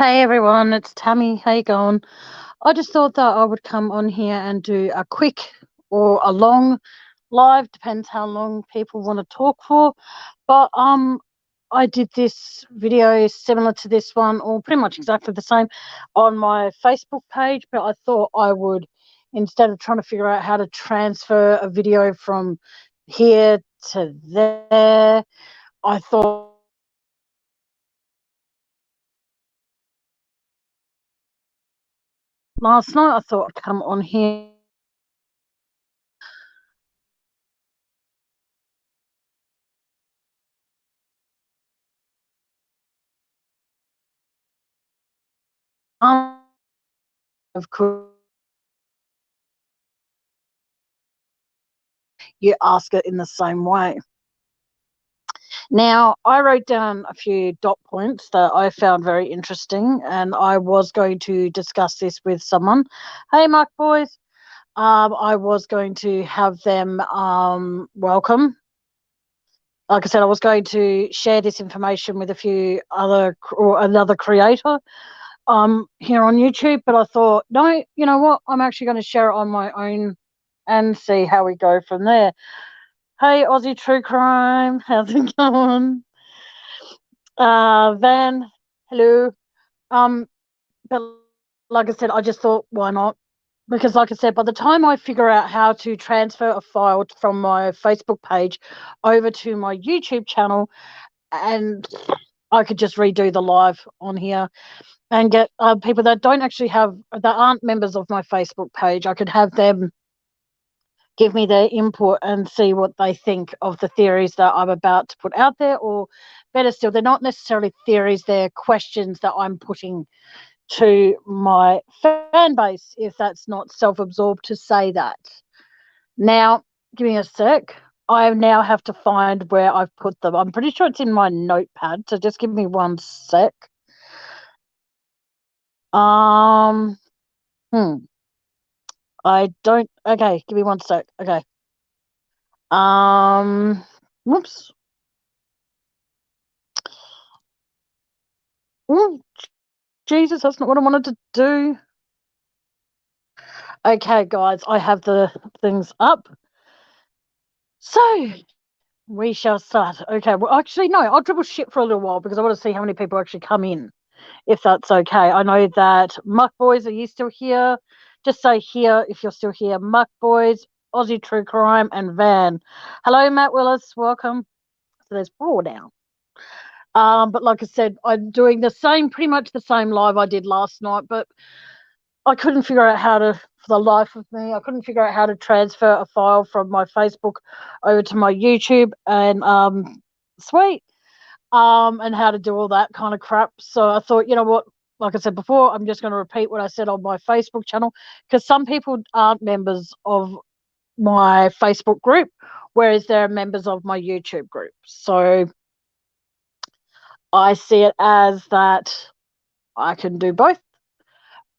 Hey everyone, it's Tammie. How you going? I just thought that I would come on here and do a quick or a long live, depends how long people want to talk for. But I did this video similar to this one, or pretty much exactly the same, on my Facebook page. But I thought I would, instead of trying to figure out how to transfer a video from here to there, I thought last night I thought I'd come on here. Of course, you ask it in the same way. Now, I wrote down a few dot points that I found very interesting, and I was going to discuss this with someone. Hey, Mark boys. I was going to have them welcome. Like I said, I was going to share this information with a few other or another creator here on YouTube, but I thought, no, you know what? I'm actually going to share it on my own and see how we go from there. Hey, Aussie True Crime, how's it going? Van, hello. Um, but like I said, I just thought, why not? Because, like I said, by the time I figure out how to transfer a file from my Facebook page over to my YouTube channel, and I could just redo the live on here and get people that don't actually have, that aren't members of my Facebook page, I could have them give me their input and see what they think of the theories that I'm about to put out there, or better still, they're not necessarily theories, they're questions that I'm putting to my fan base, if that's not self-absorbed to say that. Now, give me a sec. I now have to find where I've put them. I'm pretty sure it's in my notepad, so just give me one sec. Um, hmm. I don't. Okay, give me one sec. Okay. Whoops. Ooh, Jesus, that's not what I wanted to do. Okay, guys, I have the things up. So we shall start. Okay, well, actually, no, I'll dribble shit for a little while because I want to see how many people actually come in, if that's okay. I know that Muck Boys, are you still here? Just say here if you're still here. Muck Boys, Aussie True Crime, and Van. Hello, Matt Willis. Welcome. So there's four now. But like I said, I'm doing the same, pretty much the same live I did last night, but I couldn't figure out how to, for the life of me, I couldn't figure out how to transfer a file from my Facebook over to my YouTube, and sweet, and how to do all that kind of crap. So I thought, you know what, like I said before, I'm just going to repeat what I said on my Facebook channel, because some people aren't members of my Facebook group, whereas they're members of my YouTube group. So I see it as that I can do both,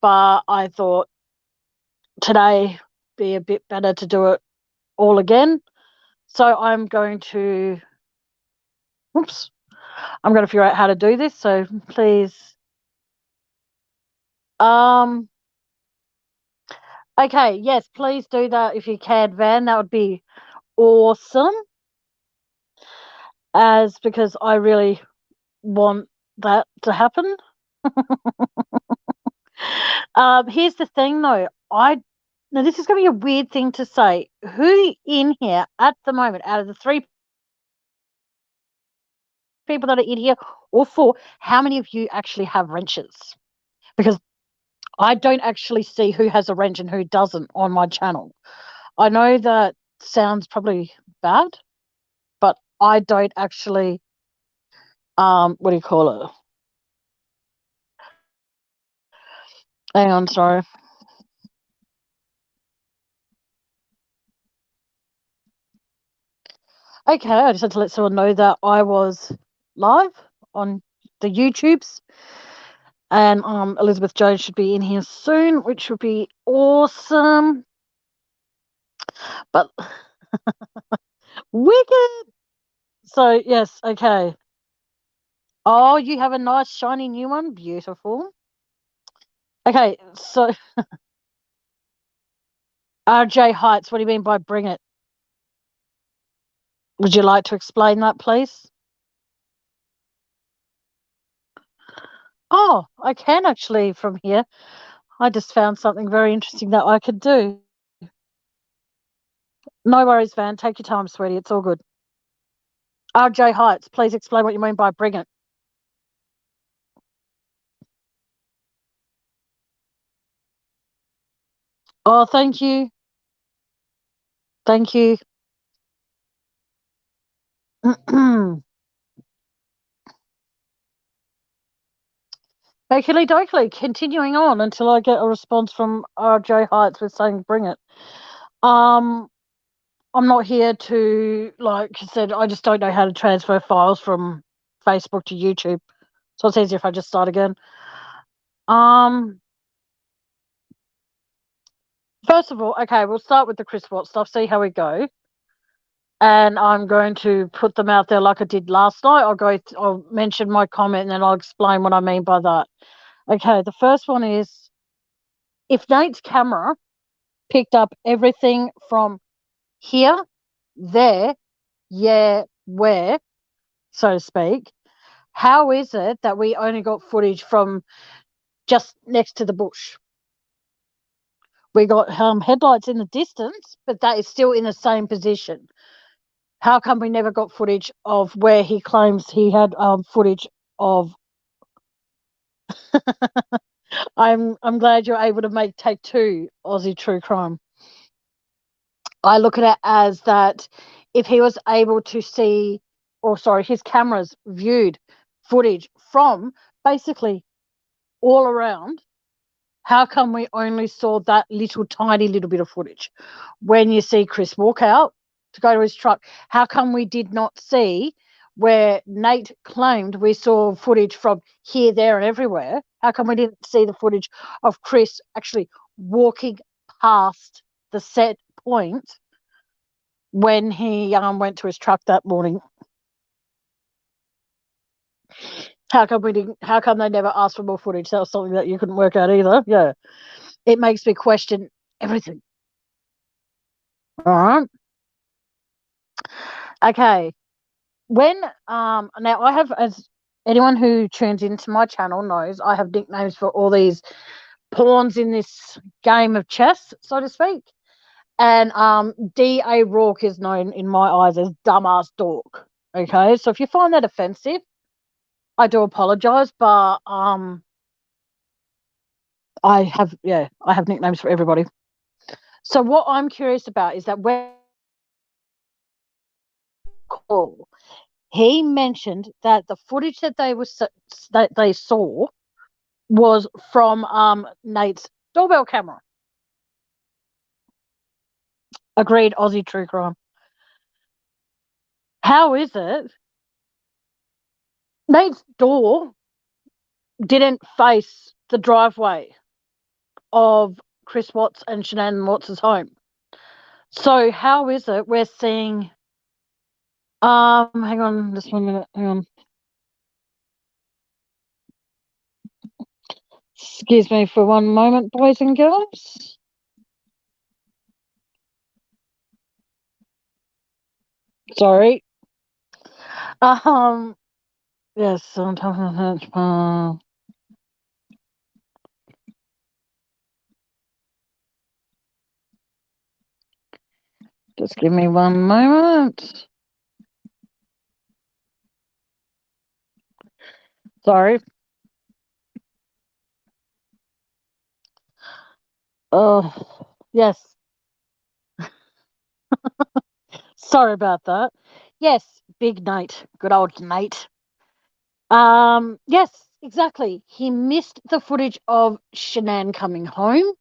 but I thought today be a bit better to do it all again. So I'm going to, oops, I'm going to figure out how to do this. So please, um, okay, yes, please do that if you can, Van. That would be awesome. As because I really want that to happen. Here's the thing, though. Now this is going to be a weird thing to say. Who in here at the moment, out of the three people that are in here, or four, how many of you actually have wrenches? Because I don't actually see who has a wrench and who doesn't on my channel. I know that sounds probably bad, but I don't actually, what do you call it? Hang on, sorry. Okay, I just had to let someone know that I was live on the YouTubes, and Elizabeth Jones should be in here soon, which would be awesome. But wicked. So yes, okay. Oh, you have a nice shiny new one. Beautiful. Okay, so RJ Heights, what do you mean by bring it? Would you like to explain that, please? Oh, I can actually from here. I just found something very interesting that I could do. No worries, Van. Take your time, sweetie. It's all good. RJ Heights, please explain what you mean by bring it. Oh, thank you. Thank you. Okey dokey, continuing on until I get a response from RJ Heights with saying bring it. Um, I'm not here to, like I said, I just don't know how to transfer files from Facebook to YouTube. So it's easier if I just start again. Um, First of all, okay, we'll start with the Chris Watt stuff, see how we go. And I'm going to put them out there like I did last night. I'll mention my comment and then I'll explain what I mean by that. Okay, the first one is if Nate's camera picked up everything from here, there, yeah, where, so to speak, how is it that we only got footage from just next to the bush? We got headlights in the distance, but that is still in the same position. How come we never got footage of where he claims he had footage of? I'm glad you're able to take two Aussie true crime. I look at it as that if he was able to see, or sorry, his cameras viewed footage from basically all around, how come we only saw that tiny little bit of footage? When you see Chris walk out to go to his truck, how come we did not see where Nate claimed we saw footage from here, there, and everywhere? How come we didn't see the footage of Chris actually walking past the set point when he went to his truck that morning? How come we didn't? How come they never asked for more footage? That was something that you couldn't work out either. Yeah, it makes me question everything. All right. Okay. When now I have, as anyone who tunes into my channel knows, I have nicknames for all these pawns in this game of chess, so to speak. And D.A. Rourke is known in my eyes as dumbass dork. Okay, so if you find that offensive, I do apologize, but I have nicknames for everybody. So what I'm curious about is that when call, he mentioned that the footage that they saw was from Nate's doorbell camera. Agreed, Aussie true crime. How is it Nate's door didn't face the driveway of Chris Watts and Shanann Watts' home? So how is it we're seeing hang on just 1 minute, hang on. Excuse me for one moment, boys and girls. Sorry. Yes, sometimes just give me one moment. Sorry. Oh, yes. Sorry about that. Yes, big Nate. Good old Nate. Yes, exactly. He missed the footage of Shanann coming home.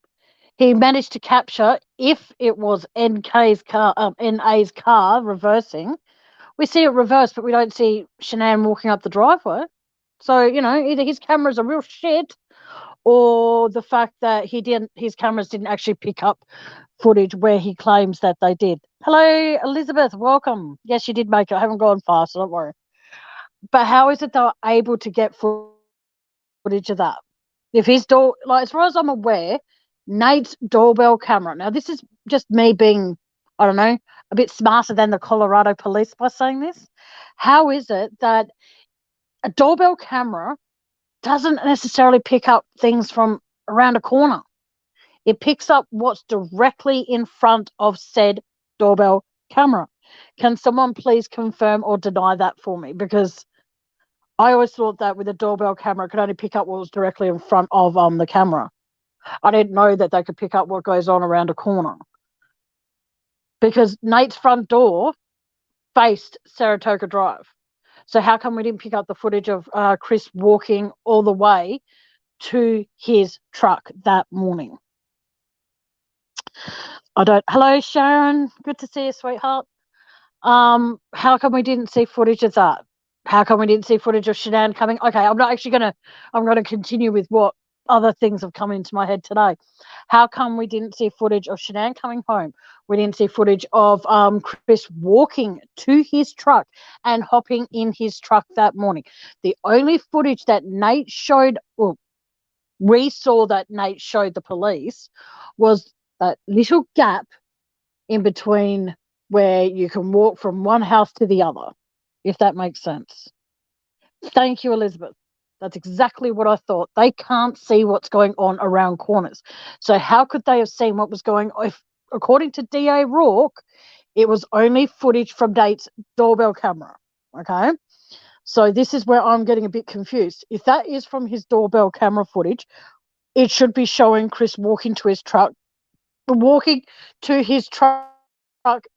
He managed to capture if it was NA's car reversing. We see it reverse, but we don't see Shanann walking up the driveway. So, either his cameras are real shit or the fact that his cameras didn't actually pick up footage where he claims that they did. Hello, Elizabeth. Welcome. Yes, you did make it. I haven't gone far, so don't worry. But how is it they were able to get footage of that? If his door, like as far as I'm aware, Nate's doorbell camera. Now this is just me being, I don't know, a bit smarter than the Colorado police by saying this. How is it that a doorbell camera doesn't necessarily pick up things from around a corner? It picks up what's directly in front of said doorbell camera. Can someone please confirm or deny that for me? Because I always thought that with a doorbell camera, it could only pick up what was directly in front of the camera. I didn't know that they could pick up what goes on around a corner. Because Nate's front door faced Saratoga Drive. So how come we didn't pick up the footage of Chris walking all the way to his truck that morning? I don't. Hello, Sharon. Good to see you, sweetheart. How come we didn't see footage of that? How come we didn't see footage of Shanann coming? Okay, I'm not actually gonna. I'm gonna continue with what other things have come into my head today. How come we didn't see footage of Shanann coming home? We didn't see footage of Chris walking to his truck and hopping in his truck that morning. The only footage that Nate showed, well, we saw that Nate showed the police, was that little gap in between where you can walk from one house to the other, if that makes sense. Thank you, Elizabeth. That's exactly what I thought. They can't see what's going on around corners. So how could they have seen what was going on? If, according to DA Rourke, it was only footage from Nate's doorbell camera. Okay. So this is where I'm getting a bit confused. If that is from his doorbell camera footage, it should be showing Chris walking to his truck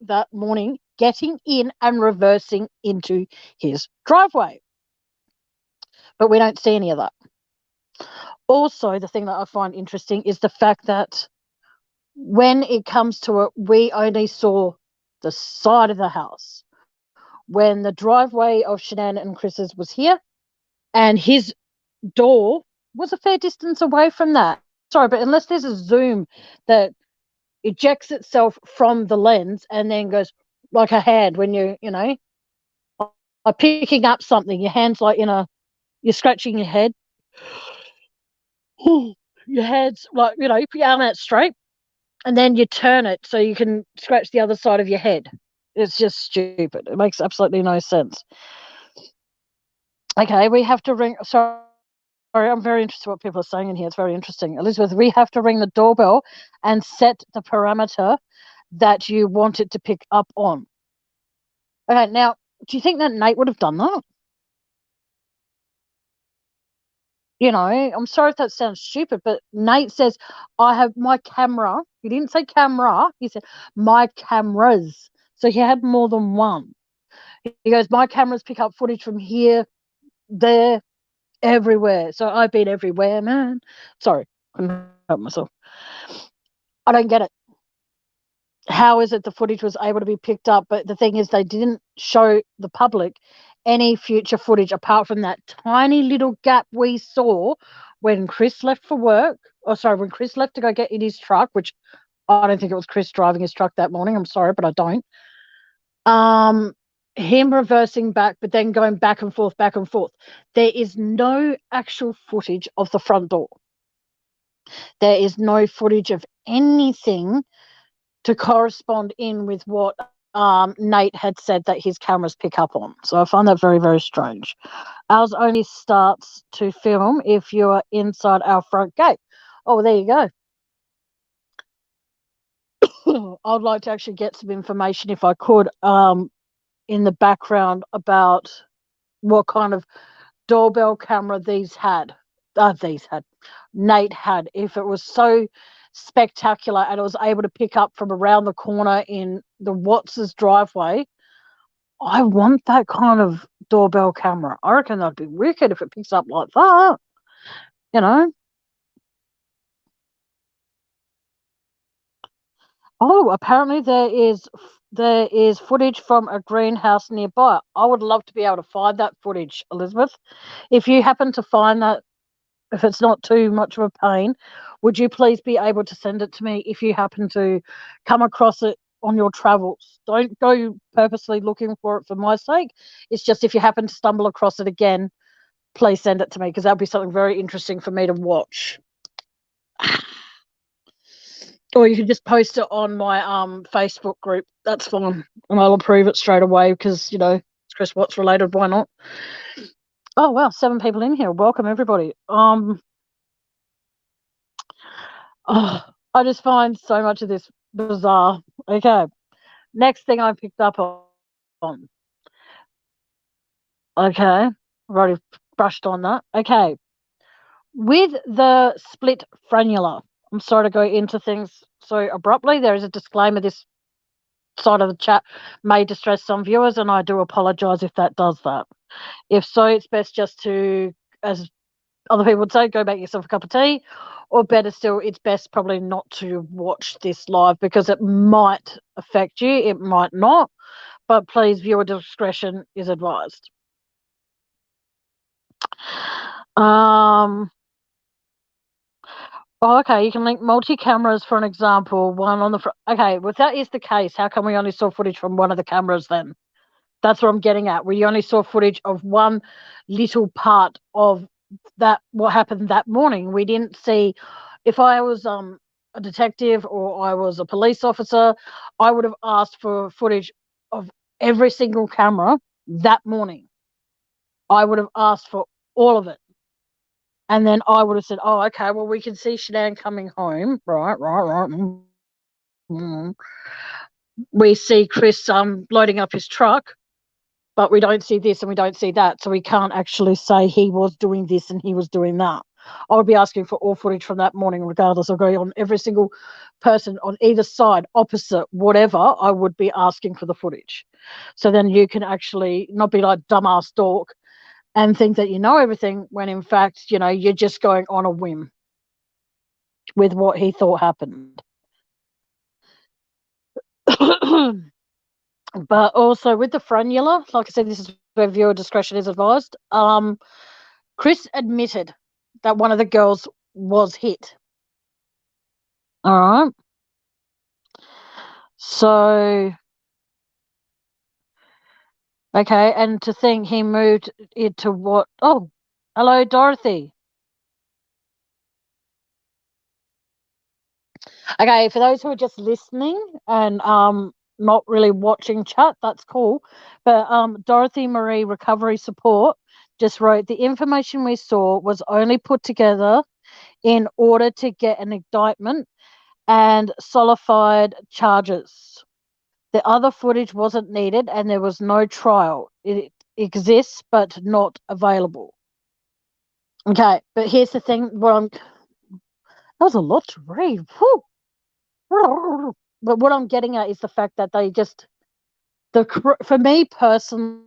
that morning, getting in and reversing into his driveway. But we don't see any of that. Also, the thing that I find interesting is the fact that when it comes to it, we only saw the side of the house. When the driveway of Shanann and Chris's was here, and his door was a fair distance away from that. Sorry, but unless there's a zoom that ejects itself from the lens and then goes like a hand when you are picking up something, your hand's like you're scratching your head. Your head's like, you put your arm out straight and then you turn it so you can scratch the other side of your head. It's just stupid. It makes absolutely no sense. Okay, we have to ring. Sorry, I'm very interested in what people are saying in here. It's very interesting. Elizabeth, we have to ring the doorbell and set the parameter that you want it to pick up on. Okay, now, do you think that Nate would have done that? I'm sorry if that sounds stupid, but Nate says, I have my camera. He didn't say camera. He said, my cameras. So he had more than one. He goes, my cameras pick up footage from here, there, everywhere. So I've been everywhere, man. Sorry, couldn't help myself. I don't get it. How is it the footage was able to be picked up? But the thing is, they didn't show the public any future footage apart from that tiny little gap we saw when Chris left for work. When Chris left to go get in his truck, which I don't think it was Chris driving his truck that morning. I'm sorry, but I don't. Him reversing back, but then going back and forth, back and forth. There is no actual footage of the front door. There is no footage of anything to correspond in with what Nate had said that his cameras pick up on. So I find that very, very strange. Ours only starts to film if you are inside our front gate. Oh, there you go. I'd like to actually get some information, if I could, in the background about what kind of doorbell camera Nate had. If it was so spectacular and it was able to pick up from around the corner in the Watts' driveway, I want that kind of doorbell camera. I reckon that'd be wicked if it picks up like that. Oh, apparently there is footage from a greenhouse nearby. I would love to be able to find that footage, Elizabeth. If you happen to find that, if it's not too much of a pain, would you please be able to send it to me if you happen to come across it on your travels. Don't go purposely looking for it for my sake. It's just if you happen to stumble across it again, please send it to me because that'll be something very interesting for me to watch. Or you can just post it on my Facebook group. That's fine. And I'll approve it straight away because, you know, it's Chris Watts related. Why not? Oh, wow. 7 people in here. Welcome, everybody. I just find so much of this bizarre. Okay. Next thing I picked up on. Okay. I've already brushed on that. Okay. With the split frenula, I'm sorry to go into things so abruptly. There is a disclaimer. This side of the chat may distress some viewers, and I do apologise if that does that. If so, it's best just to, as other people would say, go make yourself a cup of tea, or better still, it's best probably not to watch this live because it might affect you, it might not, but please, viewer discretion is advised. Oh, okay, you can link multi-cameras for an example, one on the front. Okay, well, if that is the case, how come we only saw footage from one of the cameras then? That's what I'm getting at. We only saw footage of one little part of that, what happened that morning. We didn't see, if I was a detective or I was a police officer, I would have asked for footage of every single camera that morning. I would have asked for all of it. And then I would have said, oh, okay, well, we can see Shanann coming home. Right. Mm-hmm. We see Chris loading up his truck, but we don't see this and we don't see that. So we can't actually say he was doing this and he was doing that. I would be asking for all footage from that morning, regardless of going on every single person on either side, opposite, whatever, I would be asking for the footage. So then you can actually not be like dumbass dork and think that you know everything when in fact, you know, you're just going on a whim with what he thought happened. But also with the frenula, like I said, this is where viewer discretion is advised. Chris admitted that one of the girls was hit. All right. So, okay, and to think he moved it to what? Oh, hello, Dorothy. Okay, for those who are just listening and not really watching chat, that's cool. But Dorothy Marie Recovery Support just wrote, the information we saw was only put together in order to get an indictment and solidified charges. The other footage wasn't needed and there was no trial. It exists but not available. Okay, but here's the thing. That was a lot to read. Whew. But what I'm getting at is the fact that they just, for me personally,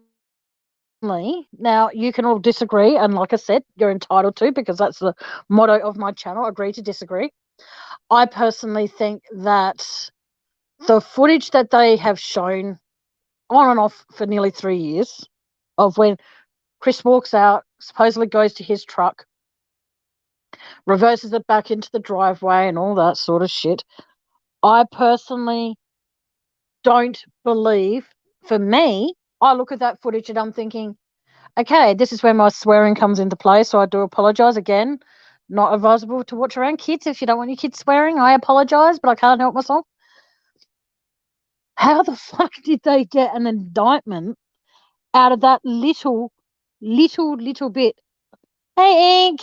now you can all disagree, and like I said, you're entitled to, because that's the motto of my channel, agree to disagree. I personally think that the footage that they have shown on and off for nearly 3 years of when Chris walks out, supposedly goes to his truck, reverses it back into the driveway and all that sort of shit, I personally don't believe, for me, I look at that footage and I'm thinking, okay, this is where my swearing comes into play, so I do apologise again. Not advisable to watch around kids. If you don't want your kids swearing, I apologise, but I can't help myself. How the fuck did they get an indictment out of that little bit? Hey, Ink!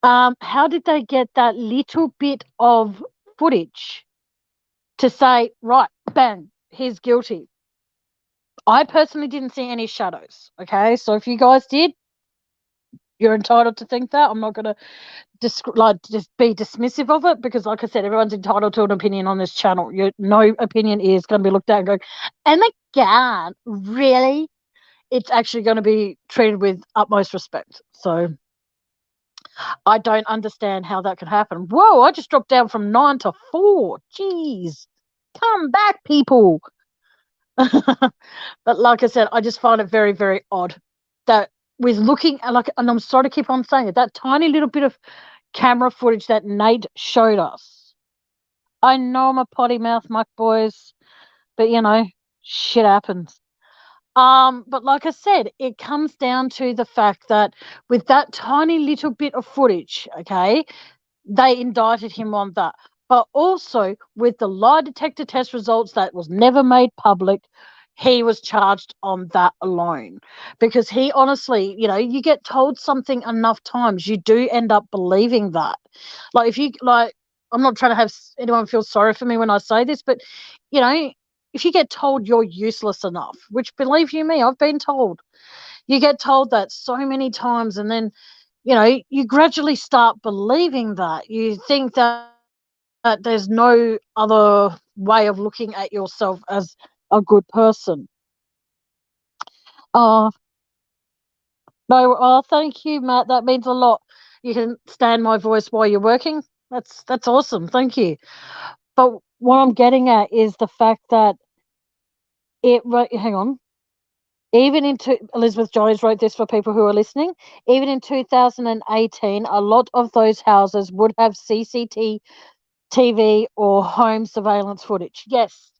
How did they get that little bit of footage to say, right, bang, he's guilty? I personally didn't see any shadows, okay? So if you guys did, you're entitled to think that. I'm not going to just be dismissive of it because, like I said, everyone's entitled to an opinion on this channel. No opinion is going to be looked at and go, oh my God, really? It's actually going to be treated with utmost respect. So I don't understand how that could happen. Whoa, I just dropped down from 9 to 4. Jeez. Come back, people. But like I said, I just find it very, very odd that with looking at, like, and I'm sorry to keep on saying it, that tiny little bit of camera footage that Nate showed us, I know I'm a potty mouth muck, boys, but shit happens. But like I said, it comes down to the fact that with that tiny little bit of footage, okay, they indicted him on that. But also with the lie detector test results that was never made public, he was charged on that alone. Because he honestly, you get told something enough times, you do end up believing that. Like if you like, I'm not trying to have anyone feel sorry for me when I say this, but you know, if you get told you're useless enough, which believe you me, I've been told, you get told that so many times, and then you gradually start believing that. You think that there's no other way of looking at yourself as a good person. Oh, no, oh, thank you, Matt. That means a lot. You can stand my voice while you're working. That's awesome. Thank you. But what I'm getting at is the fact that hang on. Even Elizabeth Jones wrote this for people who are listening. Even in 2018, a lot of those houses would have CCTV or home surveillance footage. Yes,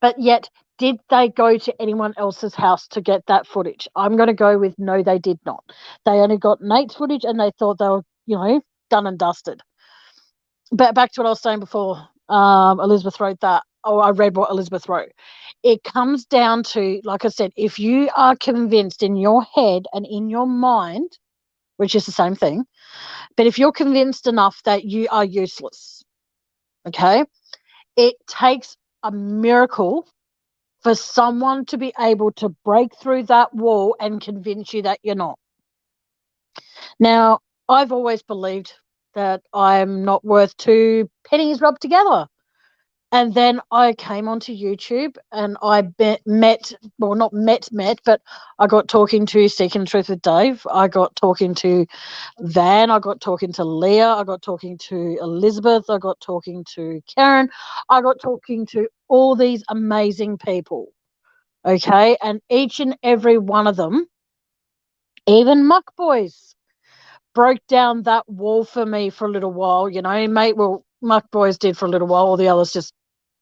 but yet, did they go to anyone else's house to get that footage? I'm going to go with no, they did not. They only got Nate's footage and they thought they were, done and dusted. But back to what I was saying before, Elizabeth wrote that, or I read what Elizabeth wrote. It comes down to, like I said, if you are convinced in your head and in your mind, which is the same thing, but if you're convinced enough that you are useless, okay, it takes a miracle for someone to be able to break through that wall and convince you that you're not. Now, I've always believed that I'm not worth two pennies rubbed together. And then I came onto YouTube and I but I got talking to Seeking the Truth with Dave. I got talking to Van. I got talking to Leah. I got talking to Elizabeth. I got talking to Karen. I got talking to all these amazing people. Okay. And each and every one of them, even Muck Boys, broke down that wall for me for a little while, mate. Well, Muck Boys did for a little while. All the others just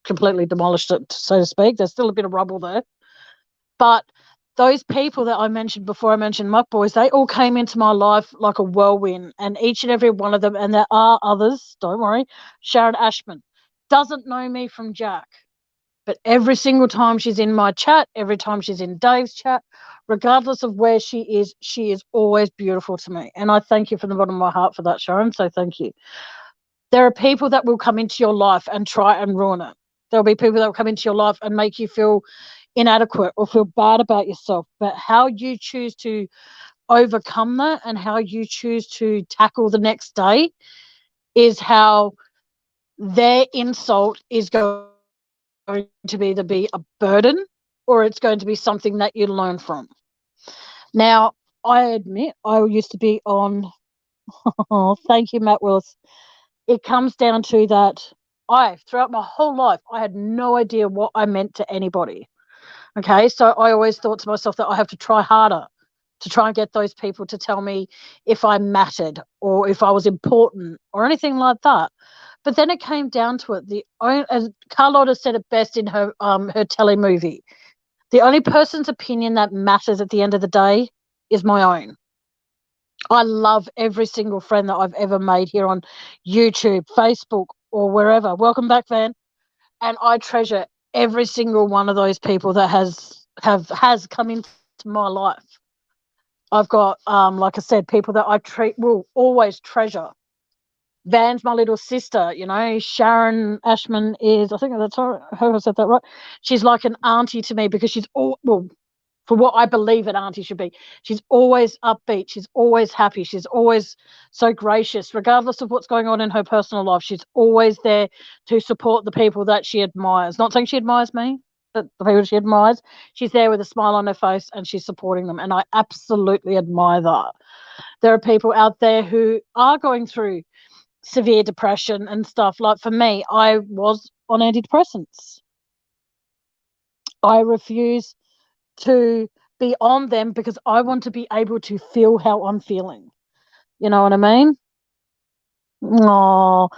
completely demolished it, so to speak. There's still a bit of rubble there. But those people that I mentioned before I mentioned Muck Boys, they all came into my life like a whirlwind, and each and every one of them, and there are others, don't worry. Sharon Ashman doesn't know me from Jack. But every single time she's in my chat, every time she's in Dave's chat, regardless of where she is always beautiful to me. And I thank you from the bottom of my heart for that, Sharon. So thank you. There are people that will come into your life and try and ruin it. There'll be people that will come into your life and make you feel inadequate or feel bad about yourself. But how you choose to overcome that and how you choose to tackle the next day is how their insult is going to either be a burden or it's going to be something that you learn from. Now, I admit I used to be on, oh, thank you, Matt Willis. It comes down to that throughout my whole life, I had no idea what I meant to anybody. Okay, so I always thought to myself that I have to try harder to try and get those people to tell me if I mattered or if I was important or anything like that. But then it came down to it. As Carlotta said it best in her telly movie, the only person's opinion that matters at the end of the day is my own. I love every single friend that I've ever made here on YouTube, Facebook, or wherever. Welcome back, Van. And I treasure every single one of those people that has come into my life. I've got, like I said, people that I will always treasure. Van's my little sister, Sharon Ashman is, I think that's her, I said that right. She's like an auntie to me because she's for what I believe an auntie should be. She's always upbeat. She's always happy. She's always so gracious, regardless of what's going on in her personal life. She's always there to support the people that she admires. Not saying she admires me, but the people she admires. She's there with a smile on her face and she's supporting them. And I absolutely admire that. There are people out there who are going through severe depression and stuff. Like for me, I was on antidepressants. I refuse to be on them because I want to be able to feel how I'm feeling. You know what I mean? Oh,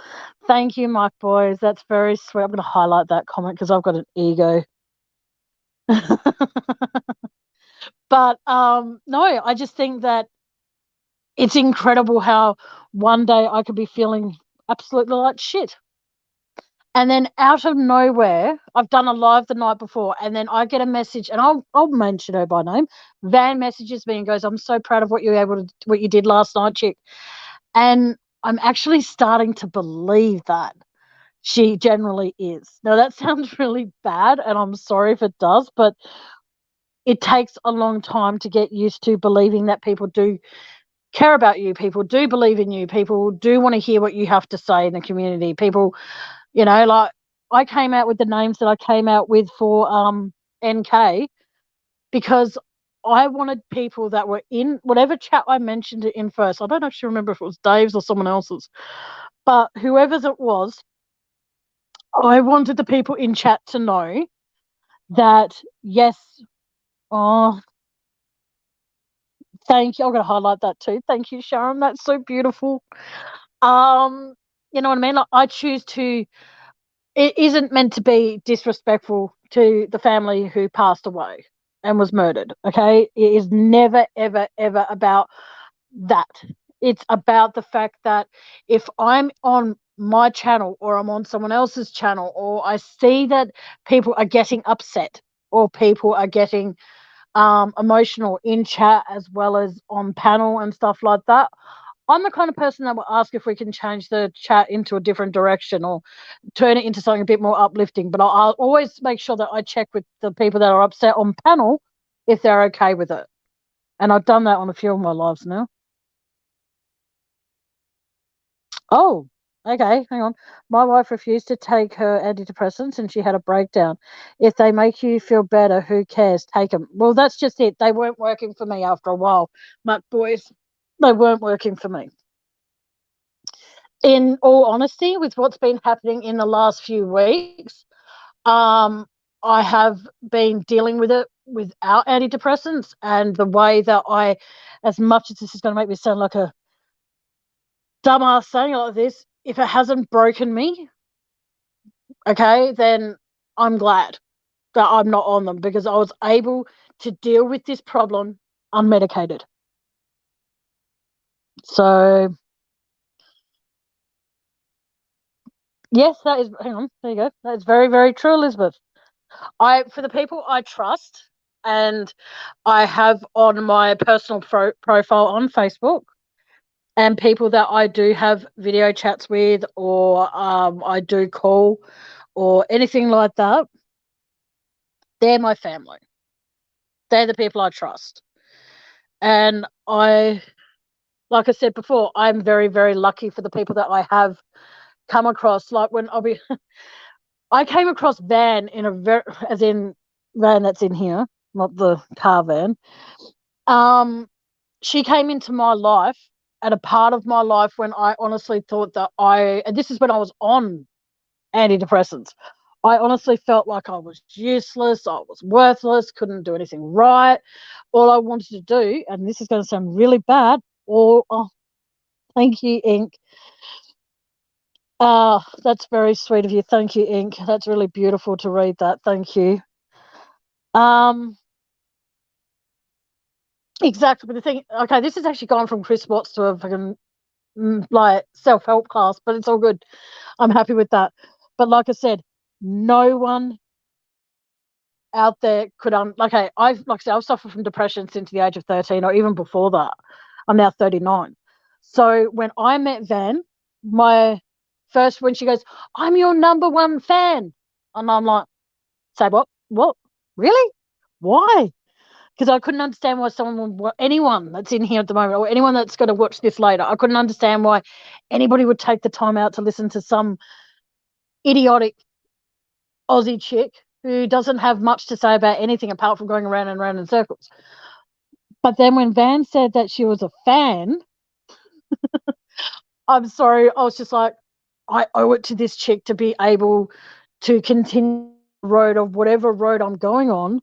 thank you, Mike Boys. That's very sweet. I'm going to highlight that comment because I've got an ego. But no, I just think that it's incredible how one day I could be feeling absolutely like shit. And then out of nowhere, I've done a live the night before, and then I get a message, and I'll mention her by name. Van messages me and goes, "I'm so proud of what what you did last night, chick." And I'm actually starting to believe that she generally is. Now that sounds really bad, and I'm sorry if it does, but it takes a long time to get used to believing that people do care about you, people do believe in you, people do want to hear what you have to say in the community. People, like I came out with the names that I came out with for NK because I wanted people that were in whatever chat I mentioned it in first. I don't actually remember if it was Dave's or someone else's, but whoever's it was, I wanted the people in chat to know that yes, oh, thank you. I'm gonna highlight that too. Thank you, Sharon. That's so beautiful. Um, you know what I mean? Like, I choose to. It isn't meant to be disrespectful to the family who passed away and was murdered. Okay, it is never, ever, ever about that. It's about the fact that if I'm on my channel or I'm on someone else's channel or I see that people are getting upset or people are getting emotional in chat as well as on panel and stuff like that, I'm the kind of person that will ask if we can change the chat into a different direction or turn it into something a bit more uplifting. But I'll always make sure that I check with the people that are upset on panel if they're okay with it. And I've done that on a few of my lives now. Oh, okay, hang on. My wife refused to take her antidepressants and she had a breakdown. If they make you feel better, who cares? Take them. Well, that's just it. They weren't working for me after a while, Mutt boys. They weren't working for me. In all honesty, with what's been happening in the last few weeks, um, I have been dealing with it without antidepressants, and the way that as much as this is going to make me sound like a dumbass saying it like this, if it hasn't broken me, okay, then I'm glad that I'm not on them because I was able to deal with this problem unmedicated. So, yes, that is, hang on, there you go. That's very, very true, Elizabeth. For the people I trust and I have on my personal profile on Facebook and people that I do have video chats with or I do call or anything like that, they're my family. They're the people I trust. And like I said before, I'm very, very lucky for the people that I have come across. Like I came across Van in a as in Van that's in here, not the car van. She came into my life at a part of my life when I honestly thought that and this is when I was on antidepressants. I honestly felt like I was useless, I was worthless, couldn't do anything right. All I wanted to do, and this is going to sound really bad, oh, thank you, Ink. That's very sweet of you. Thank you, Ink. That's really beautiful to read that. Thank you. Um, exactly. But the thing, okay, this has actually gone from Chris Watts to a fucking like self-help class, but it's all good. I'm happy with that. But like I said, no one out there could like I said, I've suffered from depression since the age of 13 or even before that. I'm now 39. So when I met Van, my first when she goes, "I'm your number one fan," and I'm like, "Say what? What? Really? Why?" Because I couldn't understand why anyone that's in here at the moment, or anyone that's going to watch this later, I couldn't understand why anybody would take the time out to listen to some idiotic Aussie chick who doesn't have much to say about anything apart from going around and around in circles. But then when Van said that she was a fan, I'm sorry, I was just like, I owe it to this chick to be able to continue the road of whatever road I'm going on.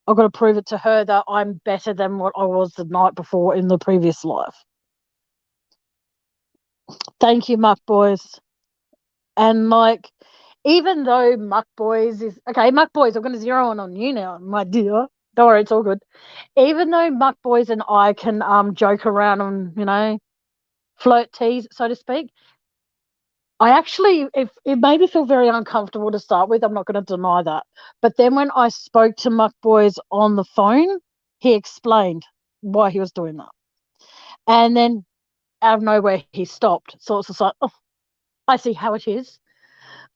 I've got to prove it to her that I'm better than what I was the night before in the previous life. Thank you, Muck Boys. And like, even though Muck Boys is okay, Muck Boys, I'm going to zero in on you now, my dear. Don't worry, it's all good. Even though Muck Boys and I can joke around and flirt tease, so to speak, I actually, if it made me feel very uncomfortable to start with, I'm not going to deny that. But then when I spoke to Muck Boys on the phone, he explained why he was doing that. And then out of nowhere, he stopped. So it's just like, oh, I see how it is.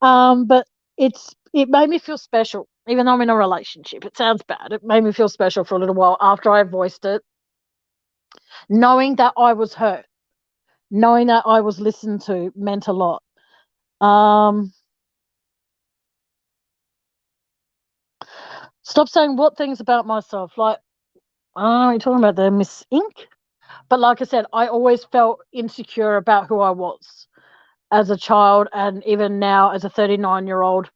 But it made me feel special, even though I'm in a relationship. It sounds bad. It made me feel special for a little while after I voiced it, knowing that I was hurt, knowing that I was listened to meant a lot. Um, Stop saying what things about myself. Like, I don't know what you're talking about there, Miss Ink. But like I said, I always felt insecure about who I was as a child and even now as a 39-year-old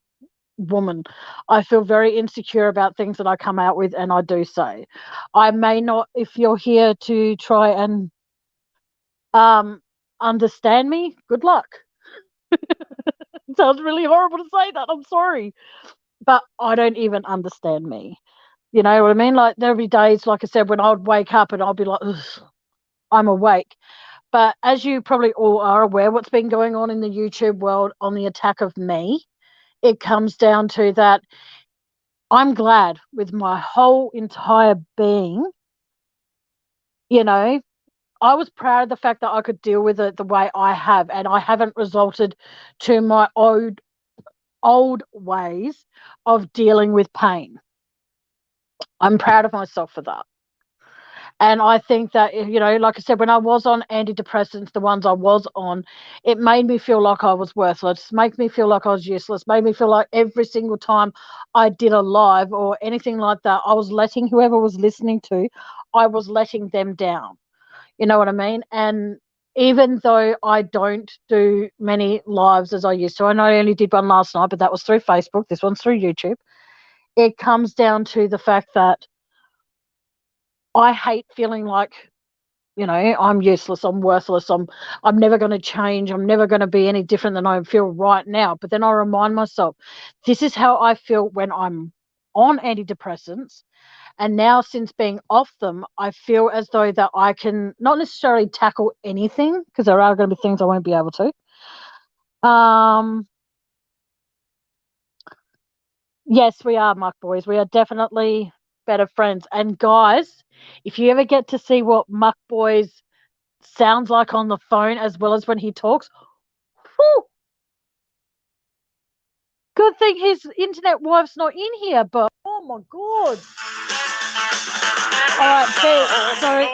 woman. I feel very insecure about things that I come out with and I do say. I may not, if you're here to try and um understand me, good luck. It sounds really horrible to say that. I'm sorry. But I don't even understand me. You know what I mean? Like there'll be days, like I said, when I would wake up and I'll be like, ugh, I'm awake. But as you probably all are aware, what's been going on in the YouTube world on the attack of me, it comes down to that I'm glad with my whole entire being, you know, I was proud of the fact that I could deal with it the way I have, and I haven't resorted to my old ways of dealing with pain. I'm proud of myself for that. And I think that, like I said, when I was on antidepressants, the ones I was on, it made me feel like I was worthless, made me feel like I was useless, made me feel like every single time I did a live or anything like that, I was letting whoever was listening to, I was letting them down. You know what I mean? And even though I don't do many lives as I used to, I know I only did one last night, but that was through Facebook. This one's through YouTube. It comes down to the fact that I hate feeling like I'm useless, I'm worthless, I'm never going to change, I'm never going to be any different than I feel right now. But then I remind myself, this is how I feel when I'm on antidepressants. And now since being off them, I feel as though that I can not necessarily tackle anything because there are going to be things I won't be able to. Um, yes, we are, Muck Boys. We are definitely better friends. And guys, if you ever get to see what Muck Boys sounds like on the phone as well as when he talks, whew, good thing his internet wife's not in here, but oh my god. All right, so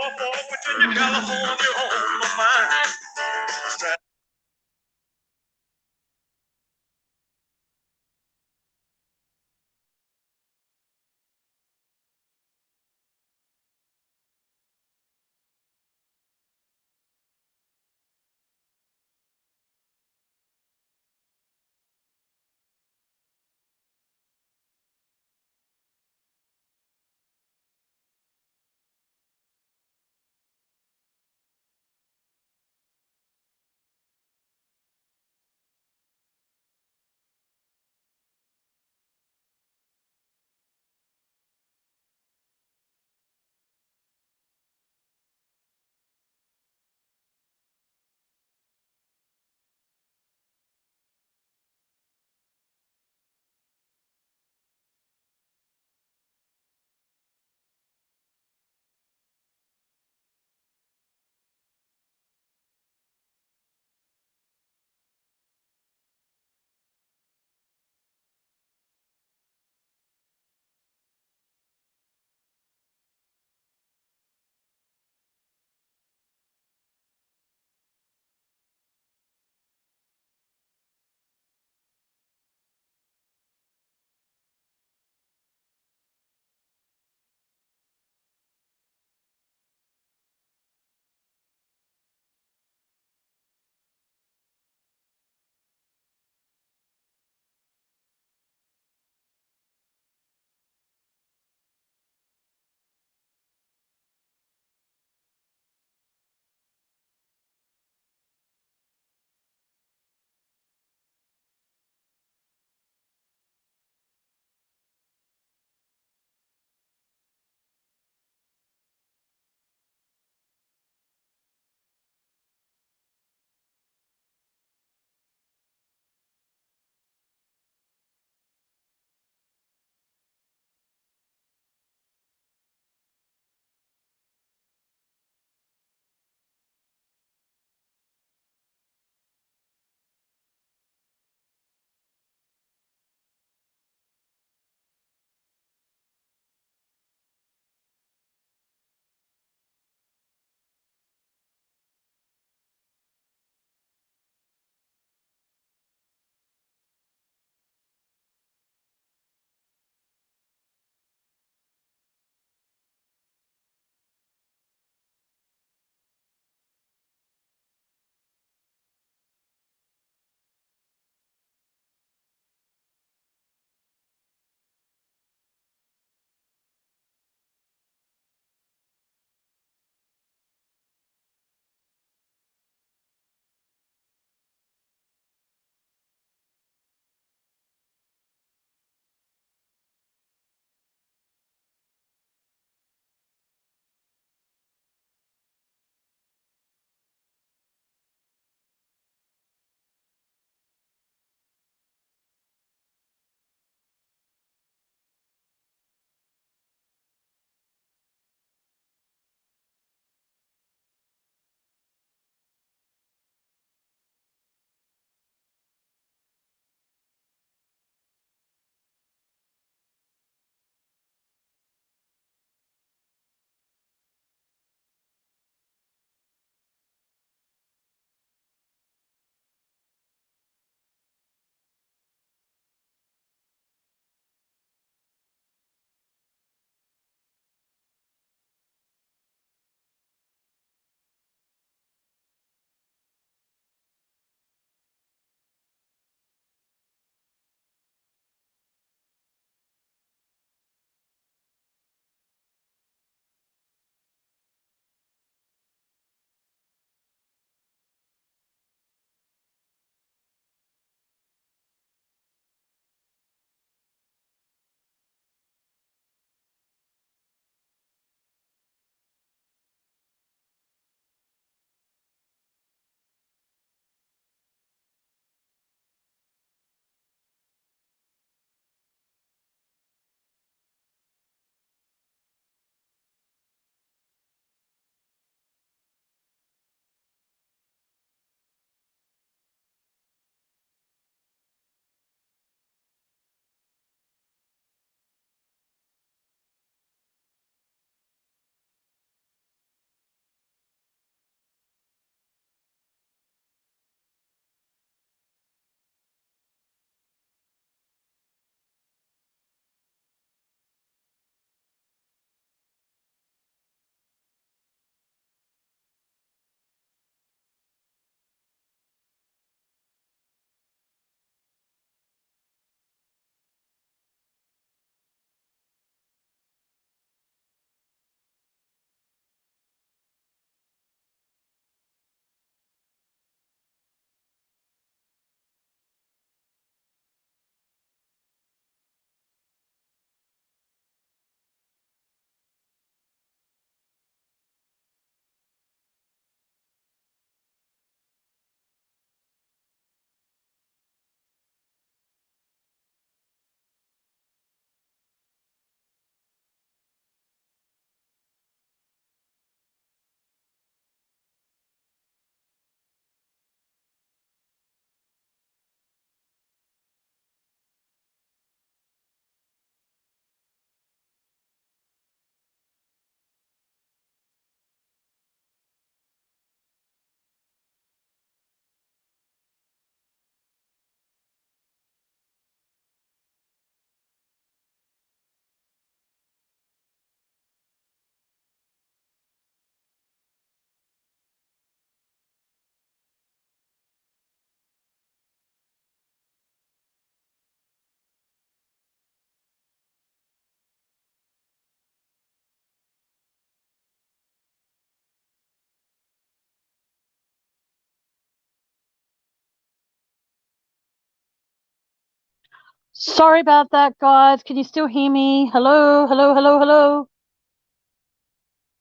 Sorry about that, guys. Can you still hear me? Hello, hello, hello, hello.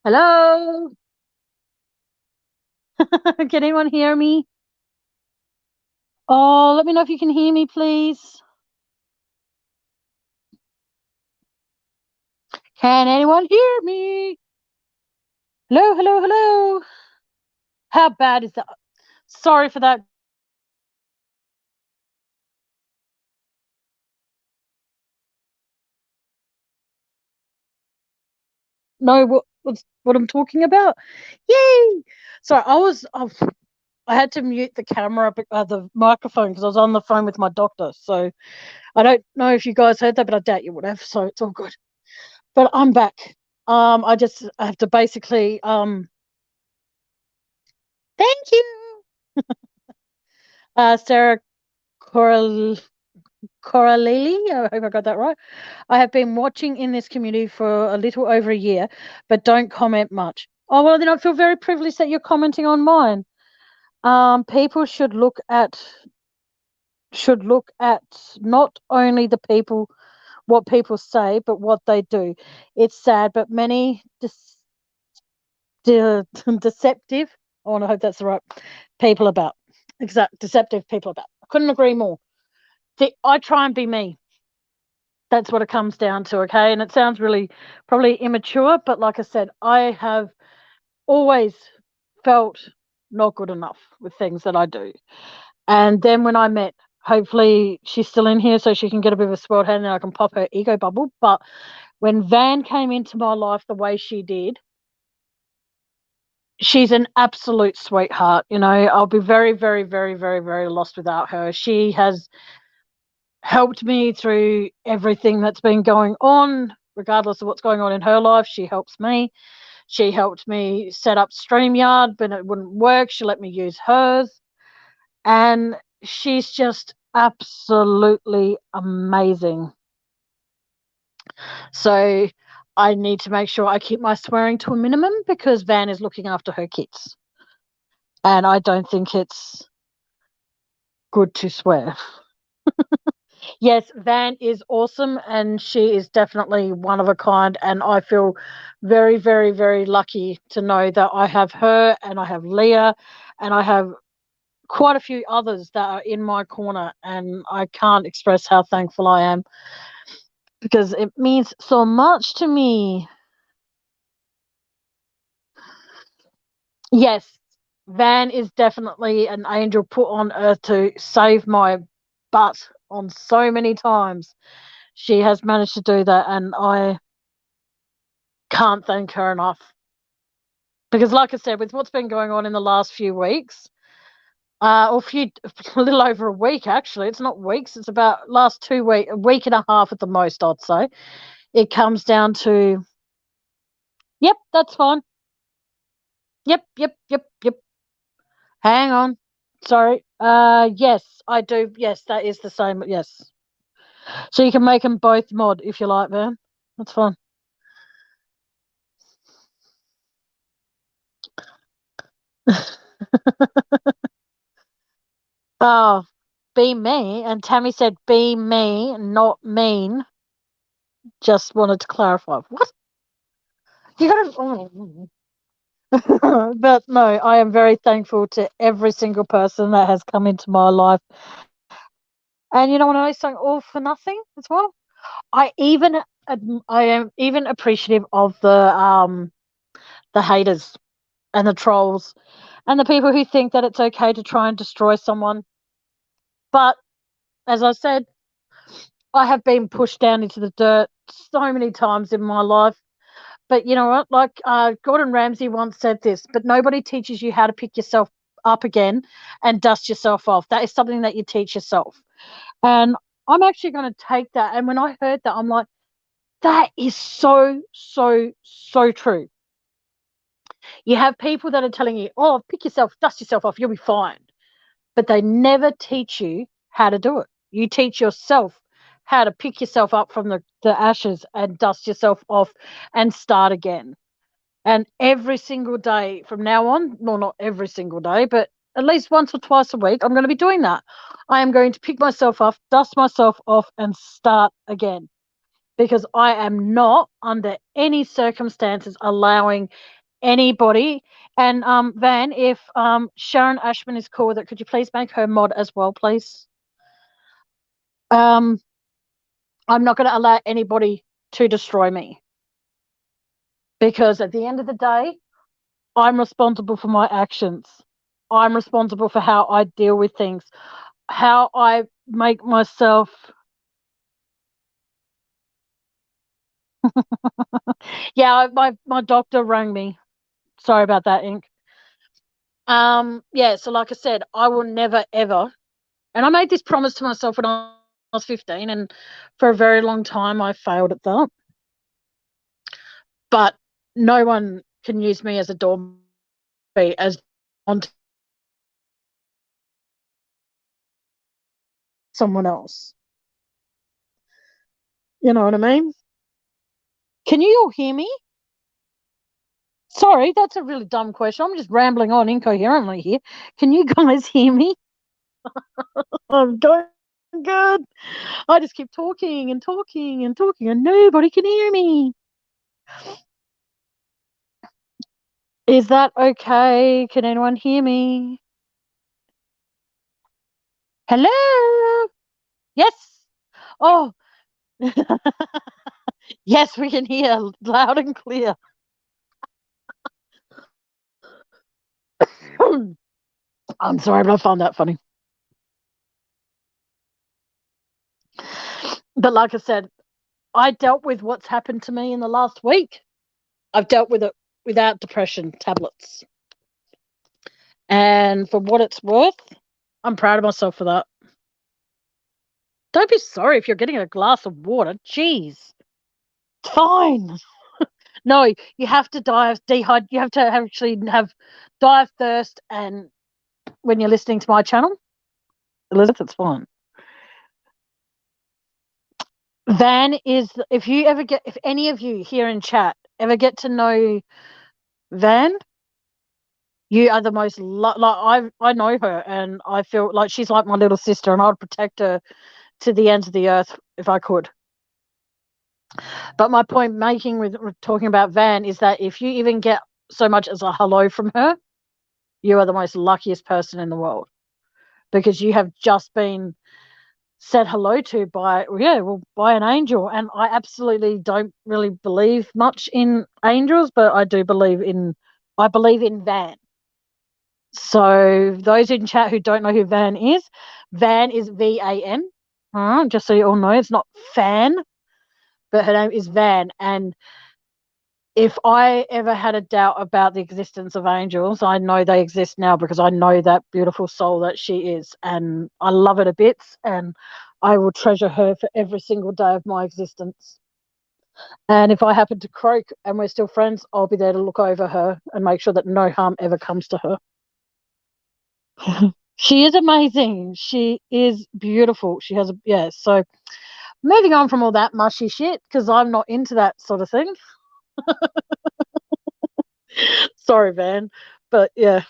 Hello. Can anyone hear me? Oh, let me know if you can hear me, please. Can anyone hear me? Hello, hello, hello. How bad is that? Sorry for that. Know what I'm talking about? Yay! Sorry, I had to mute the camera, the microphone, because I was on the phone with my doctor. So I don't know if you guys heard that, but I doubt you would have. So it's all good. But I'm back. I have to basically thank you, Sarah Coral Coralili. I hope I got that right. I have been watching in this community for a little over a year, but don't comment much. Oh well, then I feel very privileged that you're commenting on mine. People should look at not only the people what people say, but what they do. It's sad, but many deceptive. I want to hope that's the right people about. Deceptive people about. I couldn't agree more. See, I try and be me. That's what it comes down to, okay? And it sounds really probably immature, but like I said, I have always felt not good enough with things that I do. And then when I met, hopefully she's still in here so she can get a bit of a spoiled head and I can pop her ego bubble. But when Van came into my life the way she did, she's an absolute sweetheart. You know, I'll be very, very, very, very, very lost without her. She has helped me through everything that's been going on, regardless of what's going on in her life. She helps me. She helped me set up StreamYard, but it wouldn't work. She let me use hers. And she's just absolutely amazing. So I need to make sure I keep my swearing to a minimum because Van is looking after her kids. And I don't think it's good to swear. Yes, Van is awesome and she is definitely one of a kind. And I feel very, very, very lucky to know that I have her and I have Leah and I have quite a few others that are in my corner. And I can't express how thankful I am because it means so much to me. Yes, Van is definitely an angel put on earth to save my butt on so many times. She has managed to do that, and I can't thank her enough. Because, like I said, with what's been going on in the last few weeks, a little over a week actually, it's not weeks, it's about last 2 weeks, a week and a half at the most, I'd say. It comes down to, yep, that's fine. Yep, yep, yep, yep. Hang on. Sorry. Yes, I do. Yes, that is the same. Yes. So you can make them both mod if you like, Van. That's fine. Oh, be me. And Tammie said, be me, not mean. Just wanted to clarify. What? You got to. But no, I am very thankful to every single person that has come into my life. And you know what I saying? All for nothing as well. I even I am even appreciative of the haters and the trolls and the people who think that it's okay to try and destroy someone. But as I said, I have been pushed down into the dirt so many times in my life. But you know what? Like Gordon Ramsay once said this, but nobody teaches you how to pick yourself up again and dust yourself off. That is something that you teach yourself. And I'm actually going to take that. And when I heard that, I'm like, that is so, so, so true. You have people that are telling you, oh, pick yourself, dust yourself off, you'll be fine. But they never teach you how to do it. You teach yourself how to pick yourself up from the ashes and dust yourself off and start again. And every single day from now on, well, not every single day, but at least once or twice a week, I'm going to be doing that. I am going to pick myself up, dust myself off, and start again because I am not under any circumstances allowing anybody. And Van, if Sharon Ashman is cool with it, could you please make her mod as well, please? I'm not going to allow anybody to destroy me because at the end of the day, I'm responsible for my actions. I'm responsible for how I deal with things, how I make myself. Yeah, my doctor rang me. Sorry about that, Ink. Yeah, so like I said, I will never ever, and I made this promise to myself when I was 15, and for a very long time I failed at that. But no one can use me as a doormat as on someone else. You know what I mean? Can you all hear me? Sorry, that's a really dumb question. I'm just rambling on incoherently here. Can you guys hear me? I'm going good. I just keep talking and talking and talking, and nobody can hear me. Is that okay? Can anyone hear me? Hello? Yes. Oh, yes, we can hear loud and clear. I'm sorry, but I found that funny. But like I said, I dealt with what's happened to me in the last week. I've dealt with it without depression tablets. And for what it's worth, I'm proud of myself for that. Don't be sorry if you're getting a glass of water. Jeez. Fine. No, you have to die of dehydrate. You have to actually die of thirst. And when you're listening to my channel, Elizabeth, it's fine. Van is, if any of you here in chat ever get to know Van, you are the most, I know her and I feel like she's like my little sister and I'd protect her to the ends of the earth if I could. But my point making with talking about Van is that if you even get so much as a hello from her, you are the most luckiest person in the world because you have just been said hello to by an angel. And I absolutely don't really believe much in angels, but I believe in Van. So those in chat who don't know who Van is VAN. Just so you all know, it's not fan, but her name is Van. And if I ever had a doubt about the existence of angels, I know they exist now because I know that beautiful soul that she is. And I love her to bits and I will treasure her for every single day of my existence. And if I happen to croak and we're still friends, I'll be there to look over her and make sure that no harm ever comes to her. She is amazing. She is beautiful. She has so moving on from all that mushy shit, because I'm not into that sort of thing. Sorry, Van. But yeah.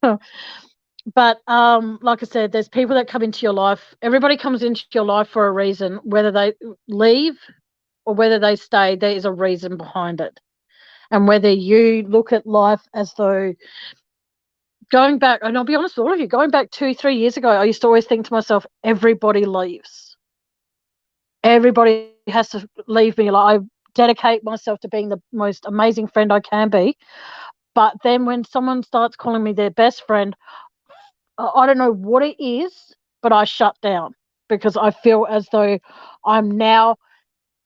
But like I said, there's people that come into your life. Everybody comes into your life for a reason. Whether they leave or whether they stay, there is a reason behind it. And whether you look at life as though going back, and I'll be honest with all of you, going back 2-3 years ago, I used to always think to myself, everybody leaves. Everybody has to leave me. Like I dedicate myself to being the most amazing friend I can be. But then when someone starts calling me their best friend, I don't know what it is, but I shut down because I feel as though I'm now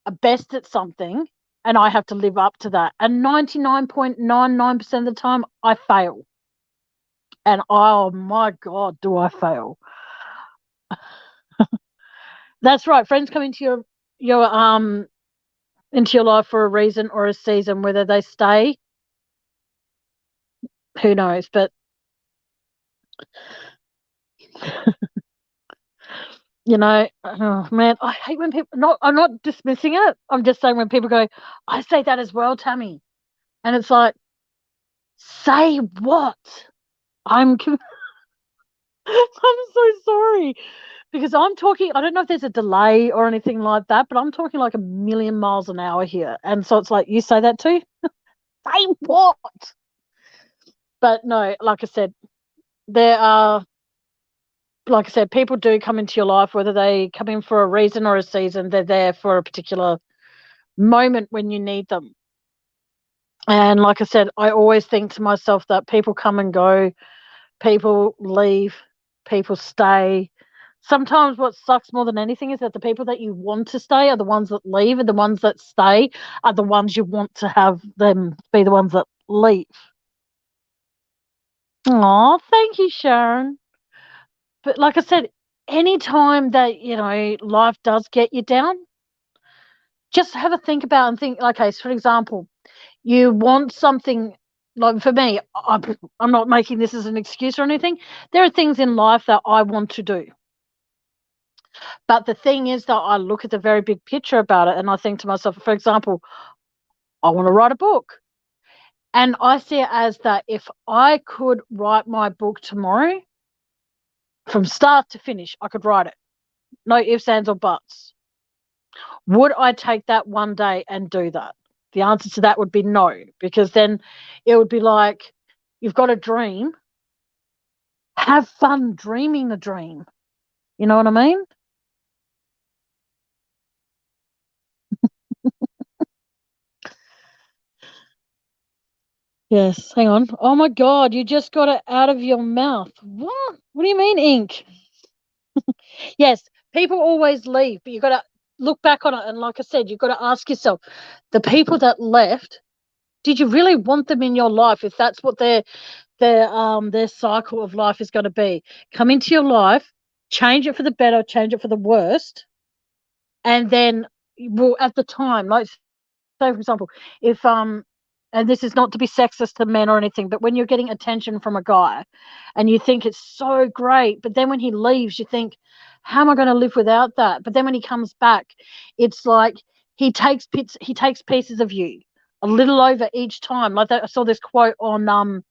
a best at something and I have to live up to that. And 99.99% of the time, I fail. And oh my God, do I fail. That's right. Friends come into your life for a reason or a season. Whether they stay, who knows? But oh man, I hate when people. I'm not dismissing it. I'm just saying when people go, I say that as well, Tammie, and it's like, say what? I'm. I'm so sorry. Because I'm talking, I don't know if there's a delay or anything like that, but I'm talking like a million miles an hour here. And so it's like, you say that too? Say what? But no, like I said, there are, like I said, people do come into your life, whether they come in for a reason or a season, they're there for a particular moment when you need them. And like I said, I always think to myself that people come and go, people leave, people stay. Sometimes what sucks more than anything is that the people that you want to stay are the ones that leave, and the ones that stay are the ones you want to have them be the ones that leave. Oh, thank you, Sharon. But like I said, anytime that, life does get you down, just have a think about and think, okay, so for example, you want something like for me, I'm not making this as an excuse or anything. There are things in life that I want to do. But the thing is that I look at the very big picture about it and I think to myself, for example, I want to write a book. And I see it as that if I could write my book tomorrow, from start to finish, I could write it. No ifs, ands, or buts. Would I take that one day and do that? The answer to that would be no, because then it would be like, you've got a dream, have fun dreaming the dream. You know what I mean? Yes, hang on. Oh my God, you just got it out of your mouth. What? What do you mean, ink? Yes, people always leave, but you've got to look back on it. And like I said, you've got to ask yourself, the people that left, did you really want them in your life if that's what their cycle of life is going to be? Come into your life, change it for the better, change it for the worst, and then, well, at the time, like, so for example, if and this is not to be sexist to men or anything, but when you're getting attention from a guy and you think it's so great, but then when he leaves you think, how am I going to live without that? But then when he comes back, it's like he takes pieces of you a little over each time. Like that, I saw this quote on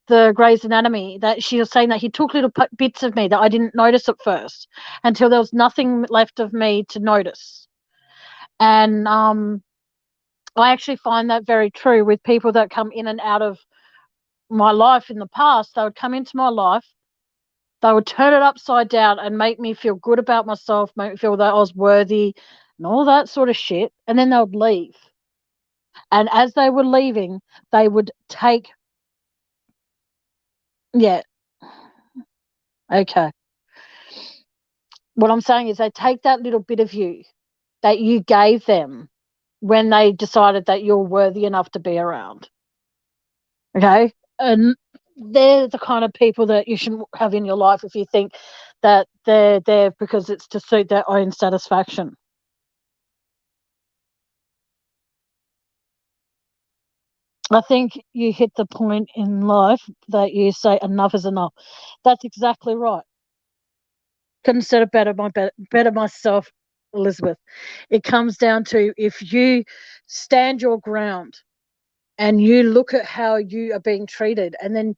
the Grey's Anatomy that she was saying that he took little bits of me that I didn't notice at first until there was nothing left of me to notice. And I actually find that very true with people that come in and out of my life in the past. They would come into my life, they would turn it upside down and make me feel good about myself, make me feel that I was worthy and all that sort of shit. And then they would leave. And as they were leaving, they would take, yeah, okay. What I'm saying is they take that little bit of you that you gave them when they decided that you're worthy enough to be around. Okay. And they're the kind of people that you shouldn't have in your life if you think that they're there because it's to suit their own satisfaction. I think you hit the point in life that you say enough is enough. That's exactly right. Couldn't have said it better myself, Elizabeth. It comes down to if you stand your ground and you look at how you are being treated, and then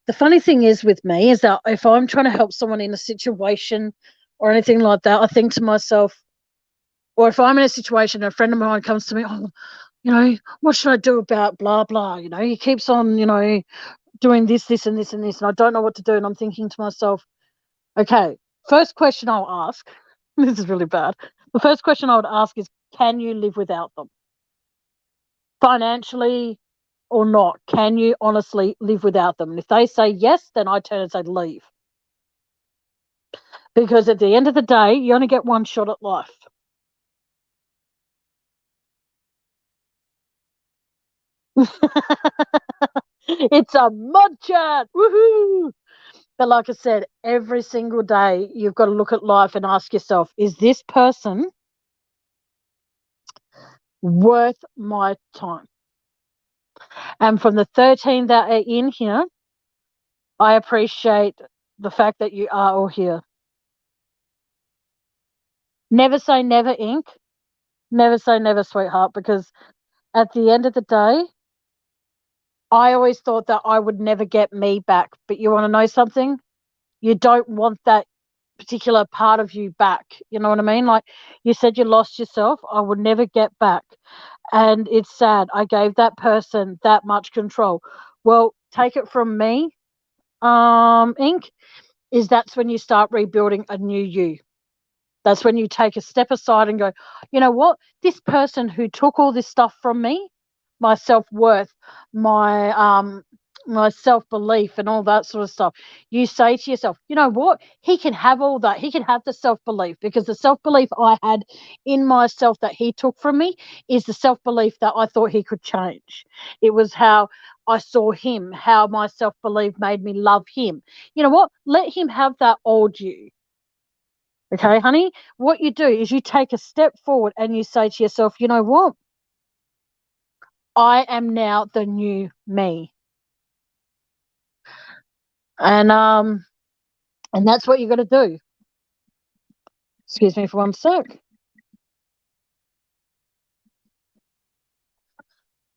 the funny thing is with me is that if I'm trying to help someone in a situation or anything like that, I think to myself, or if I'm in a situation, a friend of mine comes to me, oh, what should I do about blah, blah? He keeps on, doing this, this, and this, and this, and I don't know what to do. And I'm thinking to myself, okay, first question I'll ask, this is really bad. The first question I would ask is, can you live without them? Financially or not, can you honestly live without them? And if they say yes, then I turn and say leave. Because at the end of the day, you only get one shot at life. It's a mud chat. Woohoo! But like I said, every single day you've got to look at life and ask yourself, is this person worth my time? And from the 13 that are in here, I appreciate the fact that you are all here. Never say never, Ink. Never say never, sweetheart, because at the end of the day, I always thought that I would never get me back. But you want to know something? you don't want that particular part of you back. You know what I mean? Like you said, you lost yourself. I would never get back. And it's sad. I gave that person that much control. Well, take it from me, Inc., is that's when you start rebuilding a new you. That's when you take a step aside and go, you know what? This person who took all this stuff from me, my self-worth, my self-belief and all that sort of stuff, you say to yourself, you know what? He can have all that. He can have the self-belief, because the self-belief I had in myself that he took from me is the self-belief that I thought he could change. It was how I saw him, how my self-belief made me love him. You know what? Let him have that old you. Okay, honey, what you do is you take a step forward and you say to yourself, you know what? I am now the new me. And that's what you got to do. Excuse me for one sec.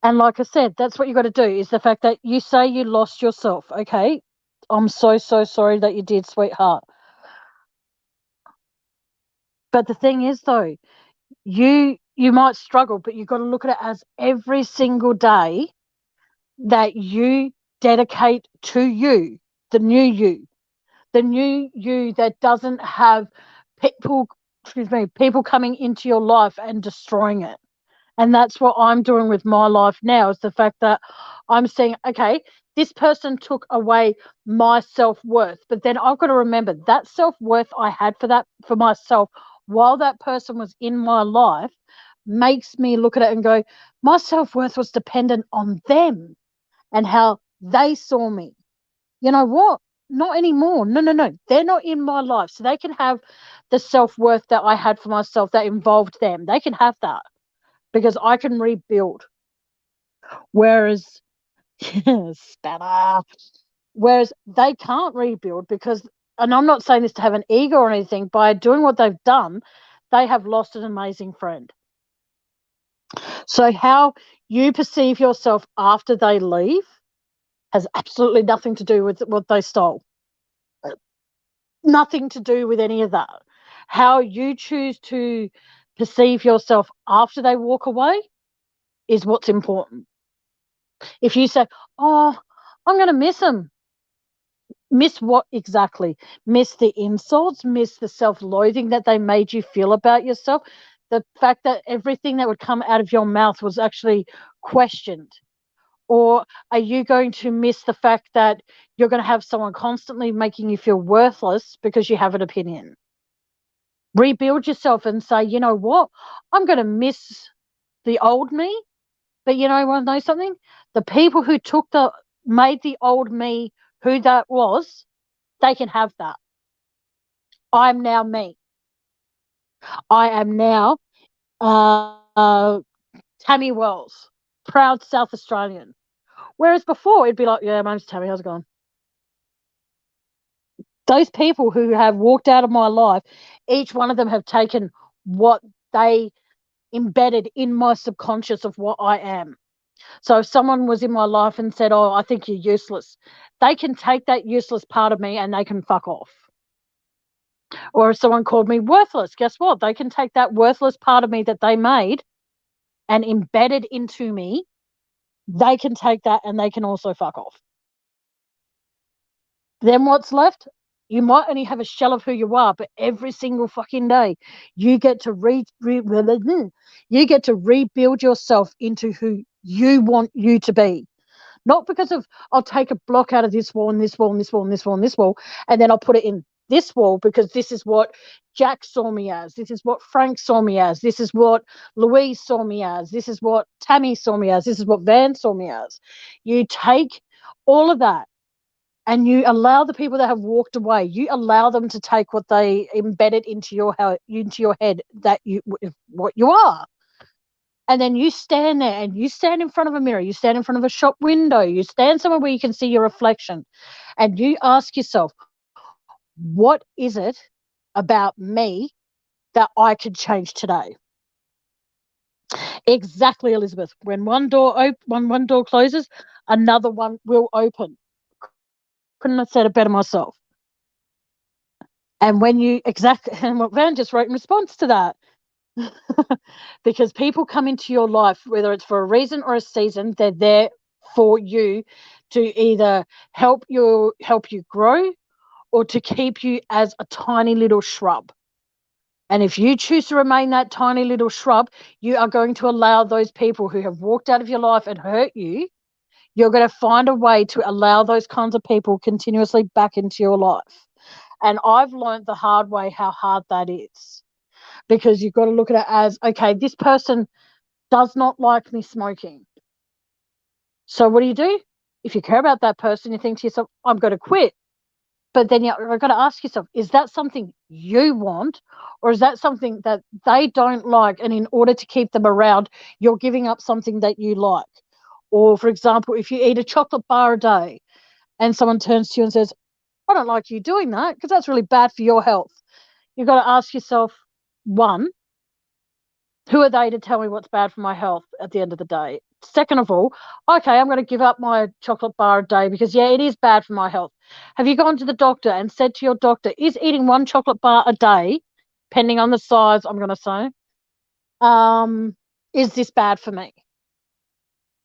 And like I said, that's what you got to do, is the fact that you say you lost yourself. Okay, I'm so sorry that you did, sweetheart. But the thing is, though, you might struggle, but you've got to look at it as every single day that you dedicate to you, the new you, the new you that doesn't have people, people coming into your life and destroying it. And that's what I'm doing with my life now, is the fact that I'm saying, okay, this person took away my self-worth, but then I've got to remember that self-worth I had for myself while that person was in my life makes me look at it and go, my self-worth was dependent on them and how they saw me. You know what? Not anymore. No. They're not in my life. So they can have the self-worth that I had for myself that involved them. They can have that, because I can rebuild. Whereas, spanner, whereas they can't rebuild because, and I'm not saying this to have an ego or anything, by doing what they've done, they have lost an amazing friend. So how you perceive yourself after they leave has absolutely nothing to do with what they stole. Nothing to do with any of that. How you choose to perceive yourself after they walk away is what's important. If you say, oh, I'm going to miss them, miss what exactly? Miss the insults, miss the self-loathing that they made you feel about yourself, the fact that everything that would come out of your mouth was actually questioned. Or are you going to miss the fact that you're going to have someone constantly making you feel worthless because you have an opinion? Rebuild yourself and say, you know what? I'm going to miss the old me, but you know, want to know something? The people who made the old me who that was, they can have that. I'm now me. I am now Tammie Wells, proud South Australian. Whereas before it'd be like, yeah, my name's Tammie, how's it going? Those people who have walked out of my life, each one of them have taken what they embedded in my subconscious of what I am. So if someone was in my life and said, oh, I think you're useless, they can take that useless part of me and they can fuck off. Or if someone called me worthless, guess what? They can take that worthless part of me that they made and embedded into me. They can take that and they can also fuck off. Then what's left? You might only have a shell of who you are, but every single fucking day you get to you get to rebuild yourself into who you want you to be. Not because of, I'll take a block out of this wall and this wall and this wall and this wall and this wall, and then I'll put it in this wall because this is what Jack saw me as. This is what Frank saw me as. This is what Louise saw me as. This is what Tammie saw me as. This is what Van saw me as. You take all of that and you allow the people that have walked away, you allow them to take what they embedded into your head that what you are. And then you stand there and you stand in front of a mirror, you stand in front of a shop window, you stand somewhere where you can see your reflection, and you ask yourself, what is it about me that I could change today? Exactly, Elizabeth. When one door closes, another one will open. Couldn't have said it better myself. And when you and what Van just wrote in response to that, because people come into your life, whether it's for a reason or a season, they're there for you to either help you grow or to keep you as a tiny little shrub. And if you choose to remain that tiny little shrub, you are going to allow those people who have walked out of your life and hurt you, you're going to find a way to allow those kinds of people continuously back into your life. And I've learned the hard way how hard that is, because you've got to look at it as, okay, this person does not like me smoking. So what do? If you care about that person, you think to yourself, I'm going to quit. But then you've got to ask yourself, is that something you want, or is that something that they don't like? And in order to keep them around, you're giving up something that you like. Or, for example, if you eat a chocolate bar a day and someone turns to you and says, I don't like you doing that because that's really bad for your health. You've got to ask yourself, one, who are they to tell me what's bad for my health at the end of the day? Second of all, okay, I'm going to give up my chocolate bar a day because, yeah, it is bad for my health. Have you gone to the doctor and said to your doctor, is eating one chocolate bar a day, depending on the size, I'm going to say, is this bad for me?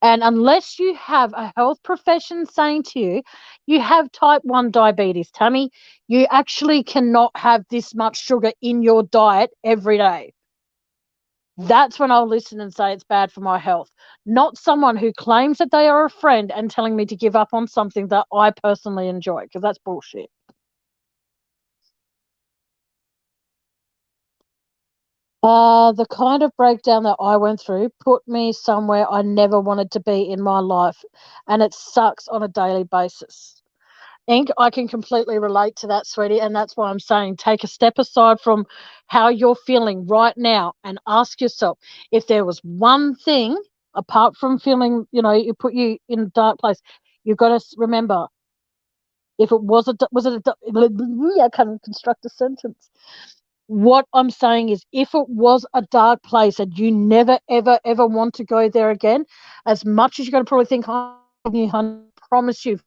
And unless you have a health profession saying to you, you have type 1 diabetes, Tammie, you actually cannot have this much sugar in your diet every day. That's when I'll listen and say it's bad for my health. Not someone who claims that they are a friend and telling me to give up on something that I personally enjoy, because that's bullshit. The kind of breakdown that I went through put me somewhere I never wanted to be in my life, and it sucks on a daily basis. Ink, I can completely relate to that, sweetie, and that's why I'm saying take a step aside from how you're feeling right now and ask yourself if there was one thing apart from feeling, it put you in a dark place. You've got to remember, if it was I can't construct a sentence. What I'm saying is, if it was a dark place and you never, ever, ever want to go there again, as much as you're going to probably think, I promise you,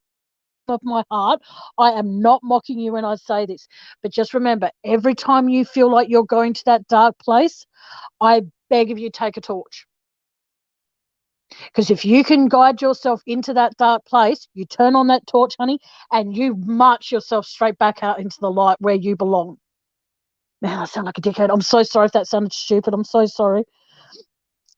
of my heart, I am not mocking you when I say this, but just remember, every time you feel like you're going to that dark place, I beg of you, take a torch. Because if you can guide yourself into that dark place, you turn on that torch, honey, and you march yourself straight back out into the light where you belong. Man, I sound like a dickhead. I'm so sorry if that sounded stupid. I'm so sorry.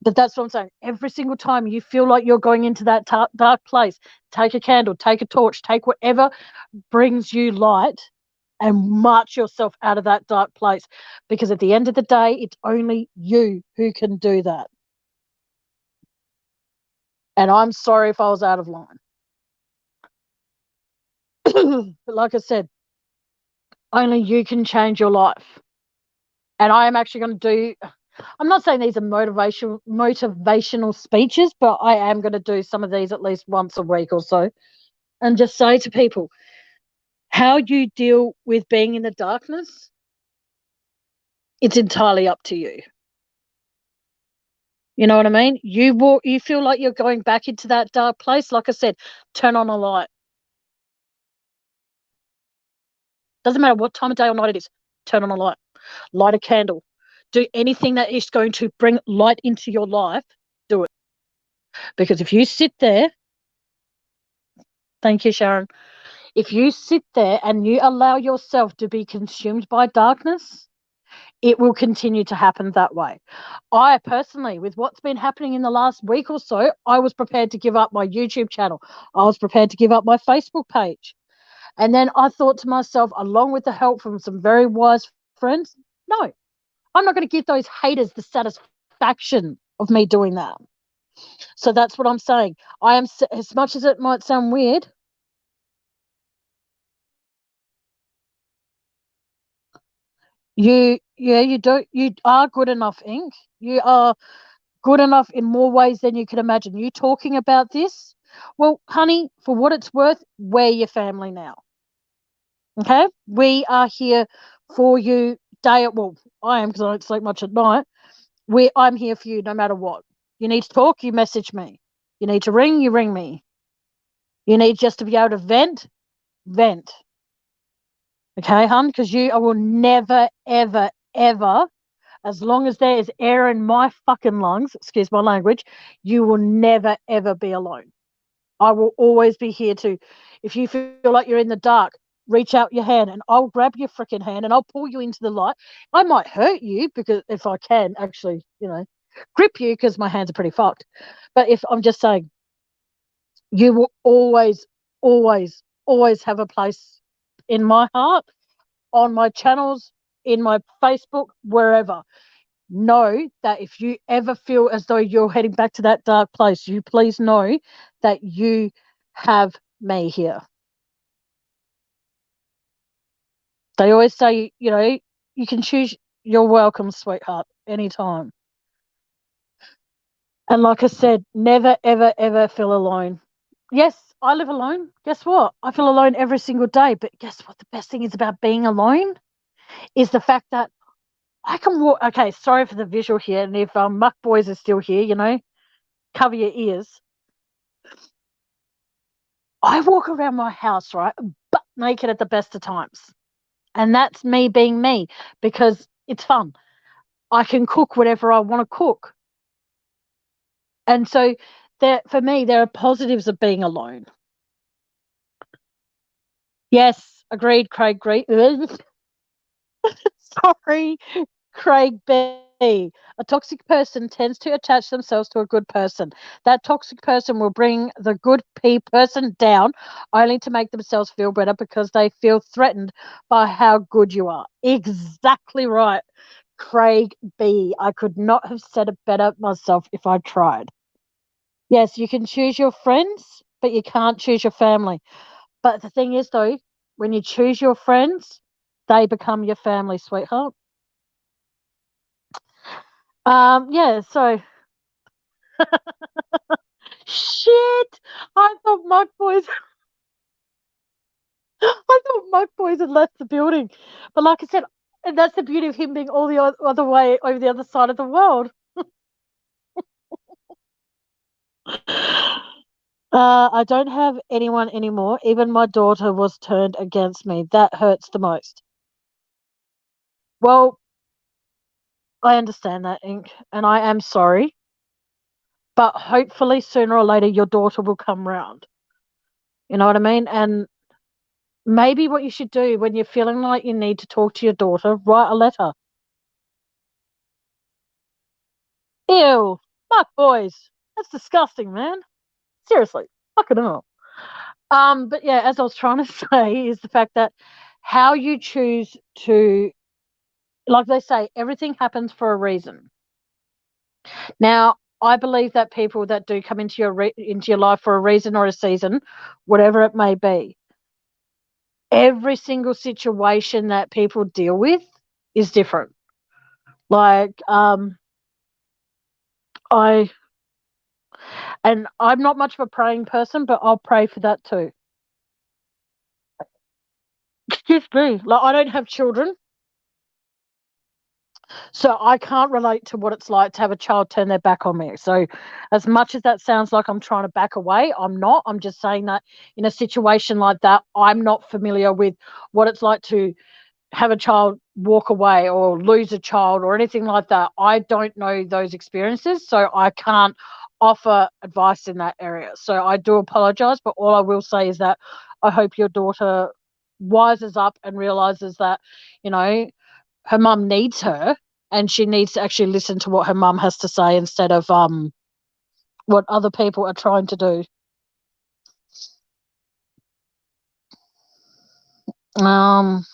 But that's what I'm saying. Every single time you feel like you're going into that dark place, take a candle, take a torch, take whatever brings you light and march yourself out of that dark place. Because at the end of the day, it's only you who can do that. And I'm sorry if I was out of line. But like I said, only you can change your life. And I am actually going to do, I'm not saying these are motivational speeches, but I am going to do some of these at least once a week or so. And just say to people, how you deal with being in the darkness, it's entirely up to you. You know what I mean? You feel like you're going back into that dark place. Like I said, turn on a light. Doesn't matter what time of day or night it is. Turn on a light. Light a candle. Do anything that is going to bring light into your life. Do it. Because if you sit there, thank you, Sharon. If you sit there and you allow yourself to be consumed by darkness, it will continue to happen that way. I personally, with what's been happening in the last week or so, I was prepared to give up my YouTube channel. I was prepared to give up my Facebook page. And then I thought to myself, along with the help from some very wise friends, no, I'm not going to give those haters the satisfaction of me doing that. So that's what I'm saying. I am, as much as it might sound weird, you are good enough, Ink. You are good enough in more ways than you can imagine. You talking about this, well, honey, for what it's worth, we're your family now. Okay, we are here for you I am, because I don't sleep much at night. I'm here for you no matter what. You need to talk, you message me. You need to ring, you ring me. You need just to be able to vent. Okay, hun? Because I will never, ever, ever, as long as there is air in my fucking lungs, excuse my language, you will never, ever be alone. I will always be here to, if you feel like you're in the dark, reach out your hand and I'll grab your freaking hand and I'll pull you into the light. I might hurt you because if I can actually, grip you because my hands are pretty fucked. But if I'm just saying, you will always, always, always have a place in my heart, on my channels, in my Facebook, wherever. Know that if you ever feel as though you're heading back to that dark place, you please know that you have me here. They always say, you can choose. You're welcome, sweetheart, anytime. And like I said, never, ever, ever feel alone. Yes, I live alone. Guess what? I feel alone every single day. But guess what? The best thing is about being alone is the fact that I can walk. Okay, sorry for the visual here. And if Muck Boys are still here, cover your ears. I walk around my house, right, butt naked at the best of times. And that's me being me because it's fun. I can cook whatever I want to cook. And so for me, there are positives of being alone. Yes, agreed, Craig. Sorry, Craig B. A toxic person tends to attach themselves to a good person. That toxic person will bring the good person down only to make themselves feel better because they feel threatened by how good you are. Exactly right, Craig B. I could not have said it better myself if I tried. Yes, you can choose your friends, but you can't choose your family. But the thing is, though, when you choose your friends, they become your family, sweetheart. Yeah, so shit. I thought Mud Boys I thought Mud Boys had left the building. But like I said, and that's the beauty of him being all the other way over the other side of the world. I don't have anyone anymore. Even my daughter was turned against me. That hurts the most. Well, I understand that, Ink, and I am sorry. But hopefully, sooner or later, your daughter will come round. You know what I mean? And maybe what you should do when you're feeling like you need to talk to your daughter, write a letter. Ew, fuck boys. That's disgusting, man. Seriously, fucking hell. But yeah, as I was trying to say, is the fact that how you choose to, like they say, everything happens for a reason. Now, I believe that people that do come into your life for a reason or a season, whatever it may be, every single situation that people deal with is different. Like, I and I'm not much of a praying person, but I'll pray for that too. Excuse me. Like, I don't have children, so I can't relate to what it's like to have a child turn their back on me. So, as much as that sounds like I'm trying to back away, I'm not. I'm just saying that in a situation like that, I'm not familiar with what it's like to have a child walk away or lose a child or anything like that. I don't know those experiences, so I can't offer advice in that area. So I do apologize, but all I will say is that I hope your daughter wises up and realizes that, her mum needs her and she needs to actually listen to what her mum has to say instead of what other people are trying to do. Um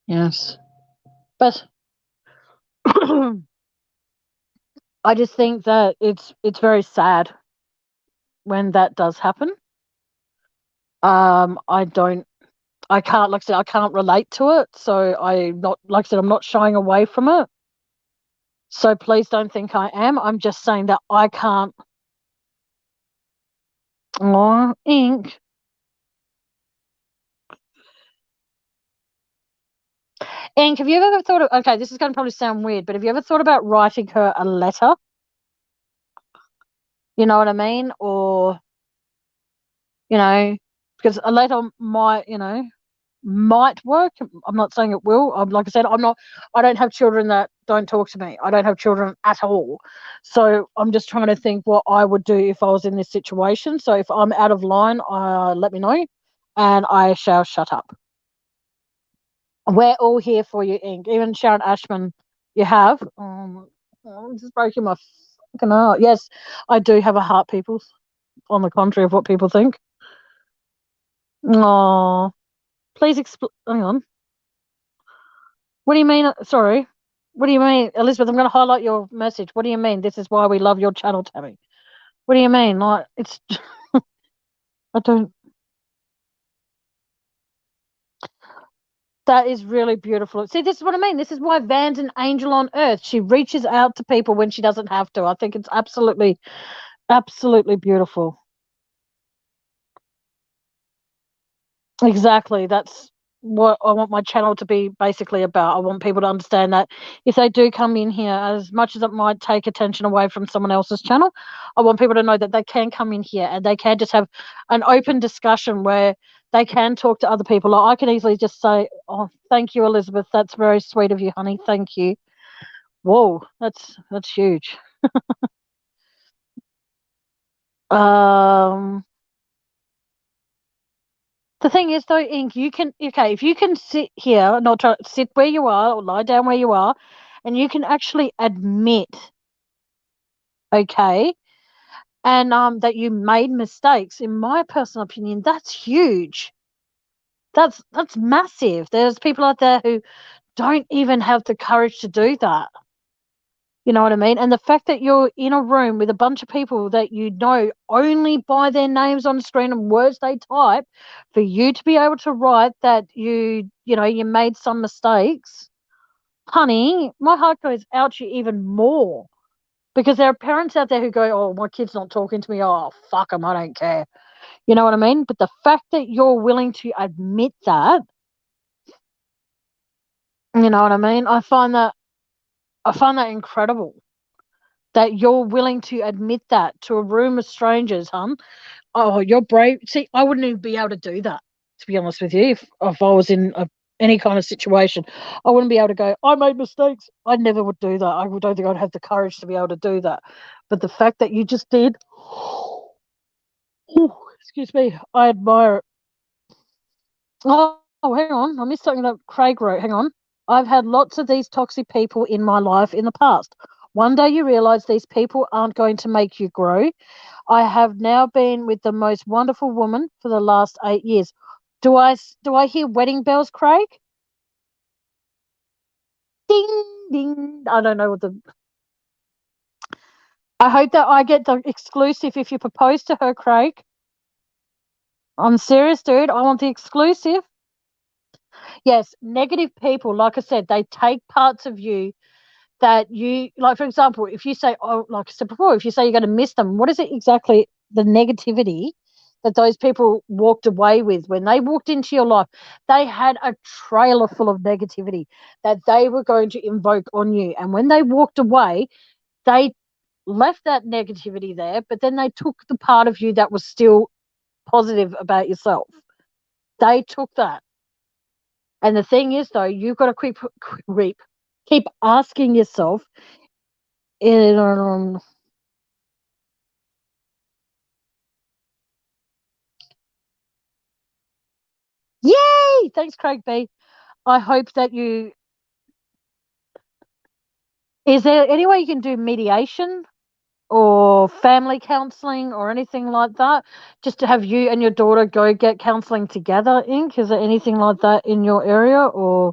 yes. But I just think that it's very sad when that does happen. I don't, I can't, like I said, I can't relate to it. So I'm not shying away from it. So please don't think I am. I'm just saying that I can't. Oh, ink. Ink, have you ever thought of, okay, this is going to probably sound weird, but have you ever thought about writing her a letter? You know what I mean? Or, you know, because a later might work. I'm not saying it will. Like I said, I don't have children that don't talk to me. I don't have children at all. So I'm just trying to think what I would do if I was in this situation. So if I'm out of line, let me know and I shall shut up. We're all here for you, Ink. Even Sharon Ashman, you have. I'm just breaking my fucking heart. Yes, I do have a heart, people. On the contrary of what people think. Oh, please explain. Hang on. What do you mean? Sorry. What do you mean, Elizabeth? I'm going to highlight your message. What do you mean? This is why we love your channel, Tammie. What do you mean? Like, it's. I don't. That is really beautiful. See, this is what I mean. This is why Van's an angel on earth. She reaches out to people when she doesn't have to. I think it's absolutely, absolutely beautiful. Exactly. That's what I want my channel to be basically about. I want people to understand that if they do come in here, as much as it might take attention away from someone else's channel, I want people to know that they can come in here and they can just have an open discussion where they can talk to other people. Like I can easily just say, "Oh, thank you, Elizabeth. That's very sweet of you, honey. Thank you." Whoa, that's huge. Um, The thing is, though, Ink, if you can sit here, not try, sit where you are or lie down where you are, and you can actually admit, okay, and that you made mistakes. In my personal opinion, that's huge. That's massive. There's people out there who don't even have the courage to do that. You know what I mean? And the fact that you're in a room with a bunch of people that you know only by their names on screen and words they type, for you to be able to write that you made some mistakes, honey, my heart goes out to you even more. Because there are parents out there who go, "Oh, my kid's not talking to me. Oh, fuck them. I don't care." You know what I mean? But the fact that you're willing to admit that, you know what I mean? I find that incredible. That you're willing to admit that to a room of strangers, hun. Oh, you're brave. See, I wouldn't even be able to do that, to be honest with you. If I was in any kind of situation, I wouldn't be able to go, "I made mistakes." I never would do that. Don't think I'd have the courage to be able to do that. But the fact that you just did, excuse me, I admire it. Oh, hang on. I missed something that Craig wrote. Hang on. I've had lots of these toxic people in my life in the past. One day you realize these people aren't going to make you grow. I have now been with the most wonderful woman for the last 8 years. Do I hear wedding bells, Craig? Ding ding. I don't know what the. I hope that I get the exclusive if you propose to her, Craig. I'm serious, dude. I want the exclusive. Yes, negative people, like I said, they take parts of you that you like. For example, if you say, "Oh," like I said before, if you say you're going to miss them, what is it exactly? The negativity that those people walked away with when they walked into your life, they had a trailer full of negativity that they were going to invoke on you. And when they walked away, they left that negativity there, but then they took the part of you that was still positive about yourself. They took that. And the thing is, though, you've got to keep asking yourself, um, yay! Thanks, Craig B. I hope that you. Is there any way you can do mediation or family counselling or anything like that? Just to have you and your daughter go get counselling together, Inc. Is there anything like that in your area or?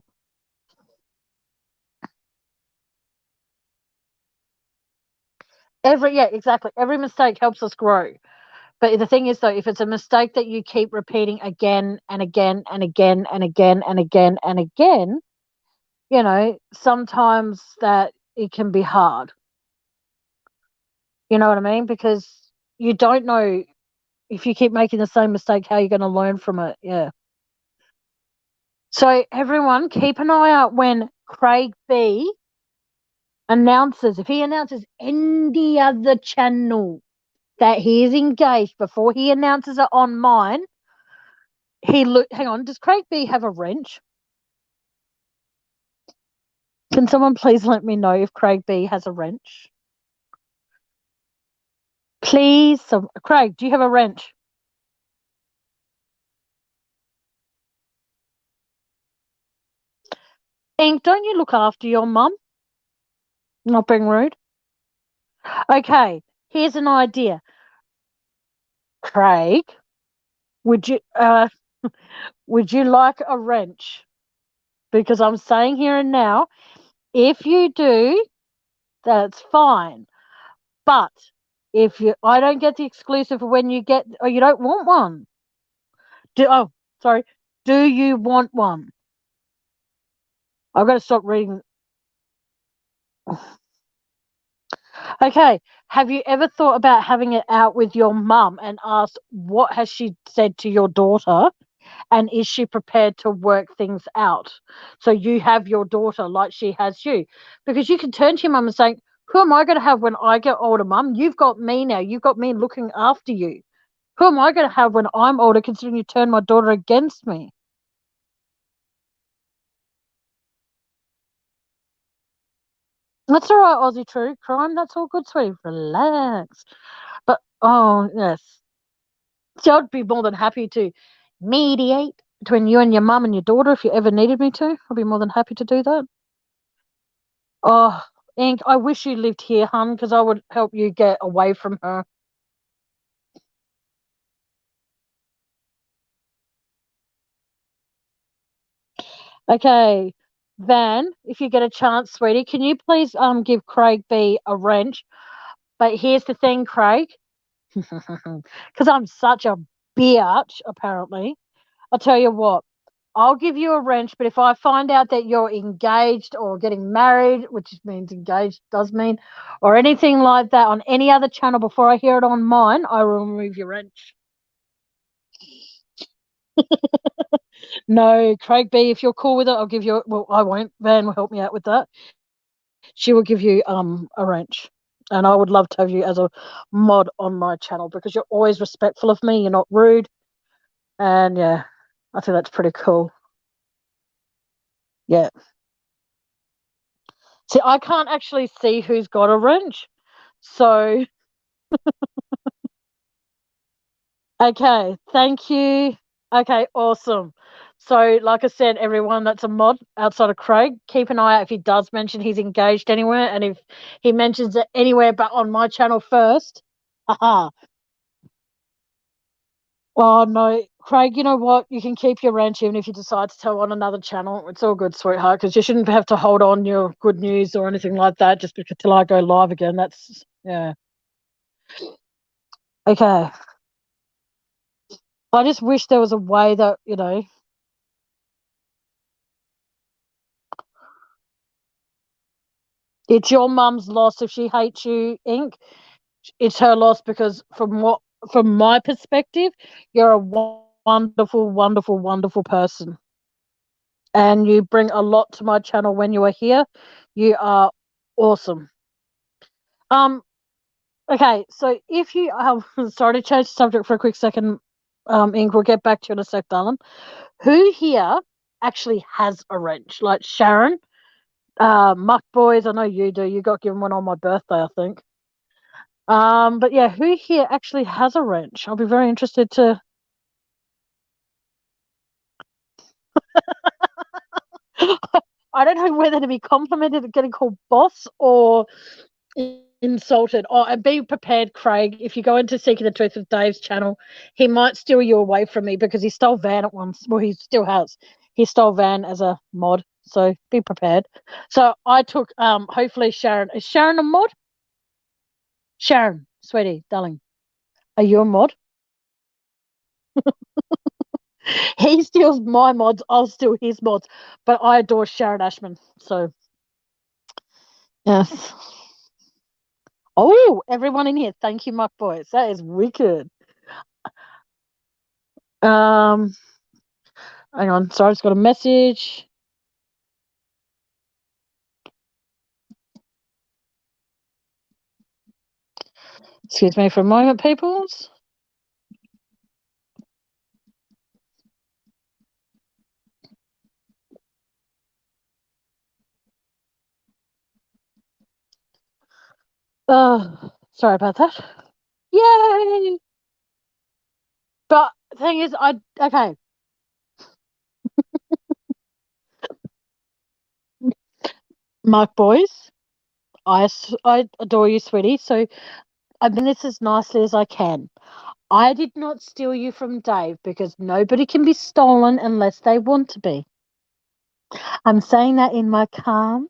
Yeah, exactly. Every mistake helps us grow. But the thing is, though, if it's a mistake that you keep repeating again and again and again and again and again and again, sometimes that it can be hard. You know what I mean? Because you don't know if you keep making the same mistake, how you're going to learn from it. Yeah. So everyone, keep an eye out when Craig B announces, if he announces any other channel that he is engaged before he announces it on mine, Hang on, does Craig B have a wrench? Can someone please let me know if Craig B has a wrench? Please, Craig, do you have a wrench? Ink, don't you look after your mum? Not being rude. Okay, here's an idea. Craig, would you would you like a wrench? Because I'm saying here and now, if you do, that's fine. But if I don't get the exclusive when you get, or you don't want one. Sorry. Do you want one? I've got to stop reading. Okay. Have you ever thought about having it out with your mum and asked what has she said to your daughter? And is she prepared to work things out? So you have your daughter like she has you. Because you can turn to your mum and say, who am I going to have when I get older, mum? You've got me now. You've got me looking after you. Who am I going to have when I'm older, considering you turned my daughter against me? That's all right, Aussie True Crime. That's all good, sweetie. Relax. But, oh, yes. So I'd be more than happy to mediate between you and your mum and your daughter if you ever needed me to. I'd be more than happy to do that. Oh, Ink, I wish you lived here, hun, because I would help you get away from her. Okay, Van, if you get a chance, sweetie, can you please give Craig B a wrench? But here's the thing, Craig, because I'm such a bitch, apparently. I'll tell you what, I'll give you a wrench, but if I find out that you're engaged or getting married, which means engaged does mean, or anything like that on any other channel before I hear it on mine, I will remove your wrench. No, Craig B, if you're cool with it, I'll give you. Well, I won't. Van will help me out with that. She will give you a wrench, and I would love to have you as a mod on my channel because you're always respectful of me. You're not rude, and yeah, I think that's pretty cool. Yeah. See, I can't actually see who's got a wrench, so okay. Thank you. Okay, awesome. So, like I said, everyone that's a mod outside of Craig, keep an eye out if he does mention he's engaged anywhere, and if he mentions it anywhere but on my channel first. Haha. Oh no, Craig, you know what? You can keep your ranch even if you decide to tell on another channel. It's all good, sweetheart, because you shouldn't have to hold on your good news or anything like that just because till I go live again. That's yeah. Okay. I just wish there was a way that, it's your mum's loss if she hates you, Ink. It's her loss because from my perspective, you're a wonderful, wonderful, wonderful person. And you bring a lot to my channel when you are here. You are awesome. Okay, so if you sorry to change the subject for a quick second, Ink, we'll get back to you in a sec, darling. Who here actually has a wrench? Like Sharon, Muck Boys, I know you do. You got given one on my birthday, I think. But yeah, who here actually has a wrench? I'll be very interested to. I don't know whether to be complimented at getting called boss or insulted. Oh, and be prepared, Craig. If you go into Seeking the Truth with Dave's channel, he might steal you away from me because he stole Van at once. Well, he still has. He stole Van as a mod, so be prepared. So I took hopefully Sharon. Is Sharon a mod? Sharon, sweetie, darling, are you a mod? He steals my mods, I'll steal his mods. But I adore Sharon Ashman. So yes. Oh, everyone in here, thank you, Muck Boys. That is wicked. Um, hang on, sorry, I just got a message. Excuse me for a moment, peoples. Sorry about that. Yay! But the thing is, okay. Mark boys, I adore you, sweetie. So I mean this as nicely as I can. I did not steal you from Dave because nobody can be stolen unless they want to be. I'm saying that in my calm,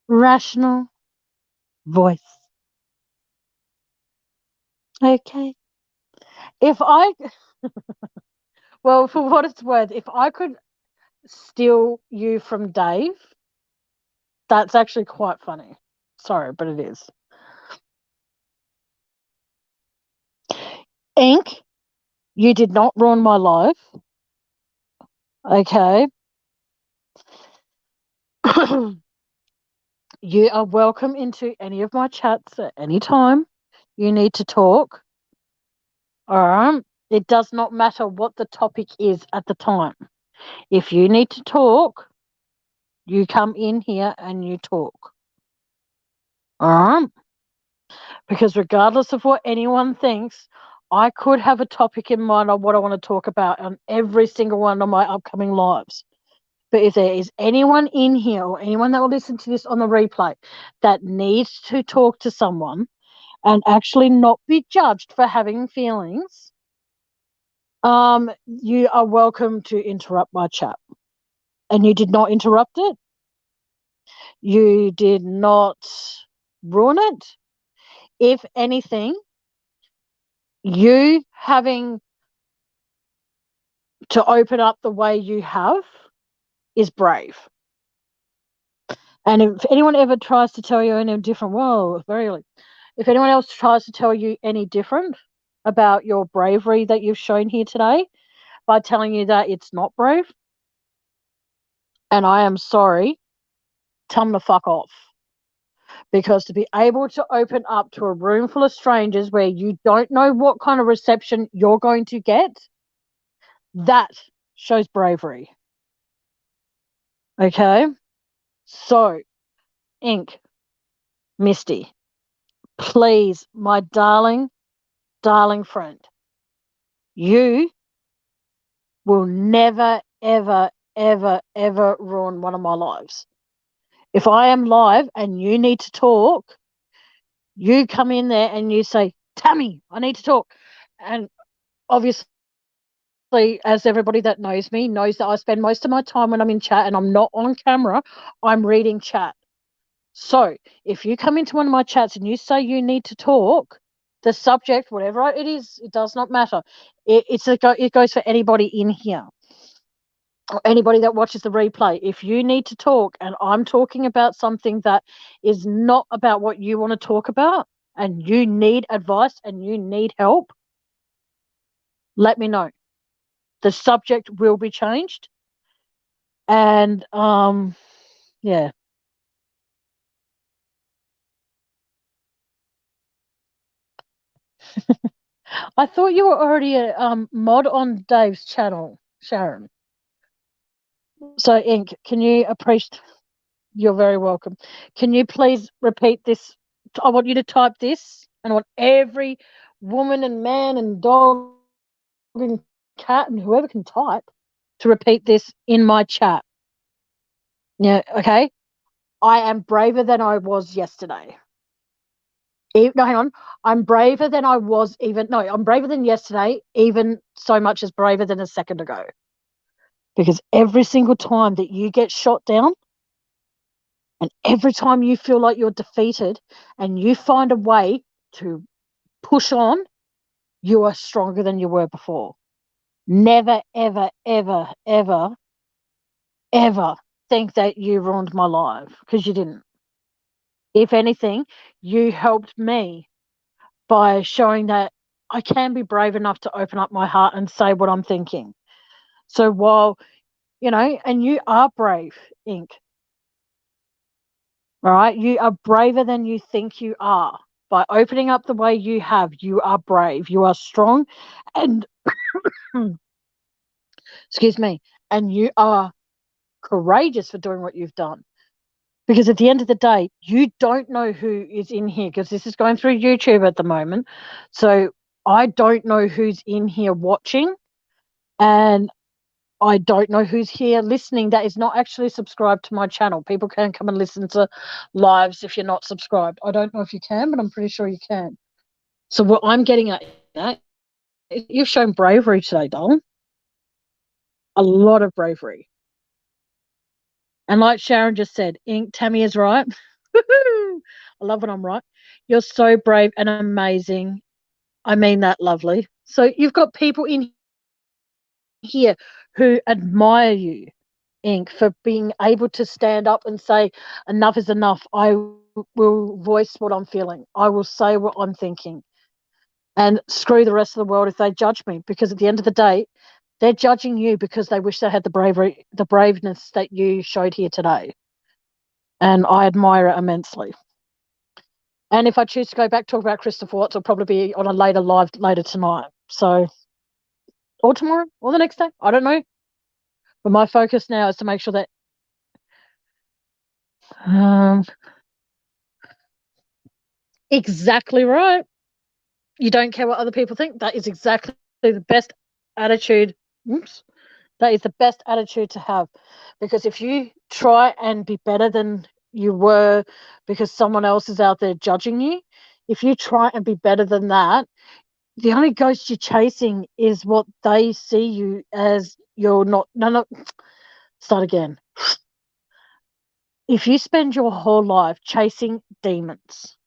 rational voice. Okay. If I, well, for what it's worth, if I could steal you from Dave, that's actually quite funny. Sorry, but it is. Ink, you did not ruin my life. Okay. You are welcome into any of my chats at any time. You need to talk. All right. It does not matter what the topic is at the time. If you need to talk, you come in here and you talk. All right. Because regardless of what anyone thinks, I could have a topic in mind on what I want to talk about on every single one of my upcoming lives. But if there is anyone in here or anyone that will listen to this on the replay that needs to talk to someone and actually not be judged for having feelings, you are welcome to interrupt my chat. And you did not interrupt it. You did not ruin it. If anything, you having to open up the way you have is brave. And if anyone ever tries to tell you in a different, well, if anyone else tries to tell you any different about your bravery that you've shown here today by telling you that it's not brave, and I am sorry, tell them to fuck off. Because to be able to open up to a room full of strangers where you don't know what kind of reception you're going to get, that shows bravery. Okay? So, Ink, Misty, please, my darling, darling friend, you will never, ever, ever, ever ruin one of my lives. If I am live and you need to talk, you come in there and you say, Tammie, I need to talk. And obviously, as everybody that knows me knows that I spend most of my time when I'm in chat and I'm not on camera, I'm reading chat. So if you come into one of my chats and you say you need to talk, the subject, whatever it is, it does not matter. It goes for anybody in here or anybody that watches the replay. If you need to talk and I'm talking about something that is not about what you want to talk about and you need advice and you need help, let me know. The subject will be changed. And yeah. I thought you were already a mod on Dave's channel, Sharon. So, Ink, can you appreciate? You're very welcome. Can you please repeat this? I want you to type this, and I want every woman and man and dog and cat and whoever can type to repeat this in my chat. Yeah, okay. I am braver than I was yesterday. No, hang on. I'm braver than I was even. No, I'm braver than yesterday, even so much as braver than a second ago. Because every single time that you get shot down, and every time you feel like you're defeated and you find a way to push on, you are stronger than you were before. Never, ever, ever, ever, ever think that you ruined my life, because you didn't. If anything, you helped me by showing that I can be brave enough to open up my heart and say what I'm thinking. So while, and you are brave, Ink. All right. You are braver than you think you are. By opening up the way you have, you are brave. You are strong and, excuse me, and you are courageous for doing what you've done. Because at the end of the day, you don't know who is in here because this is going through YouTube at the moment. So I don't know who's in here watching, and I don't know who's here listening that is not actually subscribed to my channel. People can come and listen to lives if you're not subscribed. I don't know if you can, but I'm pretty sure you can. So what I'm getting at that, you've shown bravery today, darling. A lot of bravery. And like Sharon just said, Tammie is right. I love when I'm right. You're so brave and amazing. I mean that, lovely. So you've got people in here who admire you, Ink, for being able to stand up and say, enough is enough. I will voice what I'm feeling. I will say what I'm thinking. And screw the rest of the world if they judge me, because at the end of the day, they're judging you because they wish they had the bravery, the braveness that you showed here today. And I admire it immensely. And if I choose to go back talk about Christopher Watts, it'll probably be on a later live later tonight. So, or tomorrow, or the next day. I don't know. But my focus now is to make sure that um, exactly right. You don't care what other people think. That is exactly the best attitude. Oops. That is the best attitude to have. Because if you try and be better than you were because someone else is out there judging you, if you try and be better than that, the only ghost you're chasing is what they see you as. You're not. No, no. Start again. If you spend your whole life chasing demons,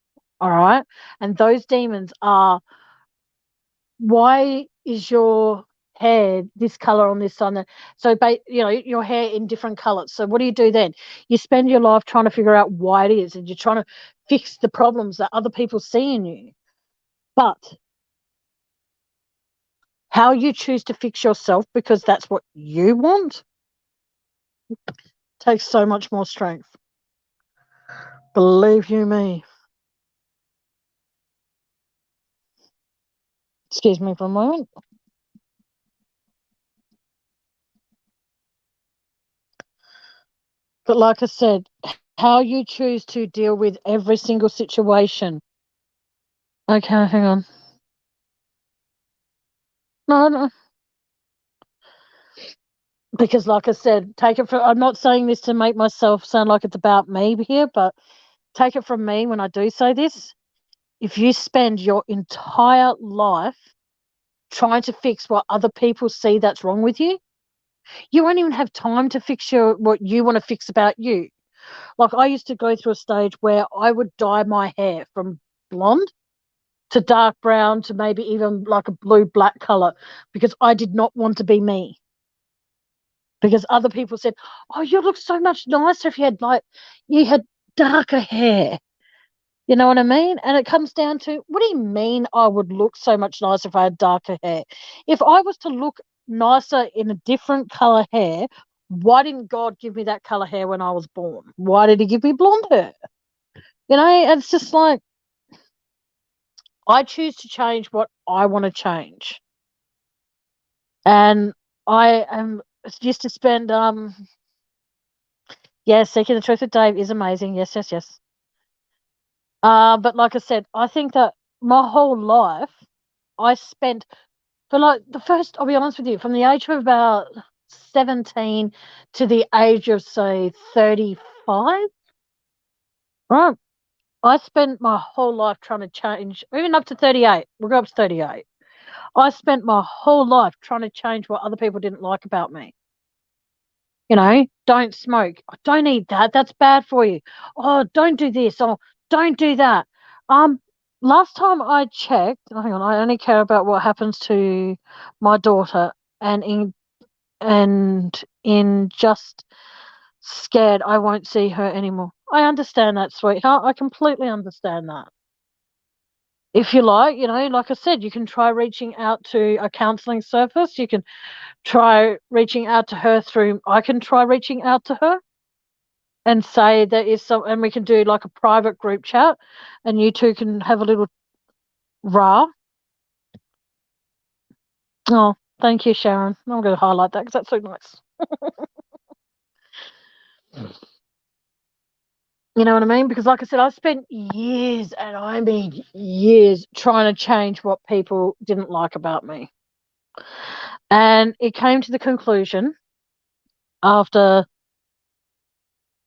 all right, and those demons are, why is your hair this color on this side? So, your hair in different colors. So, what do then? You spend your life trying to figure out why it is, and you're trying to fix the problems that other people see in you. But how you choose to fix yourself because that's what you want takes so much more strength. Believe you me. Excuse me for a moment. But like I said, how you choose to deal with every single situation. Okay, hang on. No, no. Because like I said, take it from, I'm not saying this to make myself sound like it's about me here, but take it from me when I do say this. If you spend your entire life trying to fix what other people see that's wrong with you won't even have time to fix what you want to fix about you. Like I used to go through a stage where I would dye my hair from blonde to dark brown to maybe even like a blue black color because I did not want to be me. Because other people said, "Oh, you look so much nicer if you had darker hair." You know what I mean? And it comes down to, what do you mean I would look so much nicer if I had darker hair? If I was to look nicer in a different color hair, why didn't God give me that color hair when I was born? Why did he give me blonde hair? It's just like, I choose to change what I want to change. And I am used to spend Seeking the Truth with Dave is amazing. Yes, yes, yes. But like I said, I think that my whole life I spent, for like the first, I'll be honest with you, from the age of about 17 to the age of say 35, right? I spent my whole life trying to change, even up to 38. We'll go up to 38. I spent my whole life trying to change what other people didn't like about me. Don't smoke. Oh, don't eat that. That's bad for you. Oh, don't do this. Oh, don't do that. Last time I checked, hang on, I only care about what happens to my daughter, and in just scared I won't see her anymore. I understand that, sweetheart. I completely understand that. If you like, like I said, you can try reaching out to a counselling service. You can try reaching out to her I can try reaching out to her and say there is and we can do like a private group chat, and you two can have a little rah. Oh, thank you, Sharon. I'm going to highlight that because that's so nice. You know what I mean? Because, like I said, I spent years, and I mean years, trying to change what people didn't like about me. And it came to the conclusion after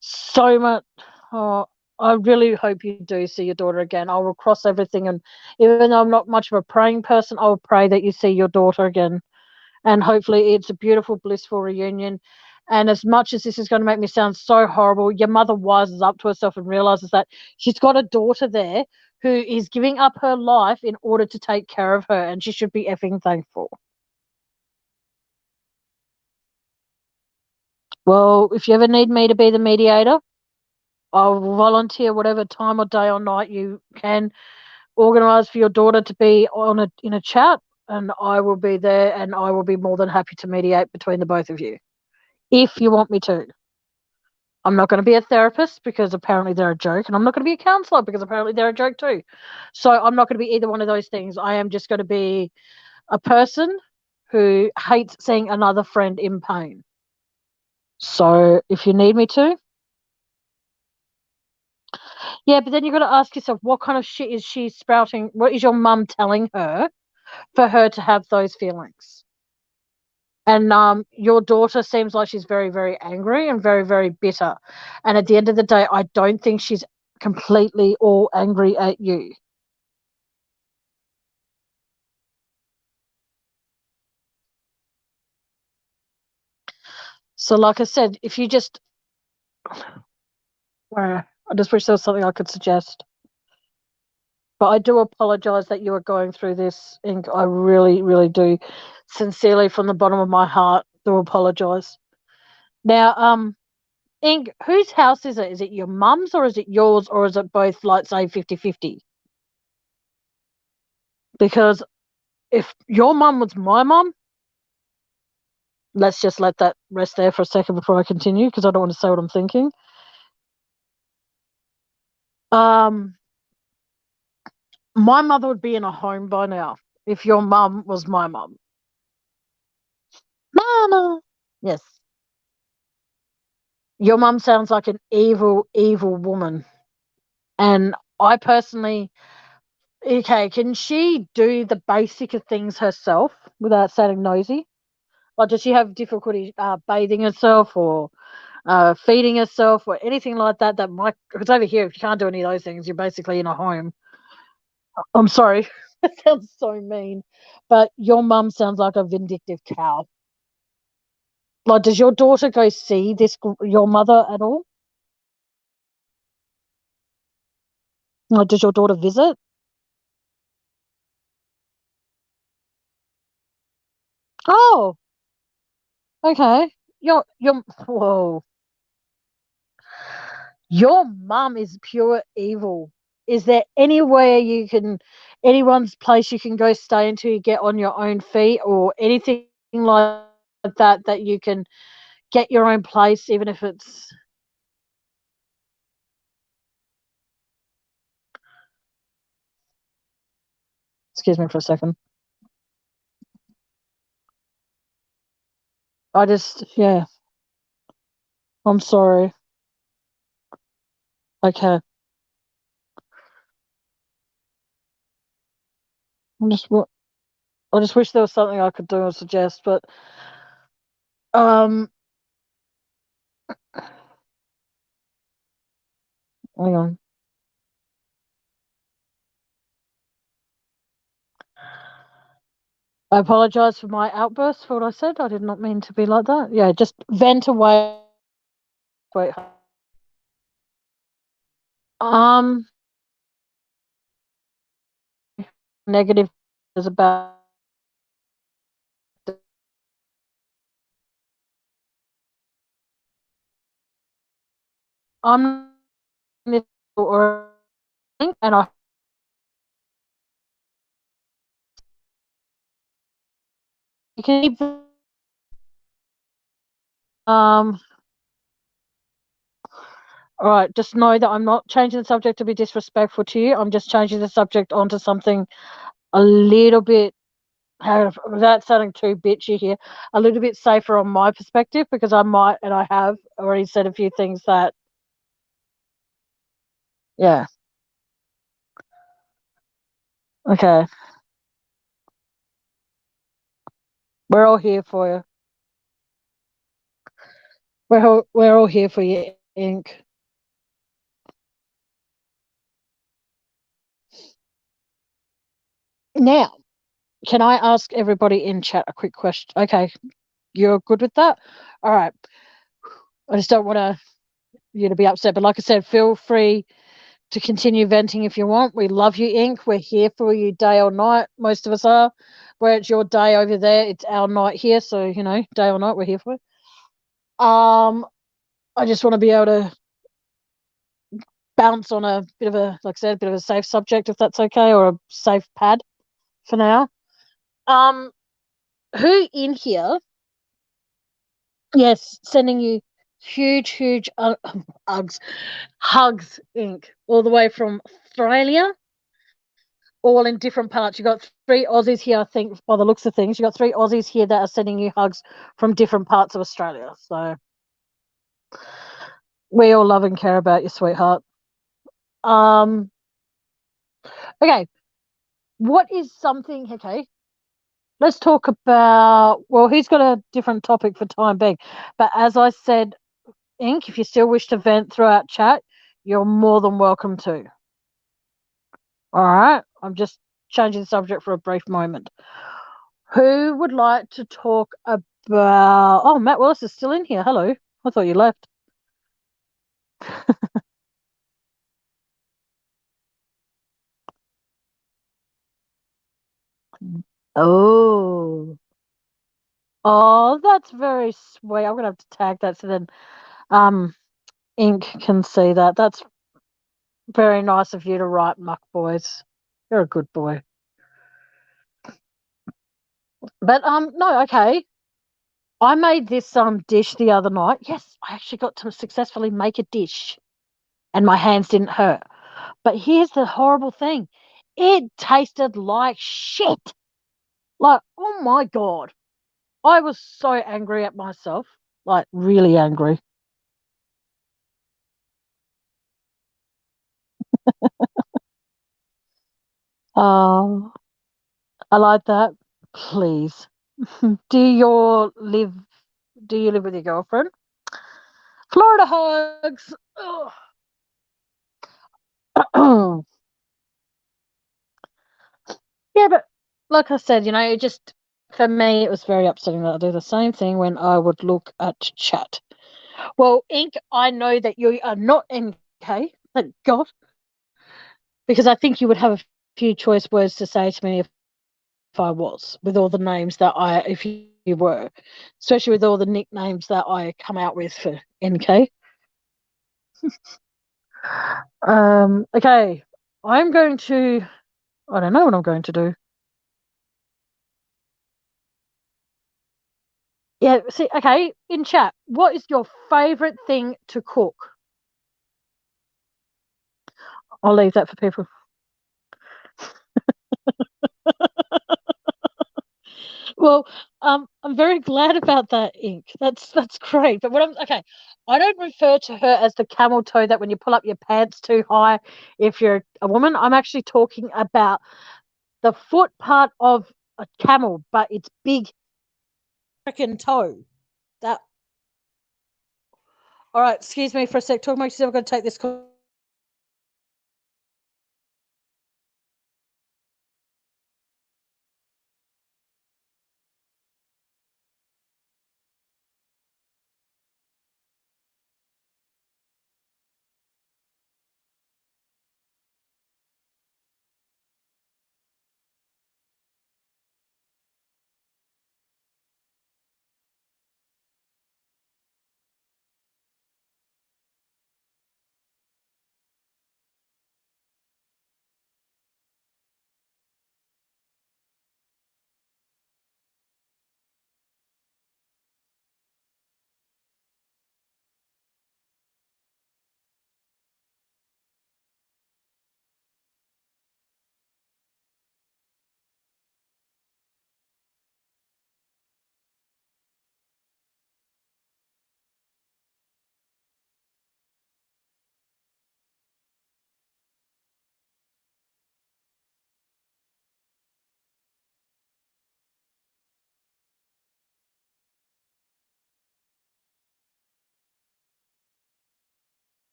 so much. Oh, I really hope you do see your daughter again. I will cross everything. And even though I'm not much of a praying person, I will pray that you see your daughter again. And hopefully it's a beautiful, blissful reunion. And as much as this is going to make me sound so horrible, your mother wises up to herself and realizes that she's got a daughter there who is giving up her life in order to take care of her, and she should be effing thankful. Well, if you ever need me to be the mediator, I'll volunteer whatever time or day or night you can organise for your daughter to be on in a chat, and I will be there, and I will be more than happy to mediate between the both of you if you want me to. I'm not going to be a therapist because apparently they're a joke, and I'm not going to be a counselor because apparently they're a joke too. So I'm not going to be either one of those things. I am just going to be a person who hates seeing another friend in pain. So if you need me to, yeah, but then you've got to ask yourself, what kind of shit is she sprouting? What is your mum telling her for her to have those feelings? And your daughter seems like she's very, very angry and very, very bitter. And at the end of the day, I don't think she's completely all angry at you. So, like I said, if you just, I just wish there was something I could suggest. But I do apologize that you are going through this, Ink. I really, really do, sincerely, from the bottom of my heart, do apologize. Now, Ink, whose house is it? Is it your mum's or is it yours, or is it both, like, say, 50-50? Because if your mum was my mum, let's just let that rest there for a second before I continue, because I don't want to say what I'm thinking. Um, my mother would be in a home by now if your mum was my mum. Mama. Yes. Your mum sounds like an evil, evil woman. And I personally, okay, can she do the basic of things herself without sounding nosy? Like, does she have difficulty bathing herself or feeding herself or anything like that? That might, because over here, if you can't do any of those things, you're basically in a home. I'm sorry, that sounds so mean, but your mum sounds like a vindictive cow. Like, does your daughter go see your mother at all? Like, does your daughter visit? Oh, okay. Whoa. Your mum is pure evil. Is there anywhere anyone's place you can go stay until you get on your own feet, or anything like that you can get your own place, even if it's. Excuse me for a second. Yeah, I'm sorry. Okay. I'm just, I just wish there was something I could do or suggest, but um, hang on. I apologize for my outburst for what I said. I did not mean to be like that. Yeah, just vent away. Wait. Um, Negative is about. I'm or and I you can keep um. All right, just know that I'm not changing the subject to be disrespectful to you. I'm just changing the subject onto something a little bit, without sounding too bitchy here, a little bit safer on my perspective, because I might, and I have already said a few things that Yeah. Okay. We're all here for you. We're all here for you, Ink. Now, can I ask everybody in chat a quick question? Okay, you're good with that? All right. I just don't want you to be upset, but like I said, feel free to continue venting if you want. We love you, Ink. We're here for you day or night. Most of us are. Where it's your day over there, it's our night here. So, day or night, we're here for you. I just want to be able to bounce on a bit of a, like I said, a bit of a safe subject, if that's okay, or a safe pad for now. Um, who in here? Yes, sending you huge, huge hugs, Ink, all the way from Australia, all in different parts. You got three Aussies here, I think, by the looks of things. You got three Aussies here that are sending you hugs from different parts of Australia. So we all love and care about you, sweetheart. Um, okay, what is something? Okay, let's talk about. Well, he's got a different topic for time being, but as I said, Ink, if you still wish to vent throughout chat, you're more than welcome to. All right, I'm just changing the subject for a brief moment. Who would like to talk about? Oh, Matt Willis is still in here. Hello. I thought you left. Oh. Oh, that's very sweet. I'm gonna have to tag that so then Ink can see that. That's very nice of you to write, Muck Boys. You're a good boy. But no, okay. I made this dish the other night. Yes, I actually got to successfully make a dish and my hands didn't hurt. But here's the horrible thing. It tasted like shit. Like, oh my God. I was so angry at myself. Like, really angry. Oh, I like that. Please. Do you live with your girlfriend? Florida hugs. Yeah, but like I said, it just for me it was very upsetting that I do the same thing when I would look at chat. Well, Ink, I know that you are not NK, thank God, because I think you would have a few choice words to say to me if I was, with all the names that if you were, especially with all the nicknames that I come out with for NK. Okay, I'm going to. I don't know what I'm going to do. Yeah, see, okay, in chat, what is your favorite thing to cook? I'll leave that for people. Well, I'm very glad about that, Ink. That's great. But okay, I don't refer to her as the camel toe that when you pull up your pants too high if you're a woman. I'm actually talking about the foot part of a camel, but it's big freaking toe. That all right, excuse me for a sec. Talk about yourself. I'm gonna take this call.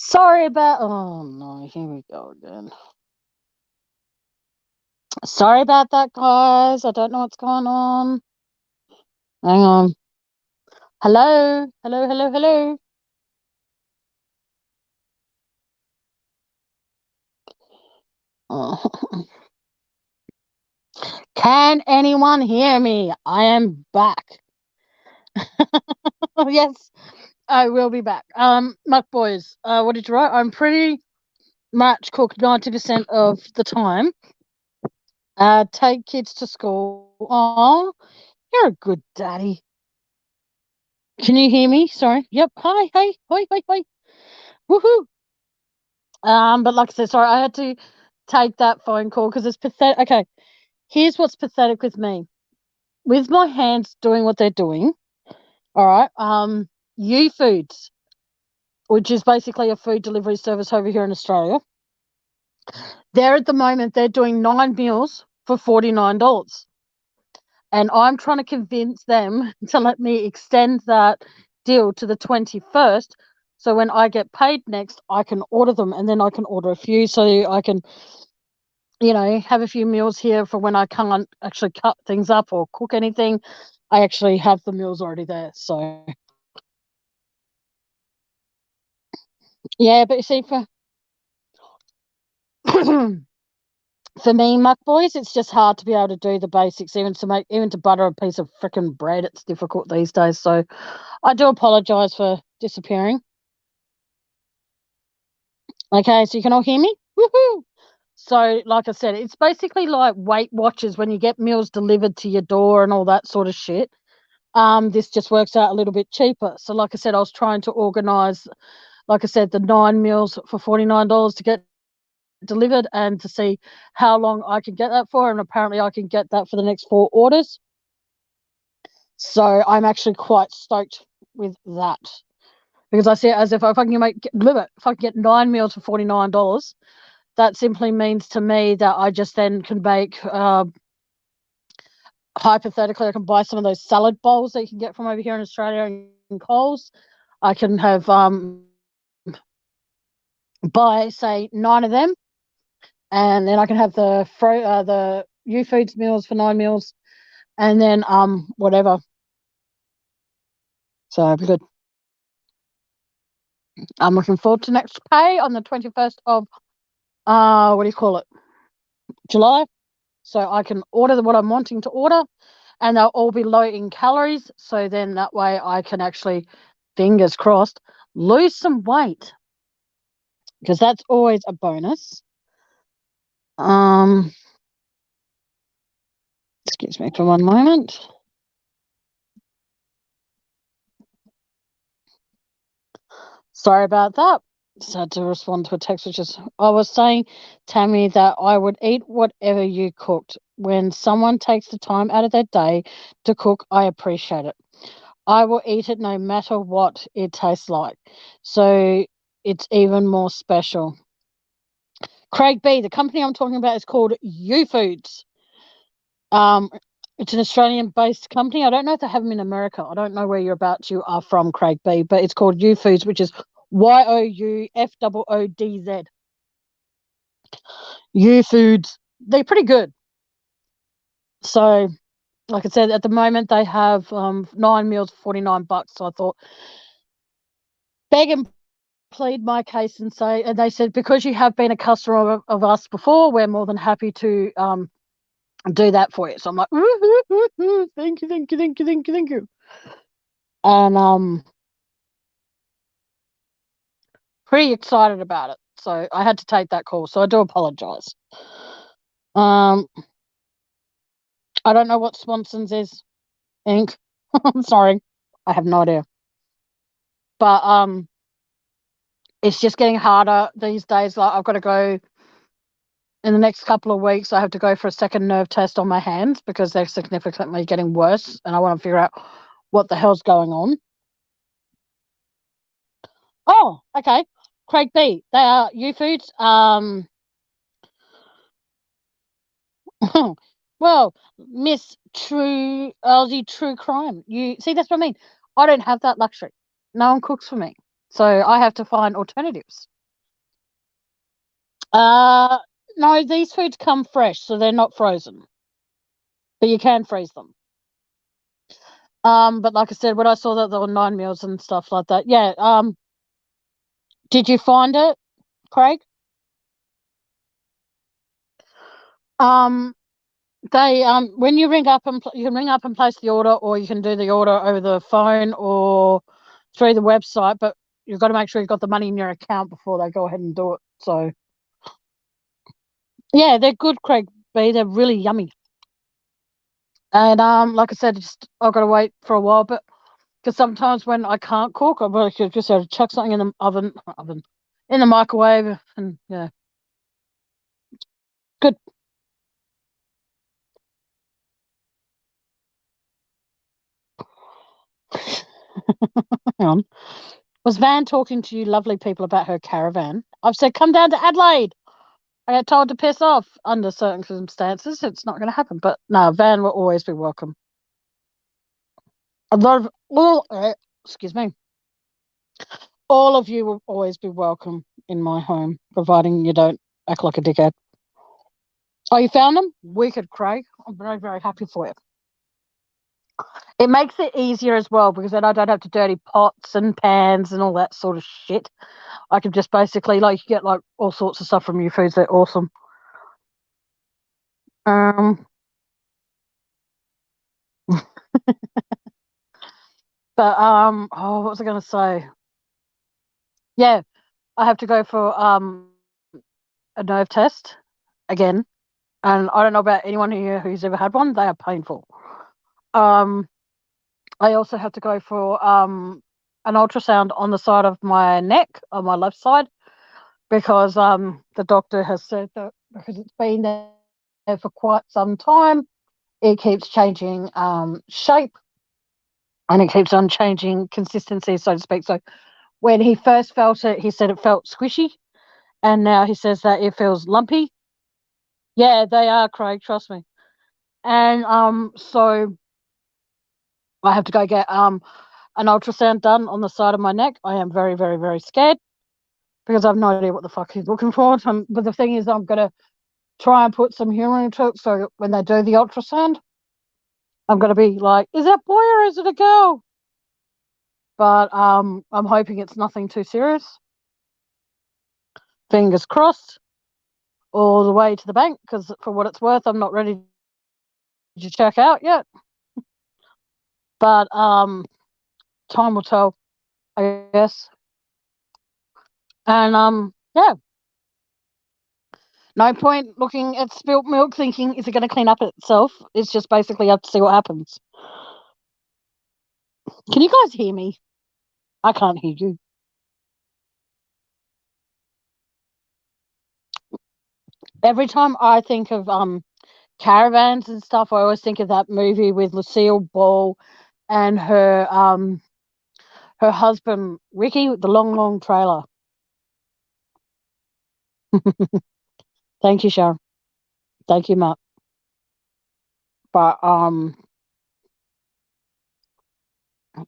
Sorry about. Oh no, here we go again. Sorry about that, guys. I don't know what's going on. Hang on. Hello, hello, hello, hello. Oh. Can anyone hear me? I am back. Yes, I will be back. Muck boys, what did you write? I'm pretty much cook 90% of the time. Take kids to school. Oh, you're a good daddy. Can you hear me? Sorry. Yep. Hi, hey, hi, hi, hi. Woohoo. But like I said, sorry, I had to take that phone call because it's pathetic. Okay, here's what's pathetic with me. With my hands doing what they're doing, all right, U Foods, which is basically a food delivery service over here in Australia, they're at the moment, they're doing 9 meals for $49. And I'm trying to convince them to let me extend that deal to the 21st. So when I get paid next, I can order them and then I can order a few so I can, have a few meals here for when I can't actually cut things up or cook anything. I actually have the meals already there. So, yeah, but you see, for me, muck boys, it's just hard to be able to do the basics, even to butter a piece of freaking bread. It's difficult these days. So I do apologize for disappearing. Okay, so you can all hear me? Woohoo! So, like I said, it's basically like Weight Watchers when you get meals delivered to your door and all that sort of shit. This just works out a little bit cheaper. So, like I said, I was trying to organize, like I said, the 9 meals for $49 to get delivered and to see how long I can get that for. And apparently, I can get that for the next 4 orders. So, I'm actually quite stoked with that because I see it as if I can if I can get 9 meals for $49, that simply means to me that I just then can make, hypothetically, I can buy some of those salad bowls that you can get from over here in Australia in Coles. I can have buy say 9 of them, and then I can have the U Foods meals for 9 meals, and then whatever. So it'll be good. I'm looking forward to next pay on the 21st of what do you call it, July. So I can order what I'm wanting to order, and they'll all be low in calories. So then that way I can actually, fingers crossed, lose some weight because that's always a bonus. Um, excuse me for one moment. Sorry about that. Just had to respond to a text, which is I was saying, Tammie, that I would eat whatever you cooked. When someone takes the time out of their day to cook, I appreciate it. I will eat it no matter what it tastes like. So it's even more special. Craig B, the company I'm talking about is called U Foods. Um, it's an Australian-based company. I don't know if they have them in America. I don't know where you are from, Craig B, but it's called U Foods, which is YOUFOODZ. U Foods. They're pretty good. So, like I said, at the moment they have 9 meals for $49. So I thought, beg and plead my case and say, and they said, because you have been a customer of us before, we're more than happy to do that for you. So I'm like, thank you, thank you, thank you, thank you, thank you. And pretty excited about it. So I had to take that call. So I do apologize. Um, I don't know what Swanson's is, Inc. I'm sorry. I have no idea. But it's just getting harder these days. Like I've got to go in the next couple of weeks. I have to go for a second nerve test on my hands because they're significantly getting worse, and I want to figure out what the hell's going on. Oh, okay. Craig B. They are U Foods. Well, Miss True Aussie True Crime. You see, that's what I mean. I don't have that luxury. No one cooks for me, so I have to find alternatives. No, these foods come fresh, so they're not frozen, but you can freeze them. But like I said, when I saw that there were 9 meals and stuff like that, yeah. Did you find it, Craig? Um, they when you ring up and you can ring up and place the order, or you can do the order over the phone or through the website. But you've got to make sure you've got the money in your account before they go ahead and do it. So yeah, they're good, Craig B. They're really yummy. And like I said, I've got to wait for a while, but because sometimes when I can't cook, I've just have to chuck something in the oven, in the microwave, and yeah, good. Hang on. Was Van talking to you lovely people about her caravan? I've said, come down to Adelaide. I get told to piss off under certain circumstances. It's not going to happen. But no, Van will always be welcome. A lot of excuse me, all of you will always be welcome in my home, providing you don't act like a dickhead. Oh, you found them? Wicked, Craig. I'm very, very happy for you. It makes it easier as well because then I don't have to dirty pots and pans and all that sort of shit. I can just basically get like all sorts of stuff from your foods. They're awesome. Um, but what was I going to say? Yeah, I have to go for a nerve test again, and I don't know about anyone here who's ever had one. They are painful. Um, I also have to go for an ultrasound on the side of my neck on my left side because the doctor has said that because it's been there for quite some time, it keeps changing shape and it keeps on changing consistency, so to speak. So when he first felt it, he said it felt squishy, and now he says that it feels lumpy. Yeah, they are, Craig. Trust me. And so I have to go get an ultrasound done on the side of my neck. I am very, very, very scared because I've no idea what the fuck he's looking for. But the thing is, I'm gonna try and put some humour into it, so when they do the ultrasound, I'm gonna be like, "Is that boy or is it a girl?" But I'm hoping it's nothing too serious. Fingers crossed, all the way to the bank. Because for what it's worth, I'm not ready to check out yet. But time will tell, I guess. And yeah, no point looking at spilt milk thinking, is it going to clean up itself? It's just basically have to see what happens. Can you guys hear me? I can't hear you. Every time I think of caravans and stuff, I always think of that movie with Lucille Ball and her husband Ricky, the long, long trailer. Thank you, Sharon. Thank you, Mark. But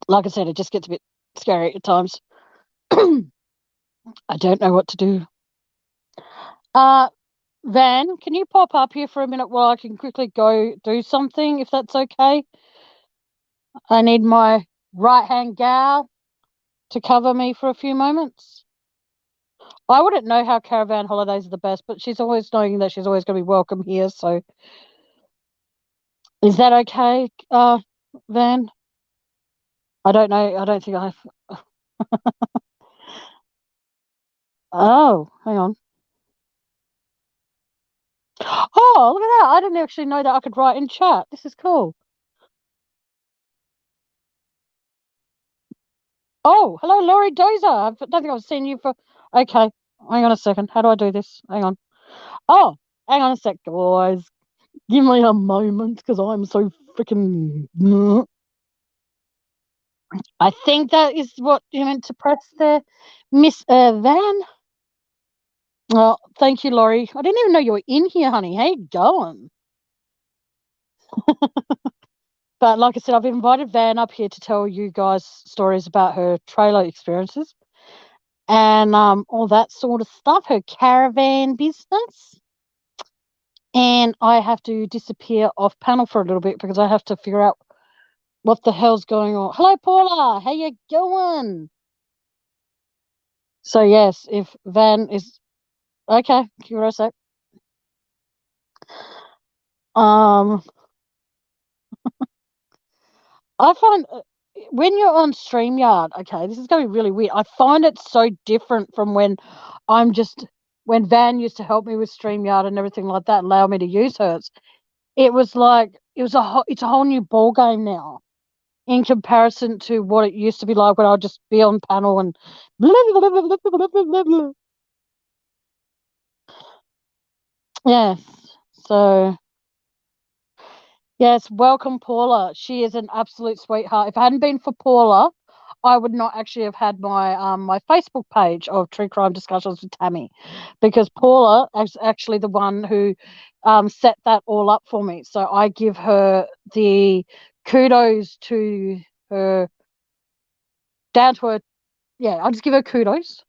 like I said, it just gets a bit scary at times. I don't know what to do. Uh, Van, can you pop up here for a minute while I can quickly go do something, if that's okay? I need my right hand gal to cover me for a few moments. I wouldn't know how caravan holidays are the best, but she's always knowing that she's always going to be welcome here. So, is that okay, Van? I don't know. I don't think I've. Oh, hang on. Oh, look at that. I didn't actually know that I could write in chat. This is cool. Oh, hello, Laurie Dozer. I don't think I've seen you for. Okay, hang on a second. How do I do this? Hang on. Oh, hang on a sec, guys. Give me a moment because I'm so freaking. I think that is what you meant to press there, Miss Van. Oh, thank you, Laurie. I didn't even know you were in here, honey. How you going? But like I said, I've invited Van up here to tell you guys stories about her trailer experiences. and all that sort of stuff, her caravan business. And I have to disappear off panel for a little bit because I have to figure out what the hell's going on. Hello, Paula. How you going? So, yes, if Van is... Okay, give her a sec. I find when you're on StreamYard, okay, this is going to be really weird. I find it so different from when when Van used to help me with StreamYard and everything like that, allow me to use hers. It was like, it's a whole new ball game now in comparison to what it used to be like when I'd just be on panel and blah, blah, blah, blah, blah, blah, blah, blah. Yes. So, yes, welcome, Paula. She is an absolute sweetheart. If it hadn't been for Paula, I would not actually have had my Facebook page of True Crime Discussions with Tammie, because Paula is actually the one who set that all up for me. So I give her the kudos to her, down to her. Yeah, I'll just give her kudos.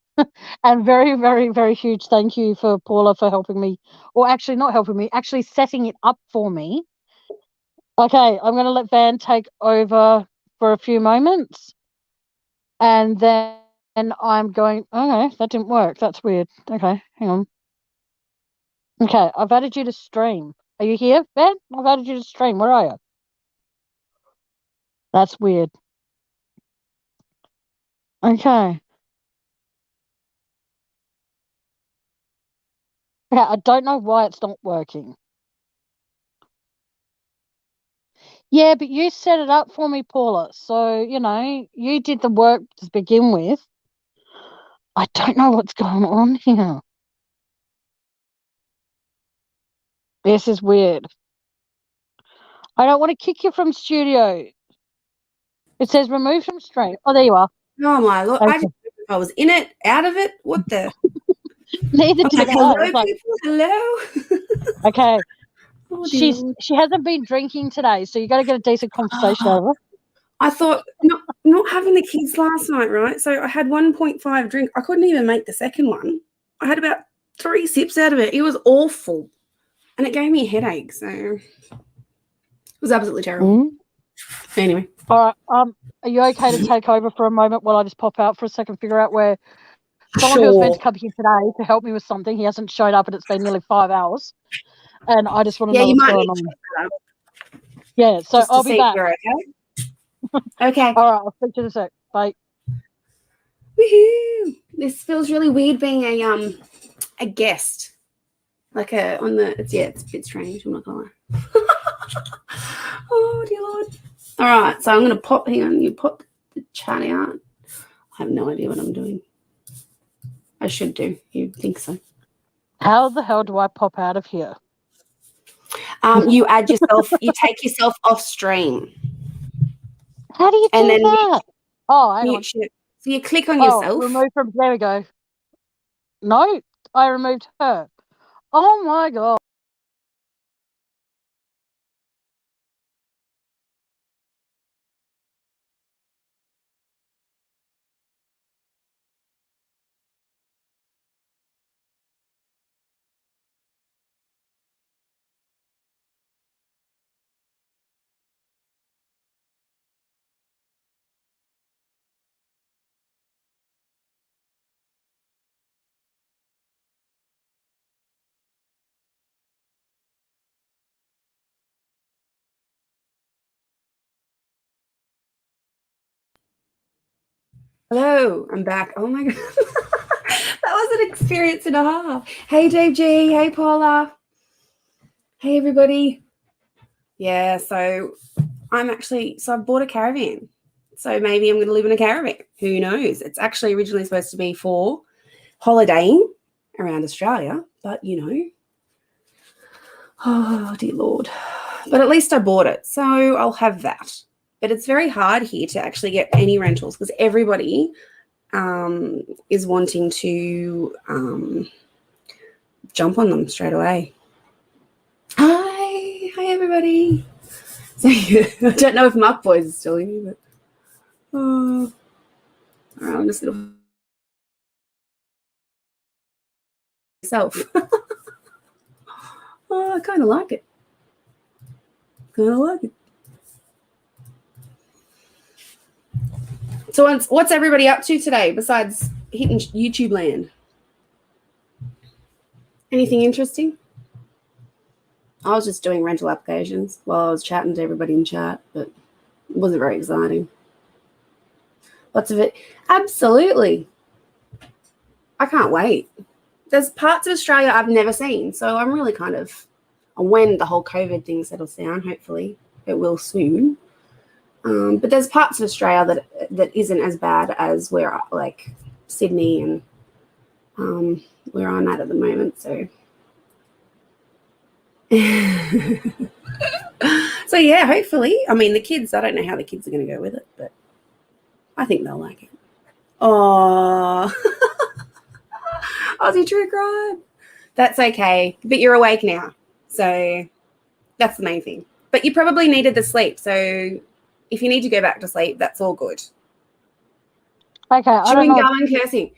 And very, very, very huge thank you for Paula for helping me, or actually not helping me, actually setting it up for me. Okay, I'm going to let Van take over for a few moments, and then I'm going... Okay, that didn't work. That's weird. Okay, hang on. Okay, I've added you to stream. Are you here, Van? I've added you to stream. Where are you? That's weird. Okay. Yeah, I don't know why it's not working. Yeah, but you set it up for me, Paula. So, you did the work to begin with. I don't know what's going on here. This is weird. I don't want to kick you from studio. It says remove from stream. Oh, there you are. Oh, my Lord. Okay. I didn't know if I was in it, out of it. What the? Neither did I. Hello, Like, people. Hello. okay. Oh, She hasn't been drinking today, so you got to get a decent conversation out of her. I thought not having the kids last night, right? So I had 1.5 drink. I couldn't even make the second one. I had about 3 sips out of it. It was awful, and it gave me a headache. So it was absolutely terrible. Anyway, all right. Are you okay to take over for a moment while I just pop out for a second, figure out where someone who was meant to come here today to help me with something, he hasn't showed up, and it's been nearly 5 hours, and I just want to know what's going on. Yeah, so just I'll be back. You're okay. Okay. All right, I'll speak to you in a sec. Bye. Woohoo! This feels really weird being a guest, like it's a bit strange. I'm not gonna lie. Oh dear Lord! All right, so I'm gonna pop. Hang on, you pop the chat out. I have no idea what I'm doing. I should do. You'd think so. How the hell do I pop out of here? You add yourself. You take yourself off stream. How do you do that? Hang on. So you click on yourself. Remove from... There we go. No, I removed her. Oh my God. Hello, I'm back. Oh my God. That was an experience and a half. Hey, Dave G. Hey, Paula. Hey, everybody. Yeah, so I bought a caravan. So maybe I'm going to live in a caravan. Who knows? It's actually originally supposed to be for holidaying around Australia, but oh, dear Lord. But at least I bought it, so I'll have that. But it's very hard here to actually get any rentals because everybody is wanting to jump on them straight away. Hi everybody. So I don't know if Mark Boys is still here, but all right, I'm just gonna myself. Oh, I kind of like it. So what's everybody up to today besides hitting YouTube land? Anything interesting? I was just doing rental applications while I was chatting to everybody in chat, but it wasn't very exciting. Lots of it. Absolutely. I can't wait. There's parts of Australia I've never seen, so I'm really kind of, when the whole COVID thing settles down, hopefully it will soon. But there's parts of Australia that isn't as bad as where, like Sydney and where I'm at the moment. So, so yeah, hopefully. I mean, the kids, I don't know how the kids are going to go with it, but I think they'll like it. Oh, Aussie true crime. That's okay, but you're awake now, so that's the main thing. But you probably needed the sleep, so if you need to go back to sleep, that's all good. Okay, Chewing gum and cursing.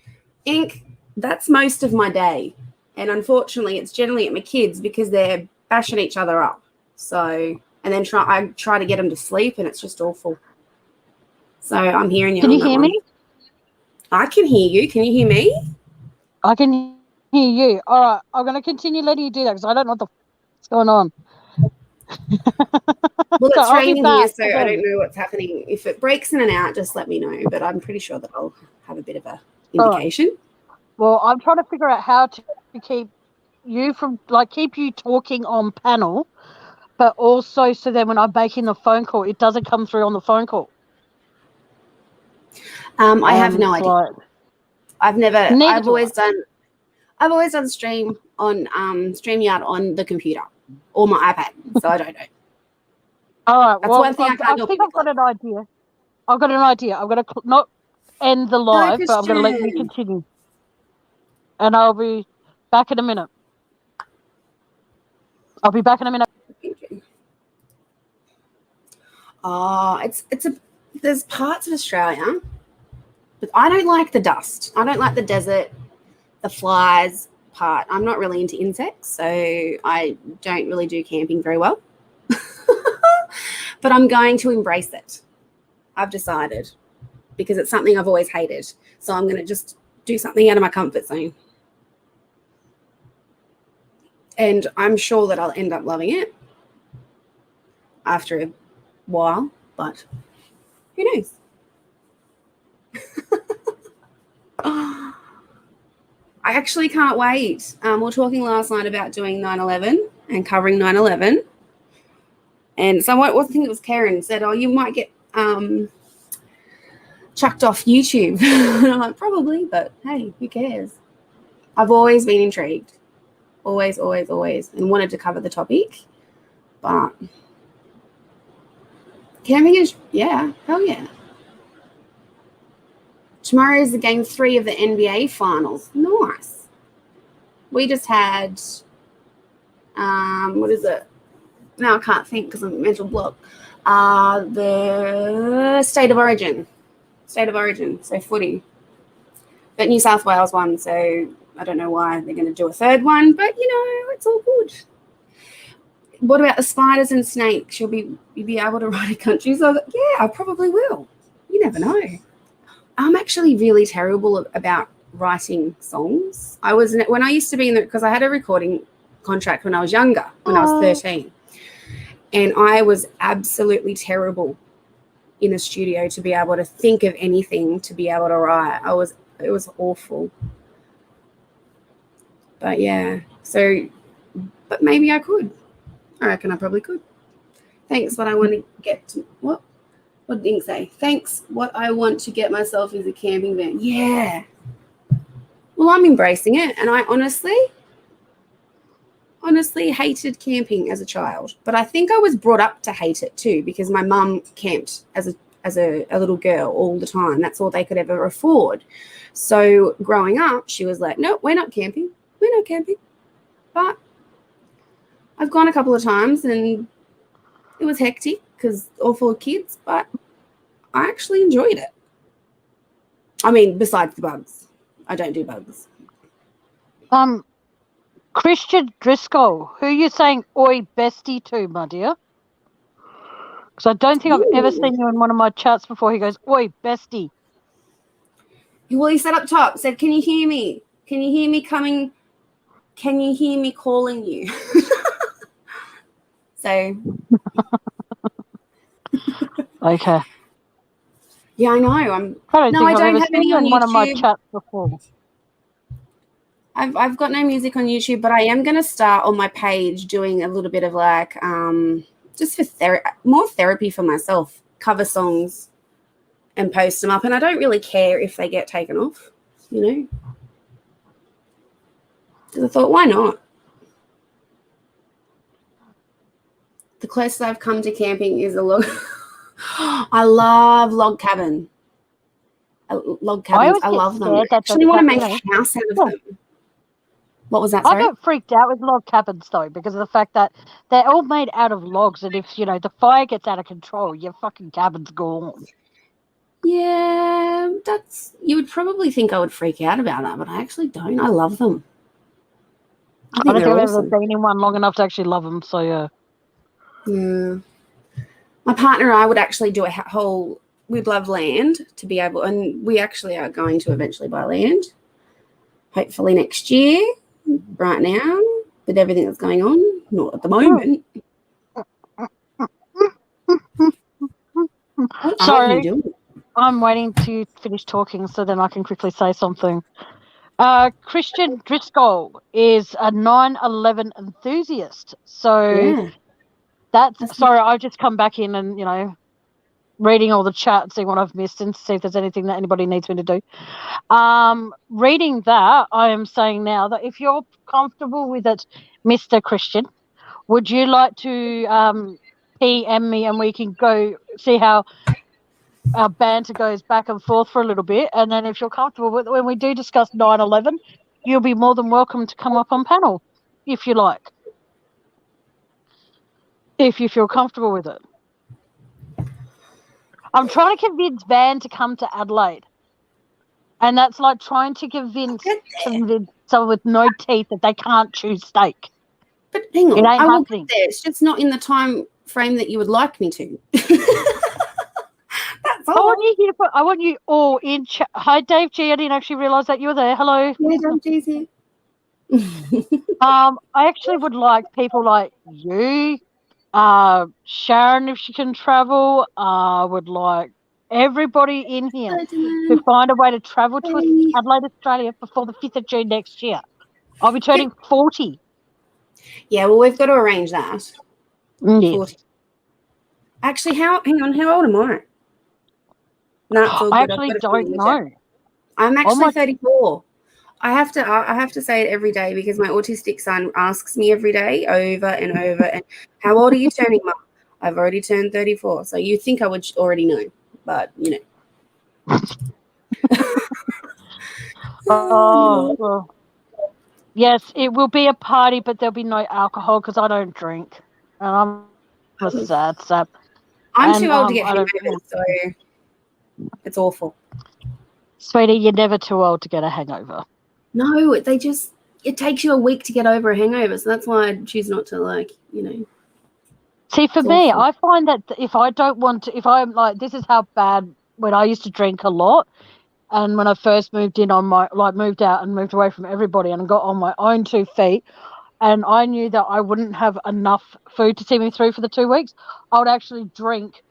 Ink, that's most of my day. And unfortunately, it's generally at my kids because they're bashing each other up. So, and then I try to get them to sleep, and it's just awful. So I'm hearing you. Can you hear me? I can hear you. Can you hear me? I can hear you. All right, I'm going to continue letting you do that because I don't know what's going on. Well, it's raining here, so again. I don't know what's happening. If it breaks in and out, just let me know. But I'm pretty sure that I'll have a bit of a indication. Right. Well, I'm trying to figure out how to keep you from, like, keep you talking on panel, but also so then when I'm making the phone call, it doesn't come through on the phone call. I have no idea. Like, I've always done stream on StreamYard on the computer or my iPad, so I don't know. All right. That's one thing I can't do. I think I've got an idea. I'm going to not end the live, but I'm going to let you continue. And I'll be back in a minute. Oh, there's parts of Australia, but I don't like the dust. I don't like the desert, the flies part. I'm not really into insects, so I don't really do camping very well. But I'm going to embrace it. I've decided, because it's something I've always hated. So I'm going to just do something out of my comfort zone. And I'm sure that I'll end up loving it after a while, but who knows? I actually can't wait. We were talking last night about doing 9/11 and covering 9/11. And someone, I think it was Karen, said, oh, you might get chucked off YouTube. And I'm like, probably, but hey, who cares? I've always been intrigued. Always, and wanted to cover the topic. But camping is, yeah, hell yeah. Tomorrow is the game 3 of the NBA finals. Nice. We just had, what is it? Now I can't think because I'm a mental block. The State of Origin, so footy. But New South Wales won, so I don't know why they're going to do a third one, but, it's all good. What about the spiders and snakes? You'll be able to write a country song? Yeah, I probably will. You never know. I'm actually really terrible about writing songs. When I used to be because I had a recording contract when I was younger, when I was 13. And I was absolutely terrible in the studio to be able to think of anything to be able to write. It was awful. But yeah, but maybe I could. I reckon I probably could. Thanks, what I want to get to, what did Ink say? Thanks, what I want to get myself is a camping van. Yeah. Well, I'm embracing it, and I honestly hated camping as a child, but I think I was brought up to hate it too because my mum camped as a little girl all the time. That's all they could ever afford. So growing up, she was like, no, we're not camping. But I've gone a couple of times and it was hectic because all 4 kids, but I actually enjoyed it. I mean, besides the bugs. I don't do bugs. Christian Driscoll, who are you saying oi bestie to, my dear? Because I don't think I've ever Ooh. seen you in one of my chats before. He goes, oi bestie. Well, he said up top, said, can you hear me? Can you hear me coming? Can you hear me calling you? So. Okay. Yeah, I know. I don't think I I've don't ever have seen any you on in one of my YouTube. chats before. I've got no music on YouTube, but I am going to start on my page doing a little bit of like just for more therapy for myself, cover songs and post them up. And I don't really care if they get taken off, you know. Because I thought, why not? The closest I've come to camping is a log. I love log cabin. Log cabins. I love them. I actually want to make a house out of them. What was that, sorry? I get freaked out with log cabins, though, because of the fact that they're all made out of logs, and if, you know, the fire gets out of control, your fucking cabin's gone. Yeah, you would probably think I would freak out about that, but I actually don't. I love them. I don't think I've awesome. ever been in one long enough to actually love them, so yeah. Yeah. My partner and I would actually do a whole, we'd love land to be able, and we actually are going to eventually buy land, hopefully next year. Right now, with everything that's going on, not at the moment. What are you doing? I'm waiting to finish talking so then I can quickly say something. Christian Driscoll is a 9/11 enthusiast. So Yeah. that's sorry, I've just come back in and, you know, reading all the chat and seeing what I've missed and see if there's anything that anybody needs me to do. Reading that, I am saying now that if you're comfortable with it, Mr. Christian, would you like to PM me and we can go see how our banter goes back and forth for a little bit, and then if you're comfortable with it, when we do discuss 9/11, you'll be more than welcome to come up on panel if you like, if you feel comfortable with it. I'm trying to convince Van to come to Adelaide, and that's like trying to convince someone with no teeth that they can't chew steak. But hang on, I will get there. It's just not in the time frame that you would like me to. That's all. I want you all in chat. Hi, Dave G. I didn't actually realise that you were there. Hello. Yeah, Dave G's here. I actually would like people like you, Sharon, if she can travel. Would like everybody in here to find a way to travel to Adelaide, Australia before the 5th of June next year. I'll be turning 40. Yeah, well, we've got to arrange that. Yes. 40. Actually, hang on, how old am I? No, it's all good. I actually don't know. I'm actually 34. I have to say it every day because my autistic son asks me every day over and over, and how old are you turning, Mum? I've already turned 34. So you think I would already know, but you know. Well, yes, it will be a party, but there'll be no alcohol because I don't drink, and I'm a sad sap. I'm too old to get hangovers, so it's awful. Sweetie, you're never too old to get a hangover. No, it takes you a week to get over a hangover, so that's why I choose not to, like, you know. See, for me, I find that if I don't want to, if I'm like, this is how bad when I used to drink a lot, and when I first moved in on my, like, moved out and moved away from everybody and got on my own 2 feet, and I knew that I wouldn't have enough food to see me through for the 2 weeks, I would actually drink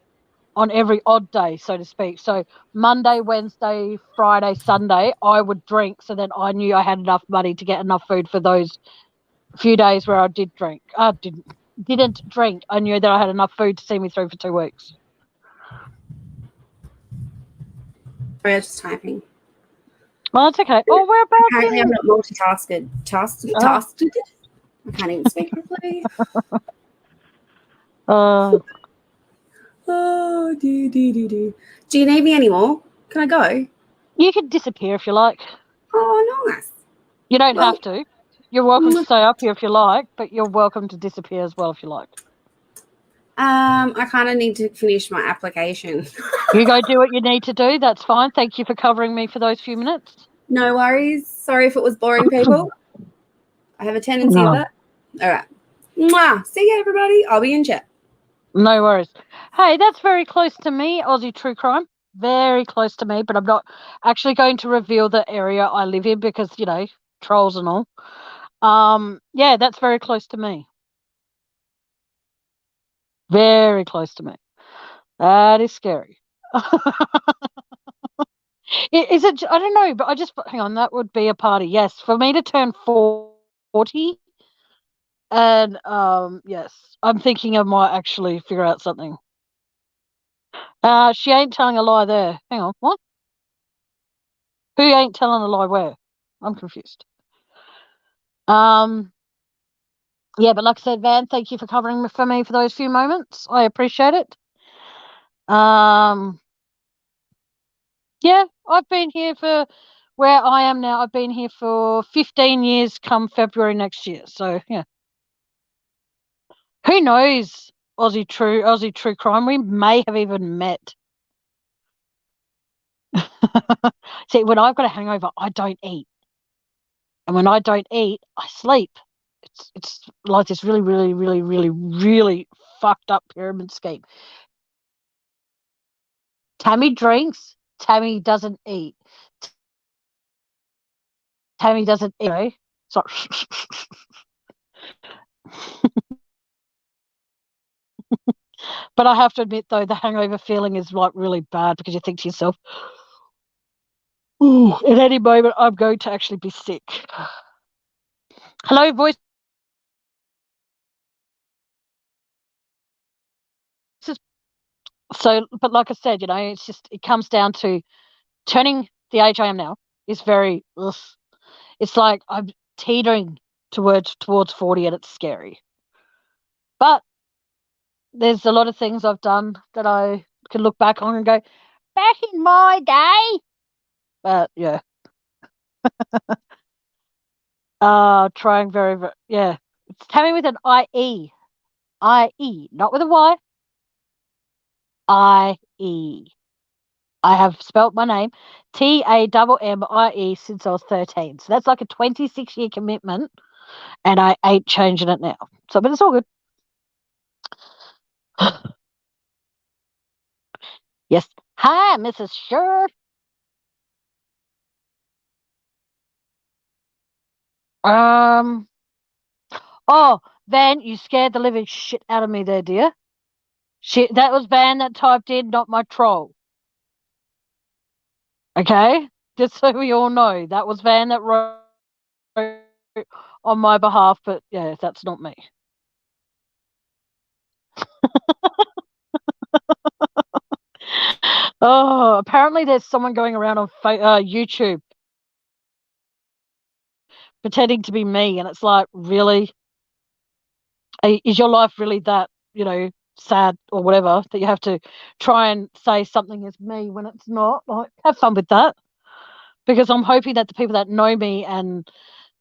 on every odd day, so to speak. So Monday, Wednesday, Friday, Sunday, I would drink. So then I knew I had enough money to get enough food for those few days where I did drink. Didn't drink. I knew that I had enough food to see me through for 2 weeks. Sorry, I was just typing. Well, that's okay. Oh, whereabouts? Apparently, I'm not multitasking. Tasked. I can't even speak properly. Oh, do you need me anymore? Can I go? You can disappear if you like. Oh, nice. You don't have to. You're welcome to stay up here if you like, but you're welcome to disappear as well if you like. I kind of need to finish my application. You go do what you need to do. That's fine. Thank you for covering me for those few minutes. No worries. Sorry if it was boring, people. I have a tendency of that. All right. Mwah. See you, everybody. I'll be in chat. No worries. Hey, that's very close to me, Aussie True Crime. Very close to me, but I'm not actually going to reveal the area I live in because, trolls and all. Yeah, that's very close to me. Very close to me. That is scary. Is it? I don't know, but hang on. That would be a party. Yes, for me to turn 40, and yes, I'm thinking I might actually figure out something. She ain't telling a lie there. Hang on, what? Who ain't telling a lie where? I'm confused. Yeah, but like I said, Van, thank you for covering for me for those few moments. I appreciate it. Yeah, I've been here for where I am now. I've been here for 15 years come February next year. So, yeah. Who knows, Aussie True Crime? We may have even met. See, when I've got a hangover, I don't eat. And when I don't eat, I sleep. It's like this really, really, really, really, really fucked up pyramid scheme. Tammie drinks, Tammie doesn't eat. Tammie doesn't eat. It's like but I have to admit though, the hangover feeling is like really bad because you think to yourself, ooh, at any moment I'm going to actually be sick. Hello, voices. So, but like I said, it's just, it comes down to turning the age I am now is very, ugh. It's like I'm teetering towards 40 and it's scary. But there's a lot of things I've done that I can look back on and go, back in my day. But yeah. Trying very, very, yeah. It's Tammie with an I-E. I-E, not with a Y. I-E. I have spelt my name Tammie since I was 13. So that's like a 26-year commitment, and I ain't changing it now. So, but it's all good. Yes. Hi, Mrs. Sure. Um. Oh, Van, you scared the living shit out of me there, dear. Shit, that was Van that typed in, not my troll. Okay, just so we all know, that was Van that wrote on my behalf, but yeah, that's not me. Oh, apparently there's someone going around on YouTube pretending to be me, and it's like, really? Is your life really that, sad or whatever, that you have to try and say something is me when it's not? Like, have fun with that, because I'm hoping that the people that know me and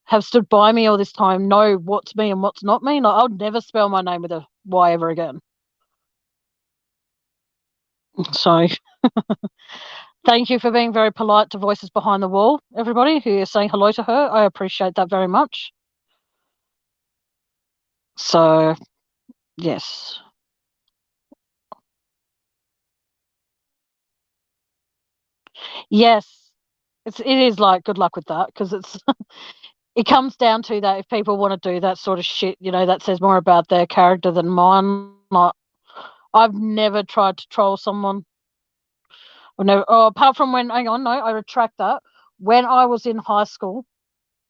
have stood by me all this time know what's me and what's not me. Like, I'll never spell my name with a Y ever again. So thank you for being very polite to Voices Behind the Wall, everybody who is saying hello to her. I appreciate that very much. So, yes. Yes. It is like, good luck with that, because it comes down to that if people want to do that sort of shit, that says more about their character than mine. Like, I've never tried to troll someone. Apart from when, hang on, no, I retract that. When I was in high school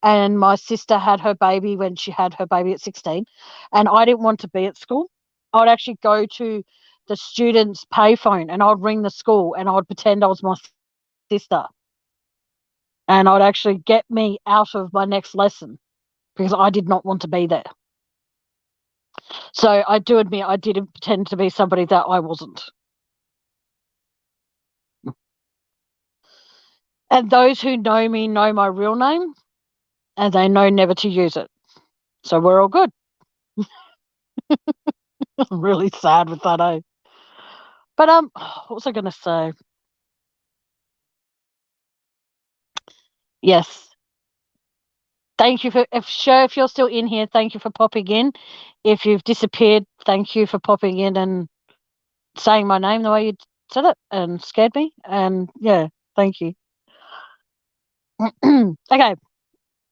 and my sister had her baby when she had her baby at 16, and I didn't want to be at school, I'd actually go to the students' payphone and I'd ring the school and I'd pretend I was my sister. And I'd actually get me out of my next lesson because I did not want to be there. So I do admit I did pretend to be somebody that I wasn't. And those who know me know my real name and they know never to use it. So we're all good. I'm really sad with that, eh? But what was I gonna say? Yes. Thank you for if you're still in here, thank you for popping in. If you've disappeared, thank you for popping in and saying my name the way you said it and scared me. And yeah, thank you. Okay.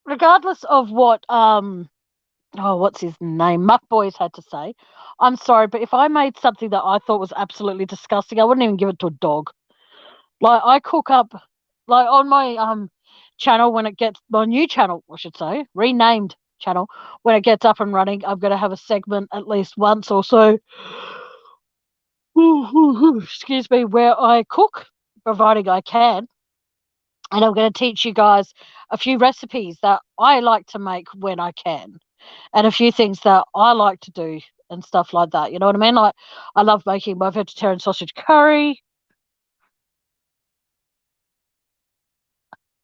Regardless of what what's his name? Muck Boys had to say. I'm sorry, but if I made something that I thought was absolutely disgusting, I wouldn't even give it to a dog. Like I cook up like on my channel when it gets my new channel, I should say, renamed channel, when it gets up and running, I'm gonna have a segment at least once or so. Excuse me, where I cook, providing I can. And I'm going to teach you guys a few recipes that I like to make when I can, and a few things that I like to do and stuff like that. You know what I mean? Like, I love making my vegetarian sausage curry.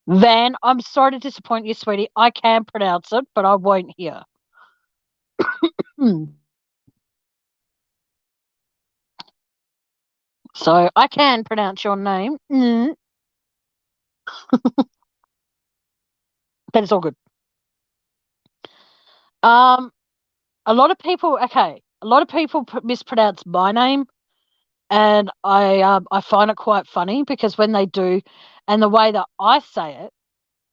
Van, I'm sorry to disappoint you, sweetie. I can pronounce it, but I won't hear. So I can pronounce your name, but it's all good. Um, a lot of people, okay, a lot of people mispronounce my name, and I find it quite funny because when they do, and the way that I say it,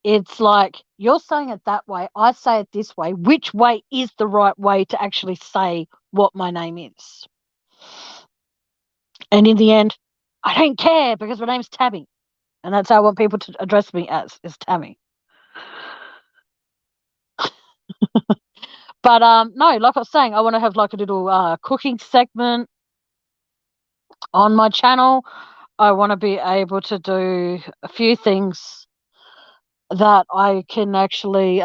it's like you're saying it that way, I say it this way. Which way is the right way to actually say what my name is? And in the end, I don't care because my name's Tammie, and that's how I want people to address me as is Tammie. But no, like I was saying, I want to have like a little cooking segment on my channel. I want to be able to do a few things that I can actually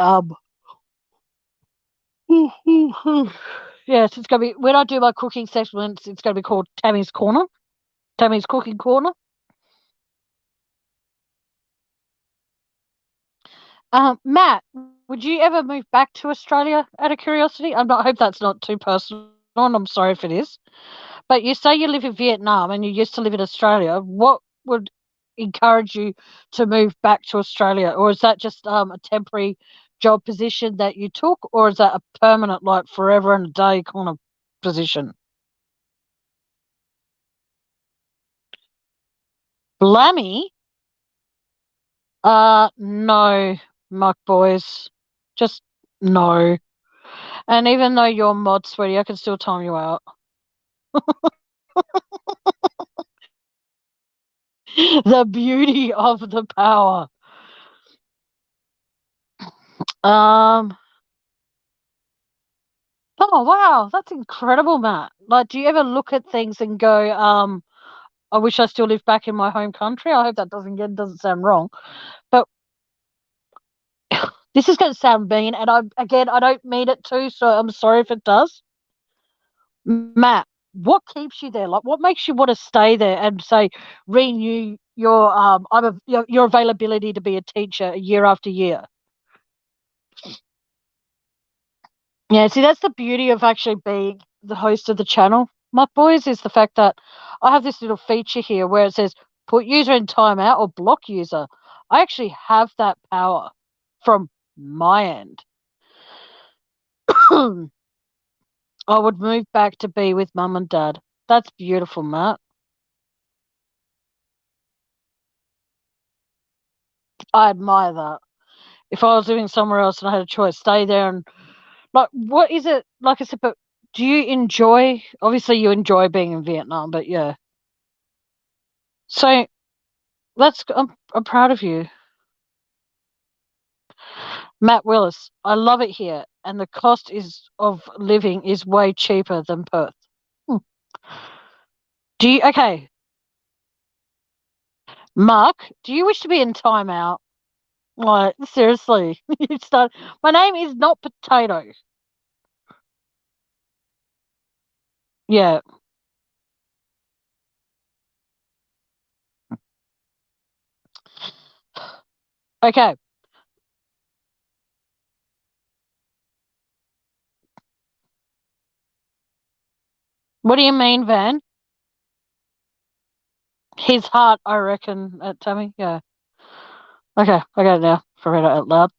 yes, it's gonna be when I do my cooking segments, it's gonna be called Tammie's Corner. Tammie's Cooking Corner. Matt, would you ever move back to Australia out of curiosity? I hope that's not too personal, and I'm sorry if it is. But you say you live in Vietnam and you used to live in Australia. What would encourage you to move back to Australia? Or is that just a temporary job position that you took? Or is that a permanent, like forever and a day kind of position? Blammy? No, Muck Boys. Just no. And even though you're mod, sweetie, I can still time you out. The beauty of the power. Um, oh wow, that's incredible, Matt. Like, do you ever look at things and go, I wish I still lived back in my home country? I hope that doesn't sound wrong. But this is gonna sound mean, and I don't mean it to, so I'm sorry if it does. Matt, what keeps you there? Like, what makes you want to stay there and say renew your your availability to be a teacher year after year? Yeah, see, that's the beauty of actually being the host of the channel, my boys, is the fact that I have this little feature here where it says put user in timeout or block user. I actually have that power from my end. I would move back to be with mum and dad. That's beautiful, Matt. I admire that. If I was living somewhere else and I had a choice, stay there and like, what is it? Like I said, but do you enjoy? Obviously, you enjoy being in Vietnam, but yeah. So I'm proud of you, Matt Willis. I love it here, and the cost is of living is way cheaper than Perth. Hmm. Do you okay, Mark? Do you wish to be in timeout? Like seriously, you start. My name is not Potato. Yeah. Okay. What do you mean, Van? His heart, I reckon, at Tammie. Yeah. Okay, I got it now. For read it out loud.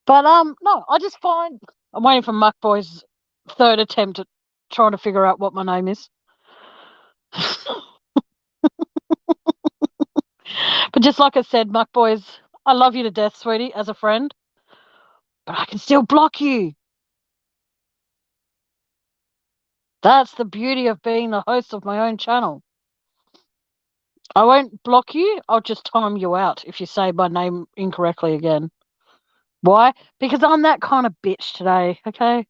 But no, I just find I'm waiting for Muck Boy's third attempt at trying to figure out what my name is. But just like I said, Muck Boys, I love you to death, sweetie, as a friend. But I can still block you. That's the beauty of being the host of my own channel. I won't block you. I'll just time you out if you say my name incorrectly again. Why? Because I'm that kind of bitch today, okay?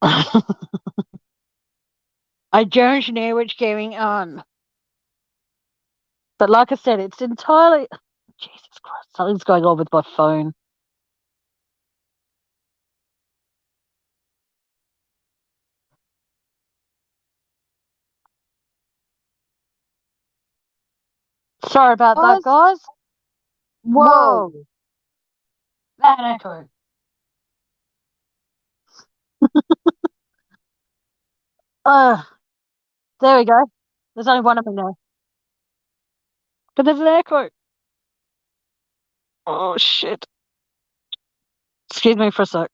I don't know what's going on. But like I said, it's entirely... Jesus Christ, something's going on with my phone. Sorry about that, guys. Whoa. That echo. There we go. There's only one of me now. But there's an echo. Oh, shit. Excuse me for a sec.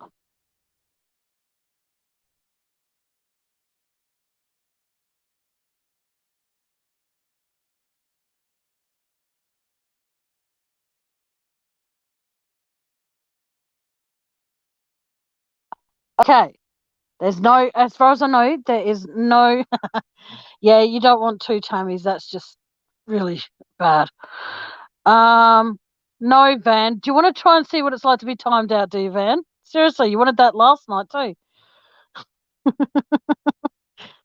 Okay. There's no, as far as I know, there is no... Yeah, you don't want two Tammies. That's just really bad. No, Van. Do you want to try and see what it's like to be timed out, do you, Van? Seriously, you wanted that last night too.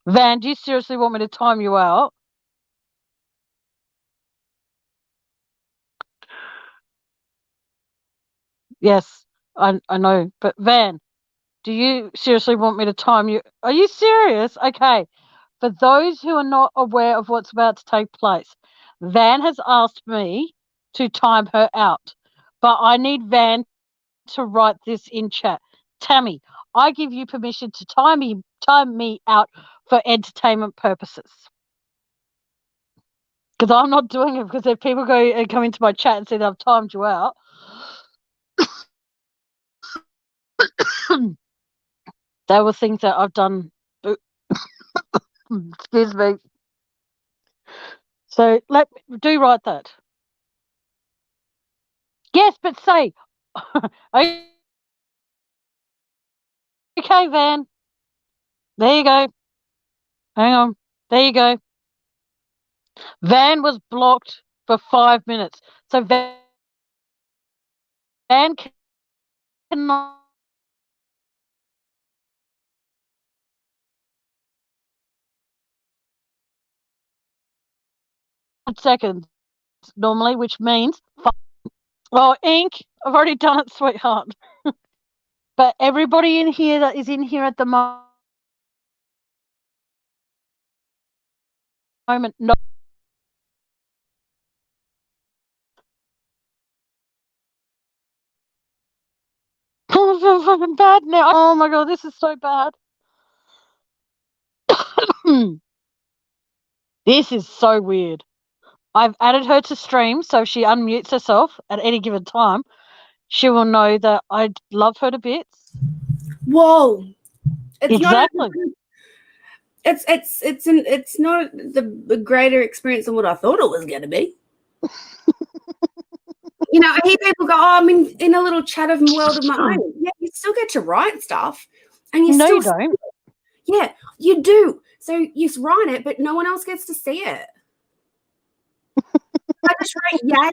Van, do you seriously want me to time you out? Yes, I know. But Van, do you seriously want me to time you? Are you serious? Okay. For those who are not aware of what's about to take place, Van has asked me to time her out. But I need Van to write this in chat. Tammie, I give you permission to time me out for entertainment purposes. Because I'm not doing it, because if people go and come into my chat and say that I've timed you out, they will think that I've done... Excuse me. So do write that. Yes, but say, okay, Van. There you go. Hang on. There you go. Van was blocked for 5 minutes. So Van cannot seconds normally, which means... Well, Ink, I've already done it, sweetheart. But everybody in here that is in here at the moment, no. I feel fucking bad now. Oh my god, this is so bad. This is so weird. I've added her to stream, so if she unmutes herself at any given time, she will know that I love her to bits. Whoa. It's exactly. It's not the greater experience than what I thought it was going to be. You know, I hear people go, "Oh, I'm in a little chat of world of my own." Yeah, you still get to write stuff, and No, you don't. Yeah, you do. So you write it, but no one else gets to see it. I just write "yay"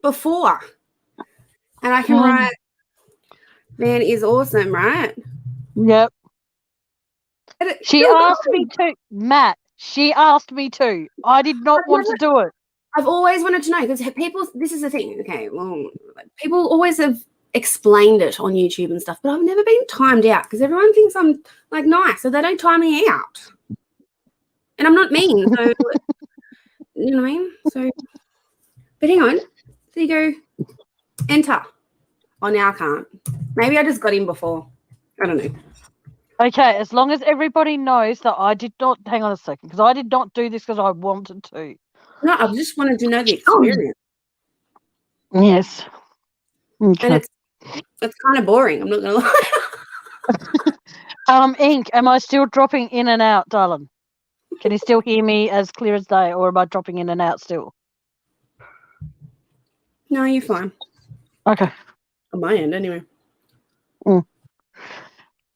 before, and I can write "Van is awesome," right? Yep. She asked me to, Matt. She asked me to. I did not want to do it. I've always wanted to know, because people, this is the thing, okay, well, people always have explained it on YouTube and stuff, but I've never been timed out because everyone thinks I'm like nice, so they don't time me out. And I'm not mean, so you know what I mean? So, but hang on. There you go. Enter. Oh, now I can't. Maybe I just got in before. I don't know. Okay, as long as everybody knows that I did not, hang on a second, because I did not do this because I wanted to. No, I just wanted to know the experience. Yes. Okay. And it's kind of boring. I'm not gonna lie. Ink, am I still dropping in and out, darling? Can you still hear me as clear as day, or am I dropping in and out still? No, you're fine. Okay. On my end, anyway.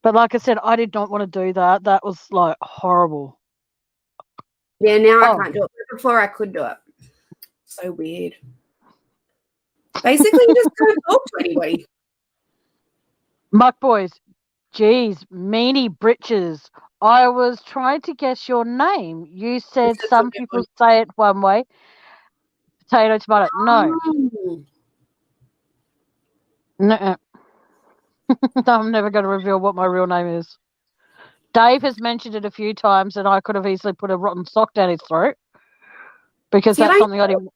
But like I said, I did not want to do that. That was like horrible. Yeah, now I Oh, can't do it. But before I could do it. So weird. Basically, you just don't talk to anybody. Muck boys, geez, meanie britches. I was trying to guess your name. You said It's some people say it one way. Potato, tomato. No. No. I'm never going to reveal what my real name is. Dave has mentioned it a few times, and I could have easily put a rotten sock down his throat because See, that's something I didn't.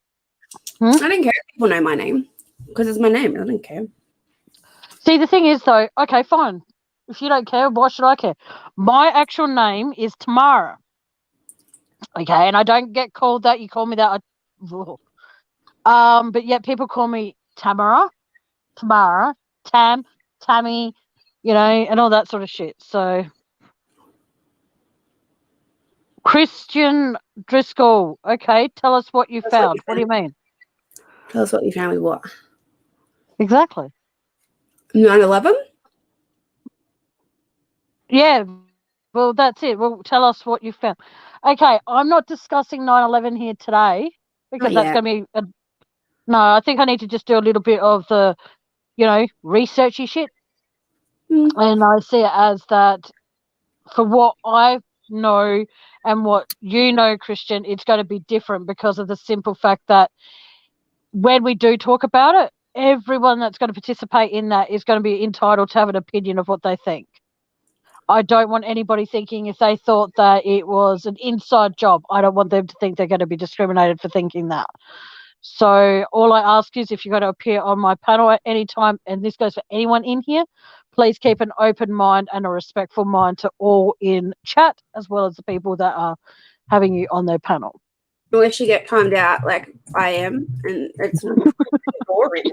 I don't care if people know my name because it's my name. I don't care. See, the thing is, though, okay, fine. If you don't care, why should I care? My actual name is Tamara. Okay, and I don't get called that. You call me that. But yet people call me Tamara, Tammie, and all that sort of shit. So, Christian Driscoll. Okay, tell us what you found. What do you mean? Tell us what you found with what? Exactly. 9/11? Yeah. Well, that's it. Well, tell us what you found. Okay, I'm not discussing 9/11 here today because that's going to be no. I think I need to just do a little bit of the, researchy shit, and I see it as that for what I know and what you know, Christian, it's going to be different because of the simple fact that when we do talk about it, everyone that's going to participate in that is going to be entitled to have an opinion of what they think. I don't want anybody thinking if they thought that it was an inside job, I don't want them to think they're going to be discriminated for thinking that. So all I ask is if you're going to appear on my panel at any time, and this goes for anyone in here, please keep an open mind and a respectful mind to all in chat, as well as the people that are having you on their panel. Unless you get timed out like I am, and it's boring.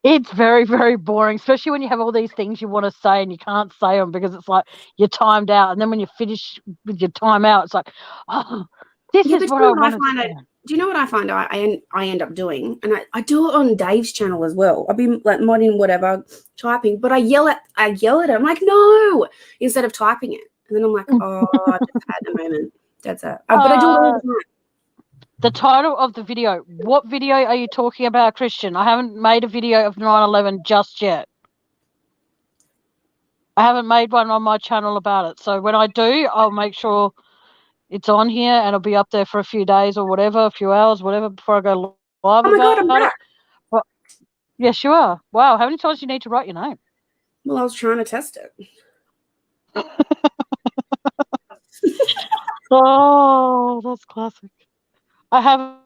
It's very, very boring, especially when you have all these things you want to say and you can't say them because it's like you're timed out. And then when you finish with your time out, it's like, oh, this is what I wanted to say. Do you know what I find I end up doing? And I do it on Dave's channel as well. I'll be like modding whatever, typing, but I yell at it. I'm like, no, instead of typing it. And then I'm like, oh, I just had a moment. That's it. But I do it all the time. The title of the video. What video are you talking about, Christian? I haven't made a video of 9/11 just yet. I haven't made one on my channel about it. So when I do, I'll make sure it's on here and it'll be up there for a few days or whatever, a few hours, whatever, before I go live. Oh my God, I'm back. Well, yes, you are. Wow, how many times do you need to write your name? Well, I was trying to test it. Oh, that's classic. I haven't,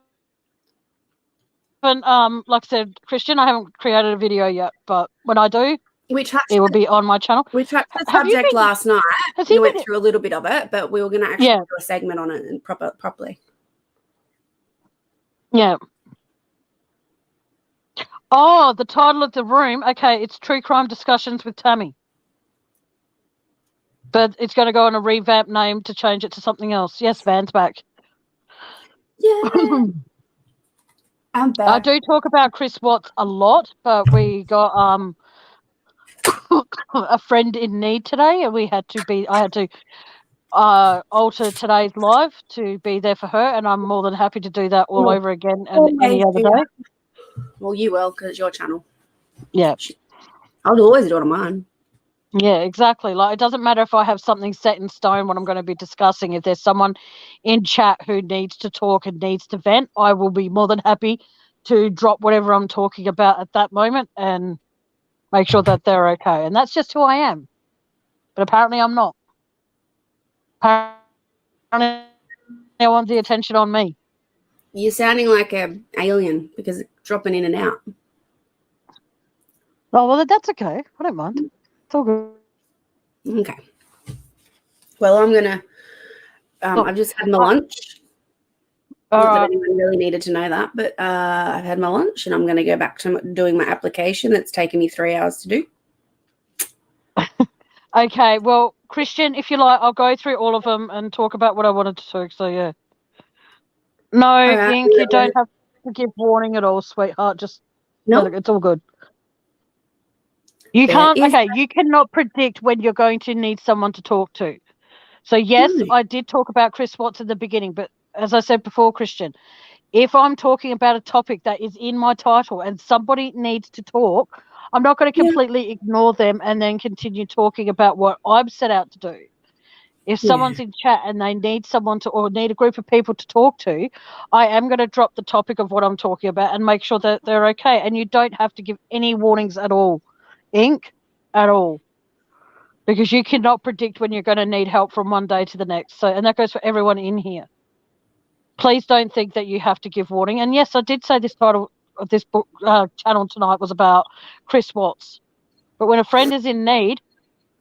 like I said, Christian, I haven't created a video yet, but when I do, it will be on my channel. We touched the subject last night. You went through a little bit of it, but we were going to actually do a segment on it and properly. Yeah. Oh, the title of the room. Okay, it's True Crime Discussions with Tammie. But it's going to go on a revamped name to change it to something else. Yes, Van's back. Yeah. I'm back. I do talk about Chris Watts a lot, but we got a friend in need today, and I had to alter today's live to be there for her, and I'm more than happy to do that all over again and any other day. Well, you will, because it's your channel. Yeah. I'll always do it on mine. Yeah, exactly. Like, it doesn't matter if I have something set in stone what I'm going to be discussing. If there's someone in chat who needs to talk and needs to vent, I will be more than happy to drop whatever I'm talking about at that moment and make sure that they're okay. And that's just who I am. But apparently I'm not. Apparently I want the attention on me. You're sounding like an alien because it's dropping in and out. Oh, well, that's okay. I don't mind. It's all good. Okay. Well, I'm going to, I've just had my lunch. All Not that right. anyone really needed to know that, but I've had my lunch and I'm going to go back to doing my application that's taken me 3 hours to do. Okay, well, Christian, if you like, I'll go through all of them and talk about what I wanted to talk. So, yeah. No, All right. Ink, you don't have to give warning at all, sweetheart. Just No. it's all good. You There can't, is okay, you cannot predict when you're going to need someone to talk to. So, yes, no. I did talk about Chris Watts in the beginning, but as I said before, Christian, if I'm talking about a topic that is in my title and somebody needs to talk, I'm not going to Yeah. completely ignore them and then continue talking about what I'm set out to do. If someone's in chat and they need someone to, or need a group of people to talk to, I am going to drop the topic of what I'm talking about and make sure that they're okay. And you don't have to give any warnings at all, Ink, at all, because you cannot predict when you're going to need help from one day to the next. So, and that goes for everyone in here. Please don't think that you have to give warning. And yes, I did say this title of this book channel tonight was about Chris Watts. But when a friend is in need,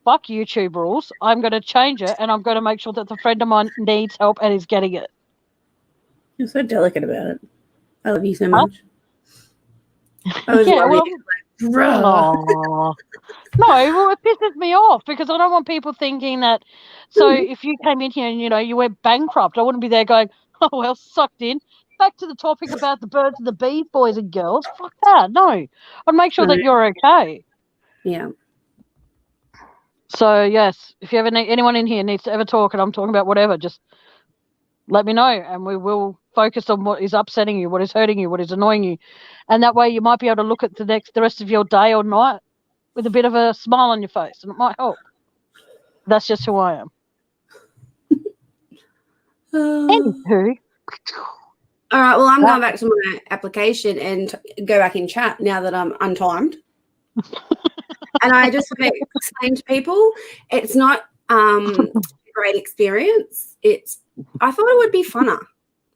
fuck YouTube rules. I'm going to change it, and I'm going to make sure that the friend of mine needs help and is getting it. You're so delicate about it. I love you so Huh? much. I was Yeah, well, like, bruh. no, well, it pisses me off because I don't want people thinking that. So if you came in here and you went bankrupt, I wouldn't be there going, "Oh well, sucked in." Back to the topic about the birds and the bees, boys and girls. Fuck that. No, I'd make sure that you're okay. Yeah. So yes, if you ever need anyone in here needs to ever talk, and I'm talking about whatever, just let me know, and we will focus on what is upsetting you, what is hurting you, what is annoying you, and that way you might be able to look at the rest of your day or night with a bit of a smile on your face, and it might help. That's just who I am. Anywho. All right. Well, I'm going back to my application and go back in chat now that I'm untimed. And I just want to explain to people, it's not a great experience. I thought it would be funner.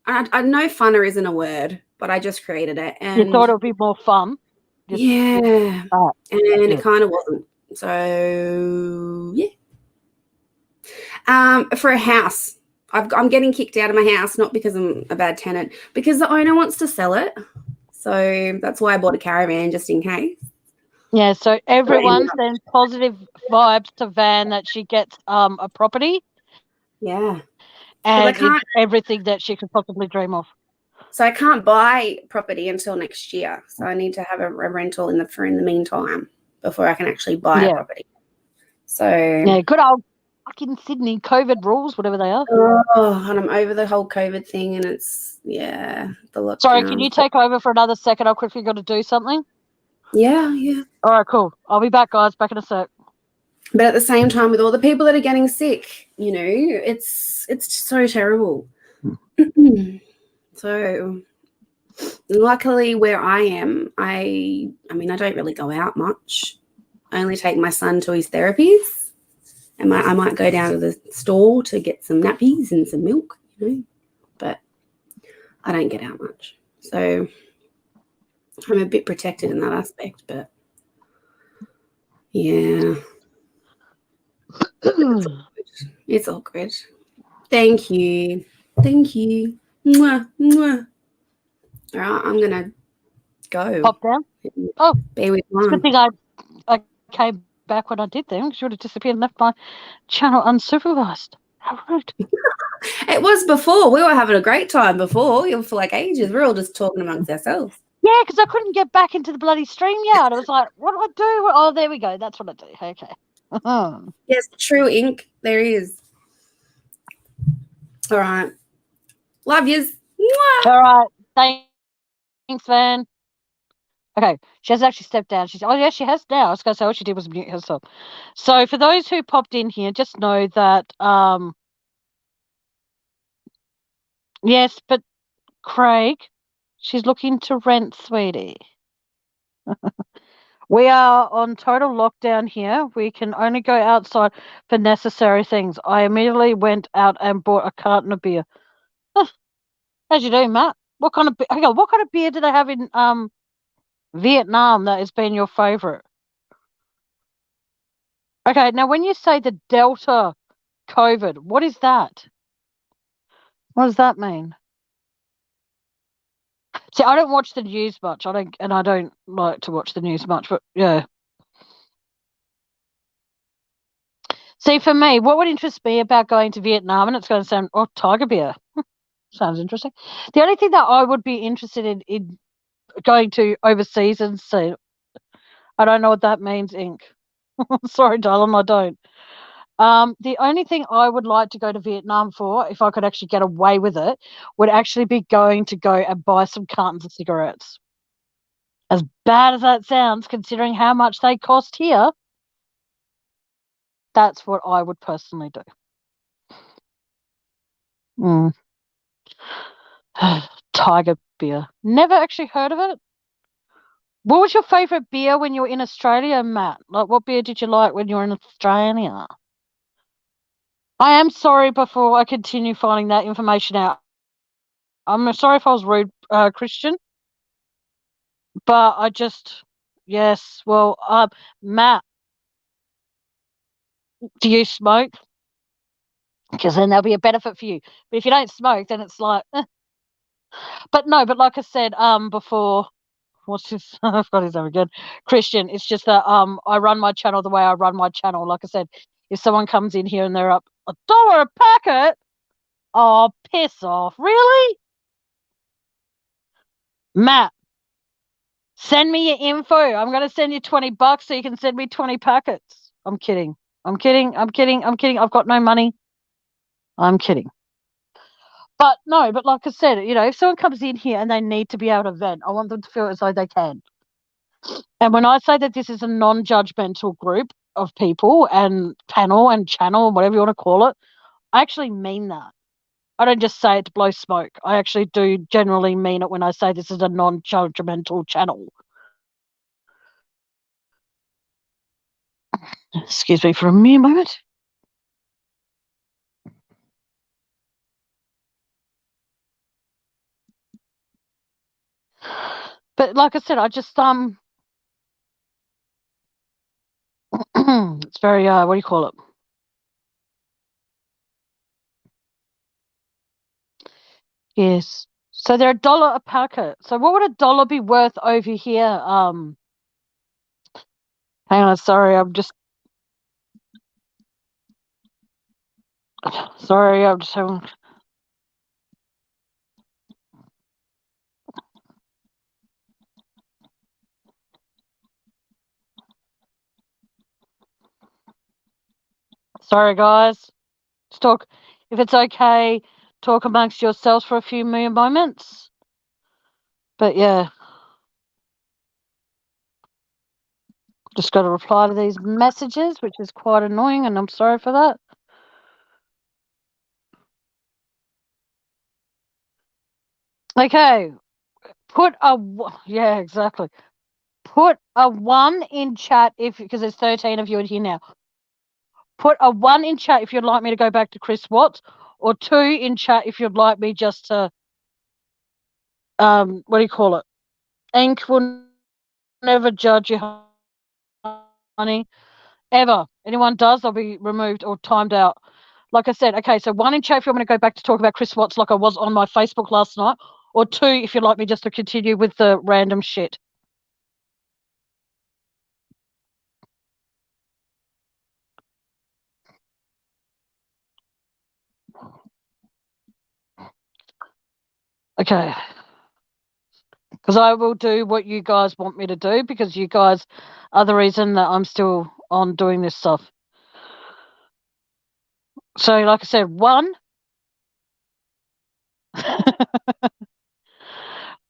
I know funner isn't a word, but I just created it. And you thought it would be more fun. Yeah. Oh, and it kind of wasn't. So, yeah. For a house, I'm getting kicked out of my house, not because I'm a bad tenant, because the owner wants to sell it. So that's why I bought a caravan, just in case. Yeah, so everyone sends positive vibes to Van that she gets a property. Yeah. And it's everything that she could possibly dream of. So I can't buy property until next year. So I need to have a rental in the meantime before I can actually buy a property. So yeah, good old fucking Sydney COVID rules, whatever they are. Oh, and I'm over the whole COVID thing, and it's the lockdown. Sorry, can you take over for another second? I've quickly got to do something. Yeah. All right, cool. I'll be back, guys. Back in a sec. But at the same time, with all the people that are getting sick, it's so terrible. So luckily where I am, I mean, I don't really go out much. I only take my son to his therapies, and I might go down to the store to get some nappies and some milk, but I don't get out much. So I'm a bit protected in that aspect, but yeah. It's all good. Thank you. Mwah, mwah. All right, I'm gonna go. Pop down. Oh, be with it's a good thing I came back when I did then, because you would have disappeared and left my channel unsupervised. How rude. It was before. We were having a great time before. For like ages. We were all just talking amongst ourselves. Yeah, because I couldn't get back into the bloody StreamYard. I was like, what do I do? Oh, there we go. That's what I do. Okay. Yes, true ink. There is. All right. Love yous. All right. Thanks, Van. Okay, she has actually stepped down. She's she has now. I was going to say all she did was mute herself. So for those who popped in here, just know that yes, but Craig, she's looking to rent, sweetie. We are on total lockdown here. We can only go outside for necessary things. I immediately went out and bought a carton of beer. How's you doing, Matt? What kind of beer do they have in Vietnam that has been your favorite? Okay, now when you say the Delta COVID, what is that? What does that mean? See, I don't watch the news much. I don't like to watch the news much. But yeah. See, for me, what would interest me about going to Vietnam, and it's going to sound, oh, tiger beer. Sounds interesting. The only thing that I would be interested in going to overseas and see, I don't know what that means, Ink. Sorry, darling, I don't. The only thing I would like to go to Vietnam for, if I could actually get away with it, would actually be going to go and buy some cartons of cigarettes. As bad as that sounds, considering how much they cost here, that's what I would personally do. Mm. Tiger beer. Never actually heard of it. What was your favourite beer when you were in Australia, Matt? Like, what beer did you like when you were in Australia? I am sorry before I continue finding that information out. I'm sorry if I was rude, Christian, but yes, well, Matt, do you smoke? Because then there'll be a benefit for you. But if you don't smoke, then it's like, but no, but like I said, before, what's his? I've got his name again. Christian. It's just that I run my channel the way I run my channel. Like I said, if someone comes in here and they're up $1 a packet, oh, piss off! Really, Matt? Send me your info. I'm gonna send you $20 so you can send me 20 packets. I'm kidding. I'm kidding. I'm kidding. I'm kidding. I've got no money. I'm kidding. But no, but like I said, if someone comes in here and they need to be able to vent, I want them to feel as though they can. And when I say that this is a non-judgmental group of people and panel and channel, whatever you want to call it, I actually mean that. I don't just say it to blow smoke. I actually do generally mean it when I say this is a non-judgmental channel. Excuse me for a mere moment. But like I said, I just it's very what do you call it? Yes. So they're $1 a packet. So what would $1 be worth over here? Hang on, sorry, I'm just having. Sorry, guys. Let's talk. If it's okay, talk amongst yourselves for a few more moments. But yeah, just got to reply to these messages, which is quite annoying, and I'm sorry for that. Okay, yeah, exactly. Put a 1 in chat because there's 13 of you in here now. Put a 1 in chat if you'd like me to go back to Chris Watts, or 2 in chat if you'd like me just to what do you call it? Ink will never judge you, honey. Ever. Anyone does, they'll be removed or timed out. Like I said, okay, so 1 in chat if you want me to go back to talk about Chris Watts like I was on my Facebook last night, or 2 if you'd like me just to continue with the random shit. Okay. Because I will do what you guys want me to do because you guys are the reason that I'm still on doing this stuff. So, like I said, 1.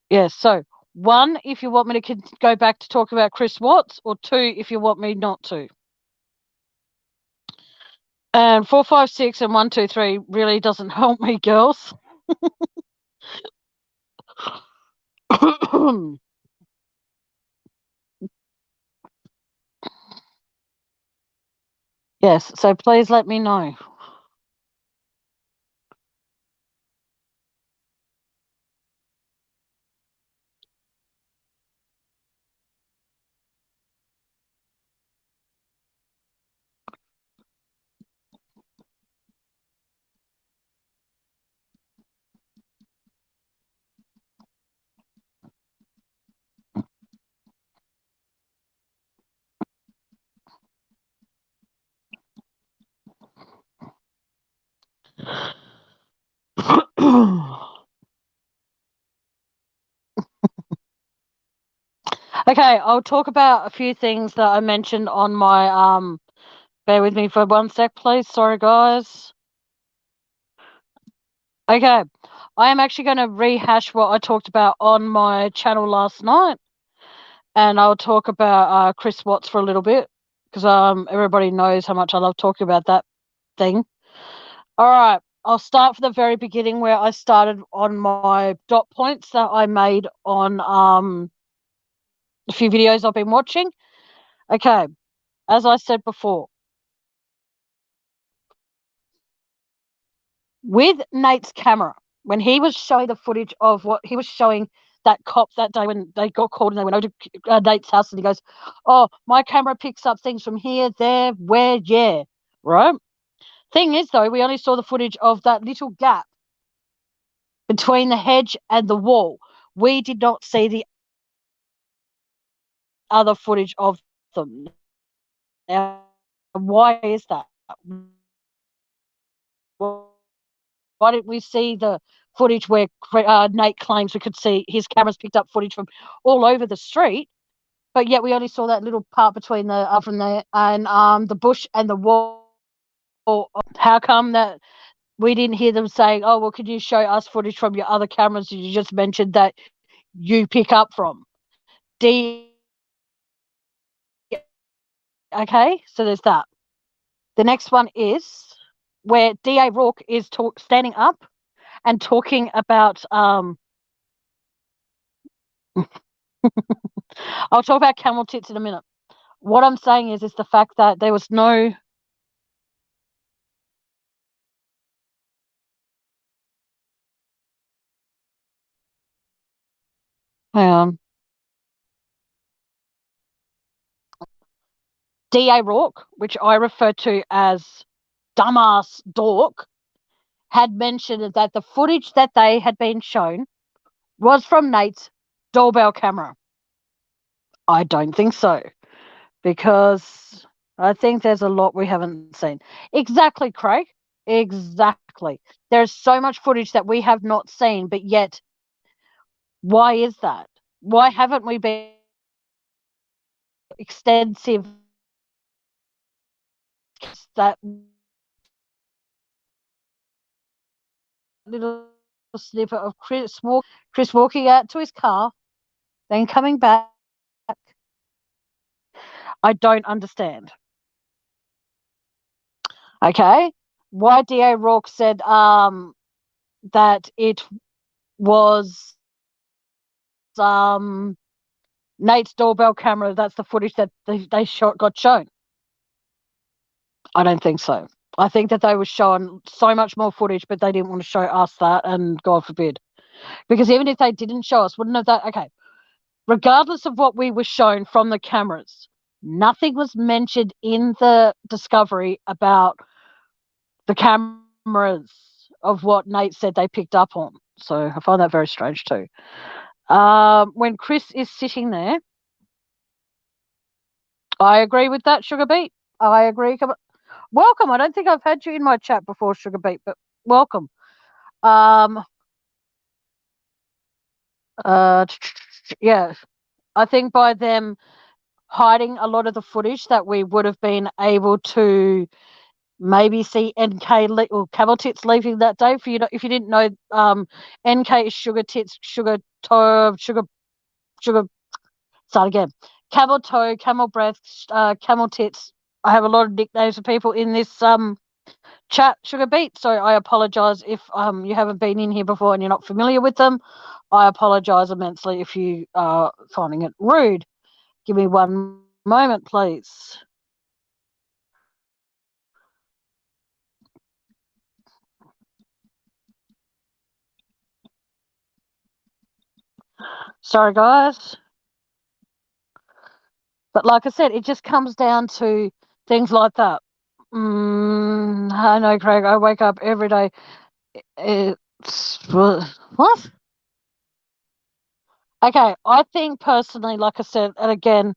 Yes, so 1 if you want me to go back to talk about Chris Watts, or 2 if you want me not to. And 4, 5, 6, and 1, 2, 3 really doesn't help me, girls. Yes, so please let me know. Okay, I'll talk about a few things that I mentioned on my bear with me for 1 sec, please. Sorry, guys. Okay, I am actually going to rehash what I talked about on my channel last night, and I'll talk about Chris Watts for a little bit because everybody knows how much I love talking about that thing. All right, I'll start from the very beginning where I started on my dot points that I made on a few videos I've been watching. Okay, as I said before, with Nate's camera, when he was showing the footage of what he was showing that cop that day when they got called and they went over to Nate's house, and he goes, "Oh, my camera picks up things from here, there, where, yeah." Right? Thing is, though, we only saw the footage of that little gap between the hedge and the wall. We did not see the other footage of them. Now, why is that? Why didn't we see the footage where Nate claims we could see his cameras picked up footage from all over the street, but yet we only saw that little part between the from there and the bush and the wall? How come that we didn't hear them saying, "Oh, well, could you show us footage from your other cameras you just mentioned that you pick up from?" D. Okay, so there's that. The next one is where DA Rourke is standing up and talking about I'll talk about camel tits in a minute. What I'm saying is the fact that there was no DA Rourke, which I refer to as dumbass dork, had mentioned that the footage that they had been shown was from Nate's doorbell camera. I don't think so, because I think there's a lot we haven't seen. Exactly, Craig. Exactly. There's so much footage that we have not seen, but yet, why is that? Why haven't we been extensive that little snippet of Chris walking out to his car, then coming back? I don't understand. Okay, why DA Rourke said that it was Nate's doorbell camera. That's the footage that they got shown. I don't think so. I think that they were showing so much more footage, but they didn't want to show us that, and God forbid. Because even if they didn't show us, wouldn't have that, okay, regardless of what we were shown from the cameras, nothing was mentioned in the discovery about the cameras of what Nate said they picked up on. So I find that very strange too. When Chris is sitting there, I agree with that, Sugar Beet. I agree. Welcome. I don't think I've had you in my chat before, Sugar Beet, but welcome. Yeah, I think by them hiding a lot of the footage that we would have been able to maybe see NK or Camel Tits leaving that day. For you, if you didn't know, NK is sugar tits, sugar toe, sugar. Start again. Camel toe, camel breath, camel tits. I have a lot of nicknames for people in this chat, Sugar Beet. So I apologize if you haven't been in here before and you're not familiar with them. I apologize immensely if you are finding it rude. Give me one moment, please. Sorry, guys. But like I said, it just comes down to things like that. I know, Craig. I wake up every day. It's what? Okay, I think personally, like I said, and again,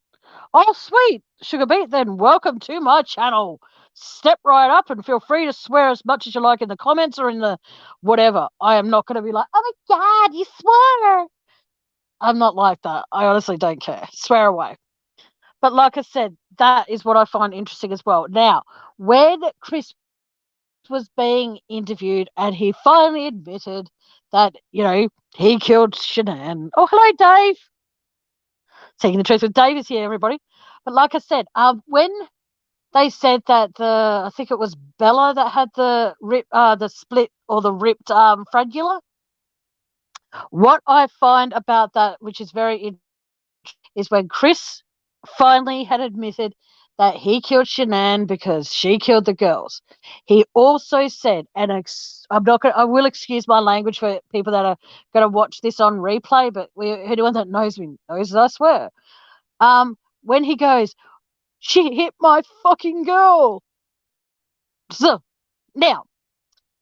oh sweet, Sugar Beet, then welcome to my channel. Step right up and feel free to swear as much as you like in the comments or in the whatever. I am not going to be like, oh my God, you swore. I'm not like that. I honestly don't care. Swear away. But like I said, that is what I find interesting as well. Now, when Chris was being interviewed and he finally admitted that, he killed Shanann. Oh, hello, Dave. Taking the truth with Dave is here, everybody. But like I said, when they said that I think it was Bella that had the split or the ripped frenula. What I find about that, which is very interesting, is when Chris finally had admitted that he killed Shanann because she killed the girls. He also said, and I will excuse my language for people that are going to watch this on replay, but anyone that knows me knows, I swear. When he goes, she hit my fucking girl. So, now,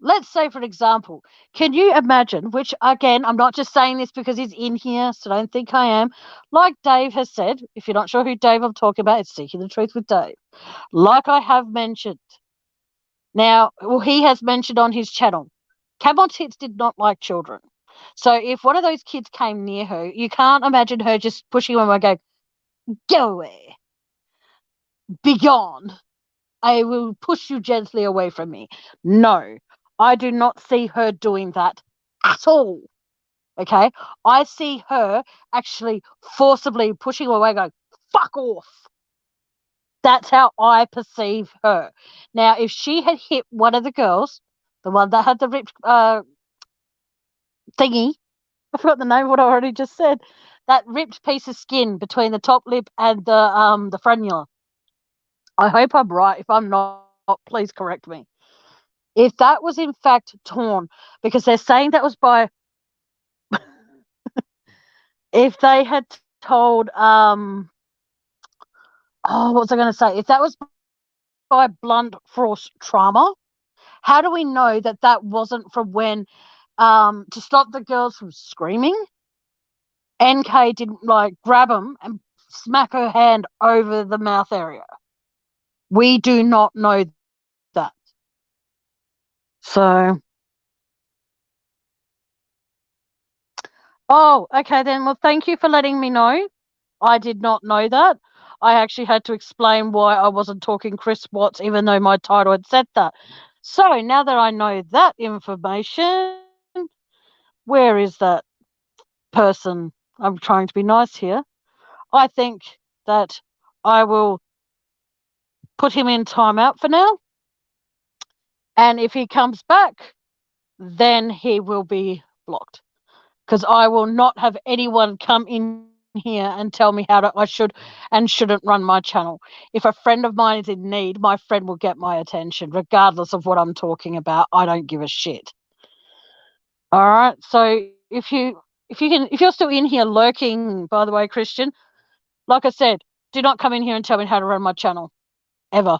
let's say, for an example, can you imagine, which again, I'm not just saying this because he's in here, so don't think I am. Like Dave has said, if you're not sure who Dave I'm talking about, it's Seeking the Truth with Dave. Like I have mentioned, he has mentioned on his channel, Camel Tits did not like children. So if one of those kids came near her, you can't imagine her just pushing him and going, go away, be gone. I will push you gently away from me. No, I do not see her doing that at all. Okay? I see her actually forcibly pushing away, going, fuck off. That's how I perceive her. Now, if she had hit one of the girls, the one that had the ripped thingy, I forgot the name of what I already just said, that ripped piece of skin between the top lip and the frenula. I hope I'm right. If I'm not, please correct me. If that was in fact torn, because they're saying that was by, if they had told, what was I going to say? If that was by blunt force trauma, how do we know that that wasn't from when, to stop the girls from screaming, NK didn't like grab him and smack her hand over the mouth area? We do not know that. So, oh, okay then. Well, thank you for letting me know. I did not know that. I actually had to explain why I wasn't talking Chris Watts, even though my title had said that. So now that I know that information, where is that person? I'm trying to be nice here. I think that I will put him in timeout for now. And if he comes back, then he will be blocked. Because I will not have anyone come in here and tell me I should and shouldn't run my channel. If a friend of mine is in need, my friend will get my attention, regardless of what I'm talking about. I don't give a shit. All right. So if you're still in here lurking, by the way, Christian, like I said, do not come in here and tell me how to run my channel ever.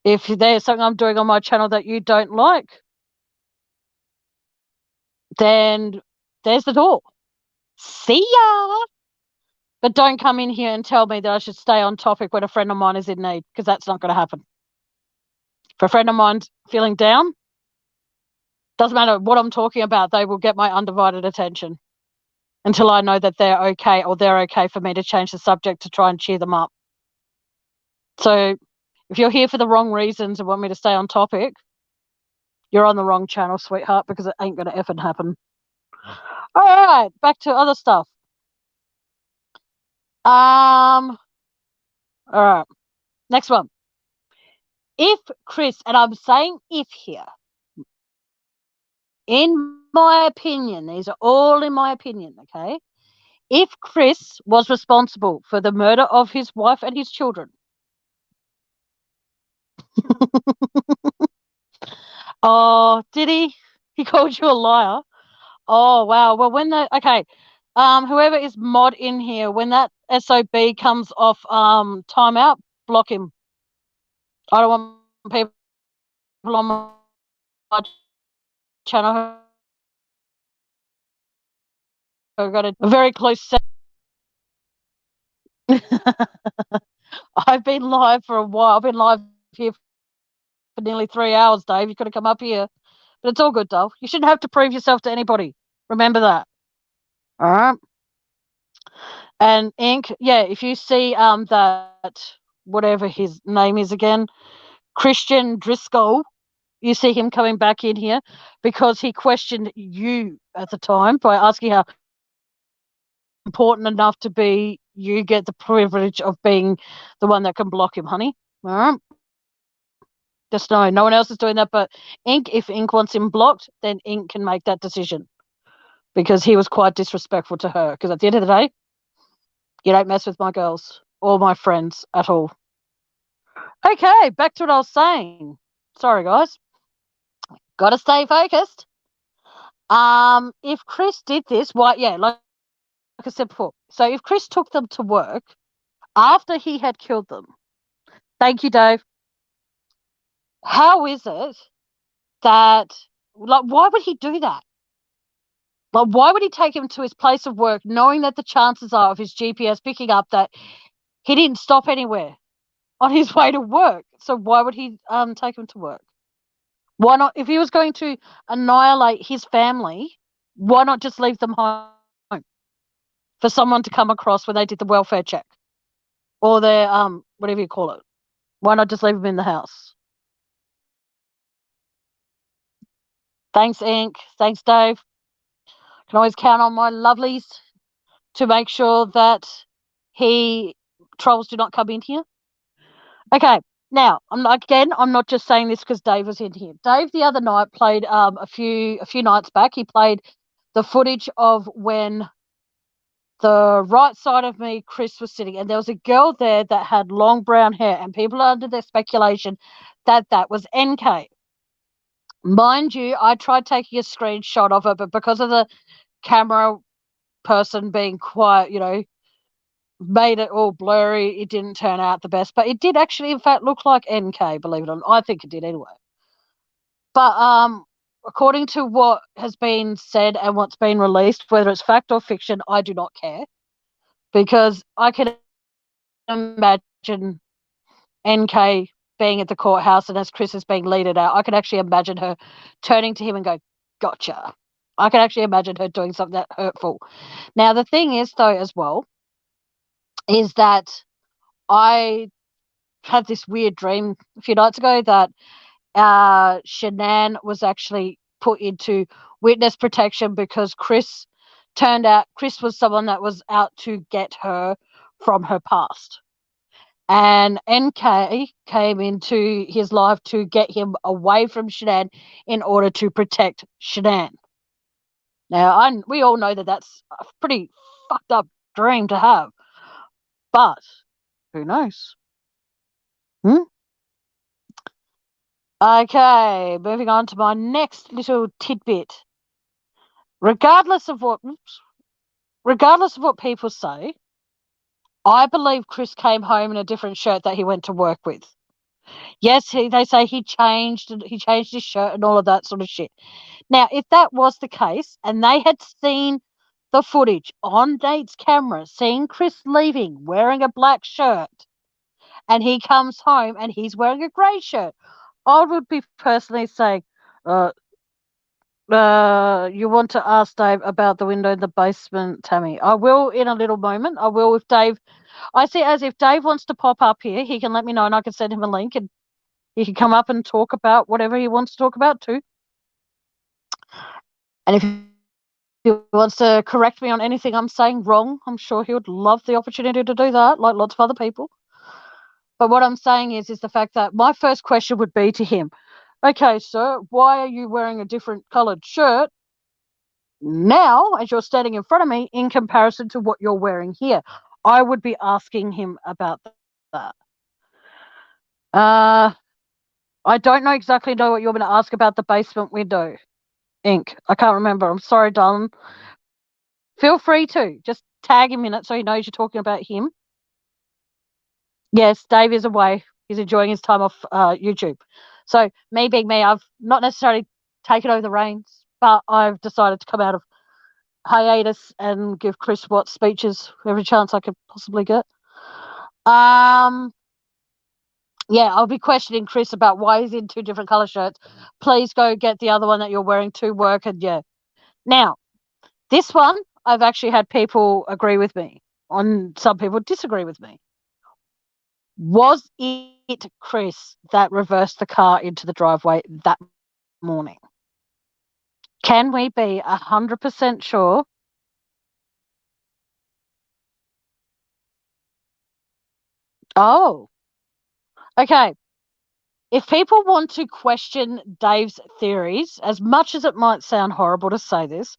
If there's something I'm doing on my channel that you don't like, then there's the door. See ya. But don't come in here and tell me that I should stay on topic when a friend of mine is in need, because that's not going to happen. If a friend of mine's feeling down, doesn't matter what I'm talking about, they will get my undivided attention until I know that they're okay, or they're okay for me to change the subject to try and cheer them up. So if you're here for the wrong reasons and want me to stay on topic, you're on the wrong channel, sweetheart, because it ain't going to effing happen. All right, back to other stuff. All right, next one. If Chris, and I'm saying if here, in my opinion, these are all in my opinion, okay? If Chris was responsible for the murder of his wife and his children, oh, did he? He called you a liar. Oh wow. Well, whoever is mod in here, when that SOB comes off timeout, block him. I don't want people on my channel who have got a very close set. I've been live for a while. I've been live here for nearly 3 hours, Dave. You could have come up here. But it's all good, Dove. You shouldn't have to prove yourself to anybody. Remember that. All right. And Ink, yeah, if you see that whatever his name is again, Christian Driscoll, you see him coming back in here because he questioned you at the time by asking how important enough to be you get the privilege of being the one that can block him, honey. All right. Just know no one else is doing that but Ink. If Ink wants him blocked, then Ink can make that decision because he was quite disrespectful to her. Because at the end of the day, you don't mess with my girls or my friends at all. Okay, back to what I was saying. Sorry, guys. Got to stay focused. If Chris did this, why? Yeah, like I said before. So if Chris took them to work after he had killed them, thank you, Dave. How is it that, like, why would he do that? Like, why would he take him to his place of work knowing that the chances are of his GPS picking up that he didn't stop anywhere on his way to work? So why would he take him to work? Why not? If he was going to annihilate his family, why not just leave them home for someone to come across when they did the welfare check or their whatever you call it? Why not just leave them in the house? Thanks, Ink. Thanks, Dave. Can always count on my lovelies to make sure that trolls do not come in here. Okay, now I'm not just saying this because Dave was in here. Dave the other night played a few nights back. He played the footage of when the right side of me, Chris, was sitting, and there was a girl there that had long brown hair, and people are under their speculation that that was NK. Mind you, I tried taking a screenshot of it, but because of the camera person being quite, made it all blurry, it didn't turn out the best. But it did actually, in fact, look like NK, believe it or not. I think it did anyway. But according to what has been said and what's been released, whether it's fact or fiction, I do not care because I can imagine NK being at the courthouse and as Chris is being leaded out, I can actually imagine her turning to him and go, "Gotcha." I can actually imagine her doing something that hurtful. Now, the thing is, though, as well, is that I had this weird dream a few nights ago that Shanann was actually put into witness protection because Chris was someone that was out to get her from her past. And NK came into his life to get him away from Shanann in order to protect Shanann. Now, we all know that that's a pretty fucked up dream to have, but who knows? Okay, moving on to my next little tidbit. Regardless of what people say, I believe Chris came home in a different shirt that he went to work with. Yes, they say he changed his shirt and all of that sort of shit. Now, if that was the case and they had seen the footage on Nate's camera, seeing Chris leaving wearing a black shirt, and he comes home and he's wearing a grey shirt, I would be personally saying, you want to ask Dave about the window in the basement, Tammie? I will in a little moment. I will if Dave. I see as if Dave wants to pop up here, he can let me know and I can send him a link and he can come up and talk about whatever he wants to talk about too. And if he wants to correct me on anything I'm saying wrong, I'm sure he would love the opportunity to do that, like lots of other people. But what I'm saying is the fact that my first question would be to him, okay, sir, why are you wearing a different coloured shirt now as you're standing in front of me in comparison to what you're wearing here? I would be asking him about that. I don't exactly know what you're going to ask about the basement window, Ink. I can't remember. I'm sorry, darling. Feel free to. Just tag him in it so he knows you're talking about him. Yes, Dave is away. He's enjoying his time off YouTube. So me being me, I've not necessarily taken over the reins, but I've decided to come out of hiatus and give Chris Watts speeches every chance I could possibly get. Yeah, I'll be questioning Chris about why he's in two different colour shirts. Please go get the other one that you're wearing to work. And yeah. Now, this one, I've actually had people agree with me. on some people disagree with me. Was it Chris that reversed the car into the driveway that morning? Can we be 100% sure? Oh, okay. If people want to question Dave's theories, as much as it might sound horrible to say this,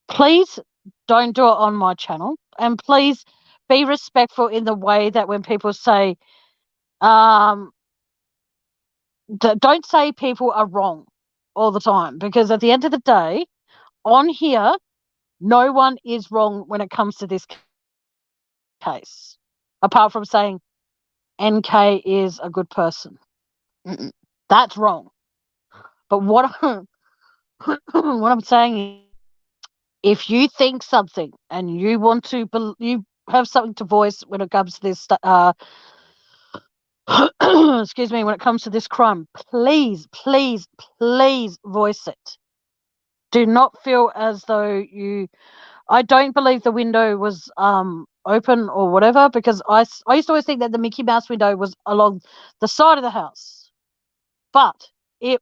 please don't do it on my channel. And please be respectful in the way that when people say, don't say people are wrong all the time, because at the end of the day, on here, no one is wrong when it comes to this case, apart from saying NK is a good person. That's wrong. But what what I'm saying is, if you think something and you want to, you have something to voice when it comes to this, excuse me, when it comes to this crime, please, please, please voice it. Do not feel as though you. I don't believe the window was open or whatever, because I used to always think that the Mickey Mouse window was along the side of the house, but it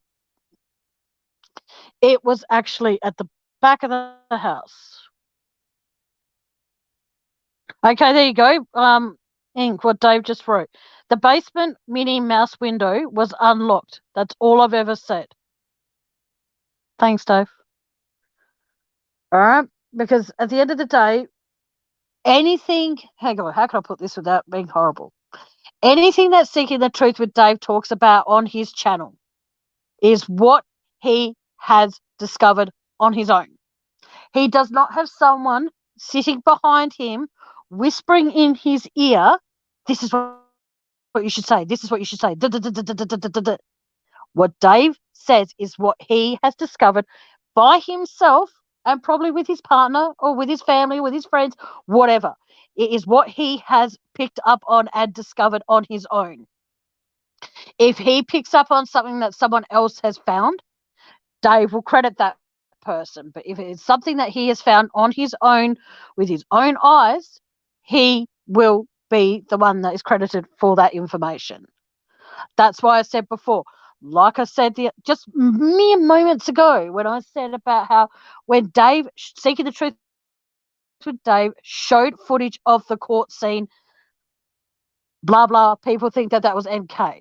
was actually at the back of the house. Okay, there you go. Ink, what Dave just wrote. The basement Minnie Mouse window was unlocked. That's all I've ever said. Thanks, Dave. All right, because at the end of the day, anything. Hang on, how can I put this without being horrible? Anything that Seeking the Truth with Dave talks about on his channel is what he has discovered on his own. He does not have someone sitting behind him whispering in his ear, this is what you should say, this is what you should say. What Dave says is what he has discovered by himself, and probably with his partner or with his family, with his friends, whatever. It is what he has picked up on and discovered on his own. If he picks up on something that someone else has found, Dave will credit that person. But if it's something that he has found on his own with his own eyes, he will be the one that is credited for that information. That's why I said before, like I said just mere moments ago, when I said about how when Dave, Seeking the Truth with Dave, showed footage of the court scene, blah, blah, people think that that was MK.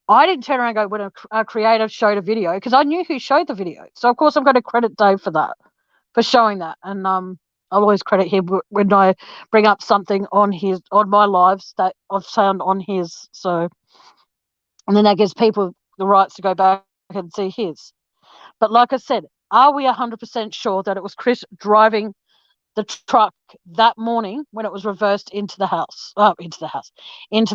I didn't turn around and go, when a creator showed a video, because I knew who showed the video. So, of course, I'm going to credit Dave for that, for showing that. And I'll always credit him when I bring up something on my lives that I've found on his. So, and then that gives people the rights to go back and see his. But like I said, are we 100% sure that it was Chris driving the truck that morning when it was reversed into the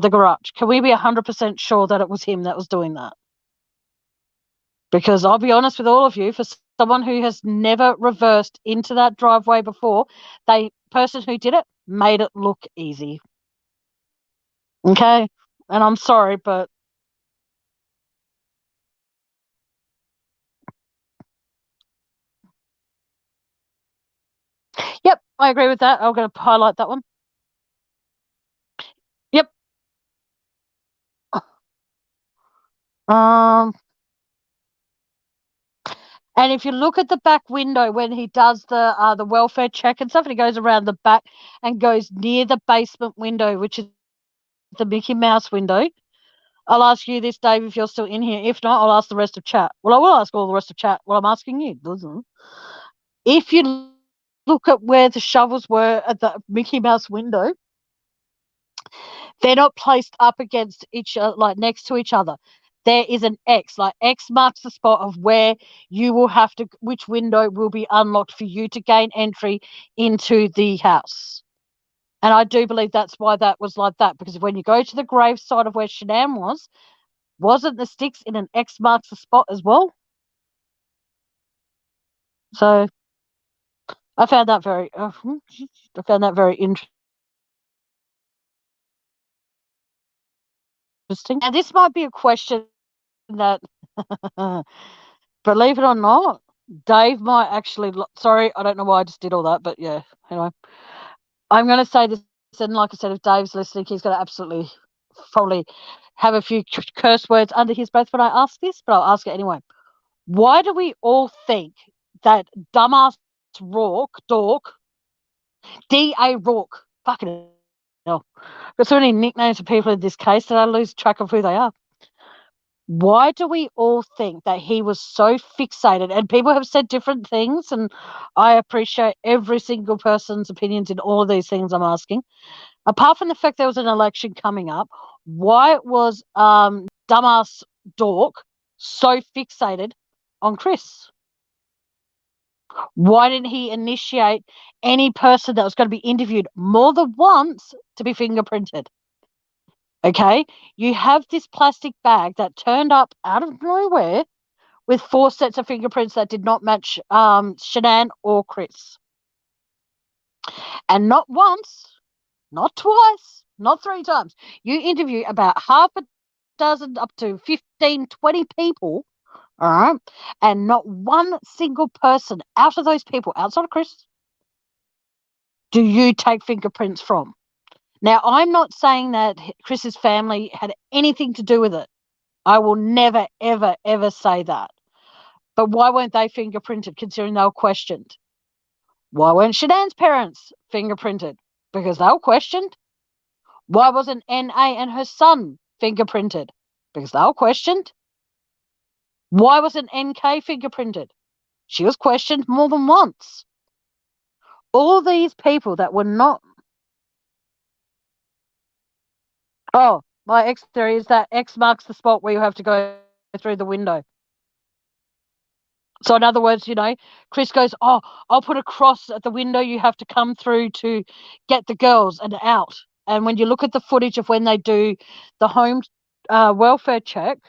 garage? Can we be 100% sure that it was him that was doing that? Because I'll be honest with all of you, for someone who has never reversed into that driveway before, the person who did it made it look easy. Okay? And I'm sorry, but yep, I agree with that. I'm going to highlight that one. Yep. And if you look at the back window when he does the welfare check and stuff, and he goes around the back and goes near the basement window, which is the Mickey Mouse window. I'll ask you this, Dave, if you're still in here. If not, I'll ask the rest of chat. Well, I will ask all the rest of chat. Well, I'm asking you. If you look at where the shovels were at the Mickey Mouse window, they're not placed up against each other, like next to each other. There is an X, like X marks the spot of where you will have to, which window will be unlocked for you to gain entry into the house. And I do believe that's why that was like that, because when you go to the grave side of where Shanann was, wasn't the sticks in an X marks the spot as well? So I found that very, interesting. And this might be a question that, believe it or not, Dave might actually. Sorry, I don't know why I just did all that, but yeah. Anyway, I'm going to say this, and like I said, if Dave's listening, he's going to absolutely probably have a few curse words under his breath when I ask this, but I'll ask it anyway. Why do we all think that dumbass Dork, D.A. Rourke, fucking hell, got so many nicknames for people in this case that I lose track of who they are. Why do we all think that he was so fixated? And people have said different things, and I appreciate every single person's opinions in all of these things I'm asking. Apart from the fact there was an election coming up, why was dumbass Dork so fixated on Chris? Why didn't he initiate any person that was going to be interviewed more than once to be fingerprinted? Okay, you have this plastic bag that turned up out of nowhere with 4 sets of fingerprints that did not match Shanann or Chris. And not once, not twice, not 3 times. You interview about half a dozen up to 15, 20 people, all right, and not one single person out of those people, outside of Chris, do you take fingerprints from. Now, I'm not saying that Chris's family had anything to do with it. I will never, ever, ever say that. But why weren't they fingerprinted considering they were questioned? Why weren't Shanann's parents fingerprinted? Because they were questioned. Why wasn't N.A. and her son fingerprinted? Because they were questioned. Why wasn't N.K. fingerprinted? She was questioned more than once. All these people that were not... Oh, my X theory is that X marks the spot where you have to go through the window. So in other words, Chris goes, oh, I'll put a cross at the window you have to come through to get the girls and out. And when you look at the footage of when they do the home welfare check,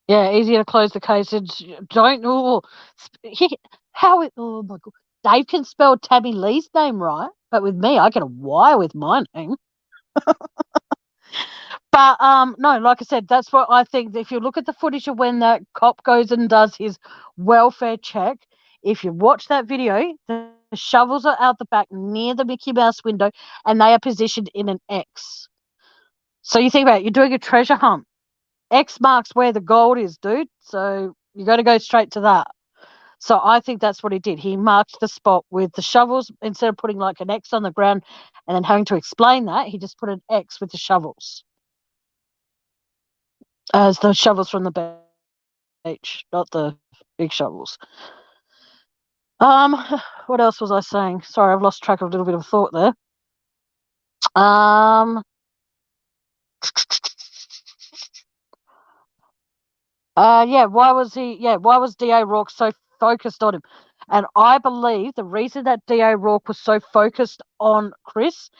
yeah, easier to close the case. Don't, oh my God. Dave can spell Tammie Lee's name right, but with me, I get a Y with my name. But no, like I said, that's what I think. If you look at the footage of when that cop goes and does his welfare check, if you watch that video, the shovels are out the back near the Mickey Mouse window, and they are positioned in an X. So you think about it, you're doing a treasure hunt. X marks where the gold is, dude. So you got to go straight to that. So I think that's what he did. He marked the spot with the shovels instead of putting like an X on the ground and then having to explain that. He just put an X with the shovels as the shovels from the beach, not the big shovels. What else was I saying? Sorry, I've lost track of a little bit of thought there. Why was D.A. Rourke so focused on him? And I believe the reason that D.A. Rourke was so focused on Chris,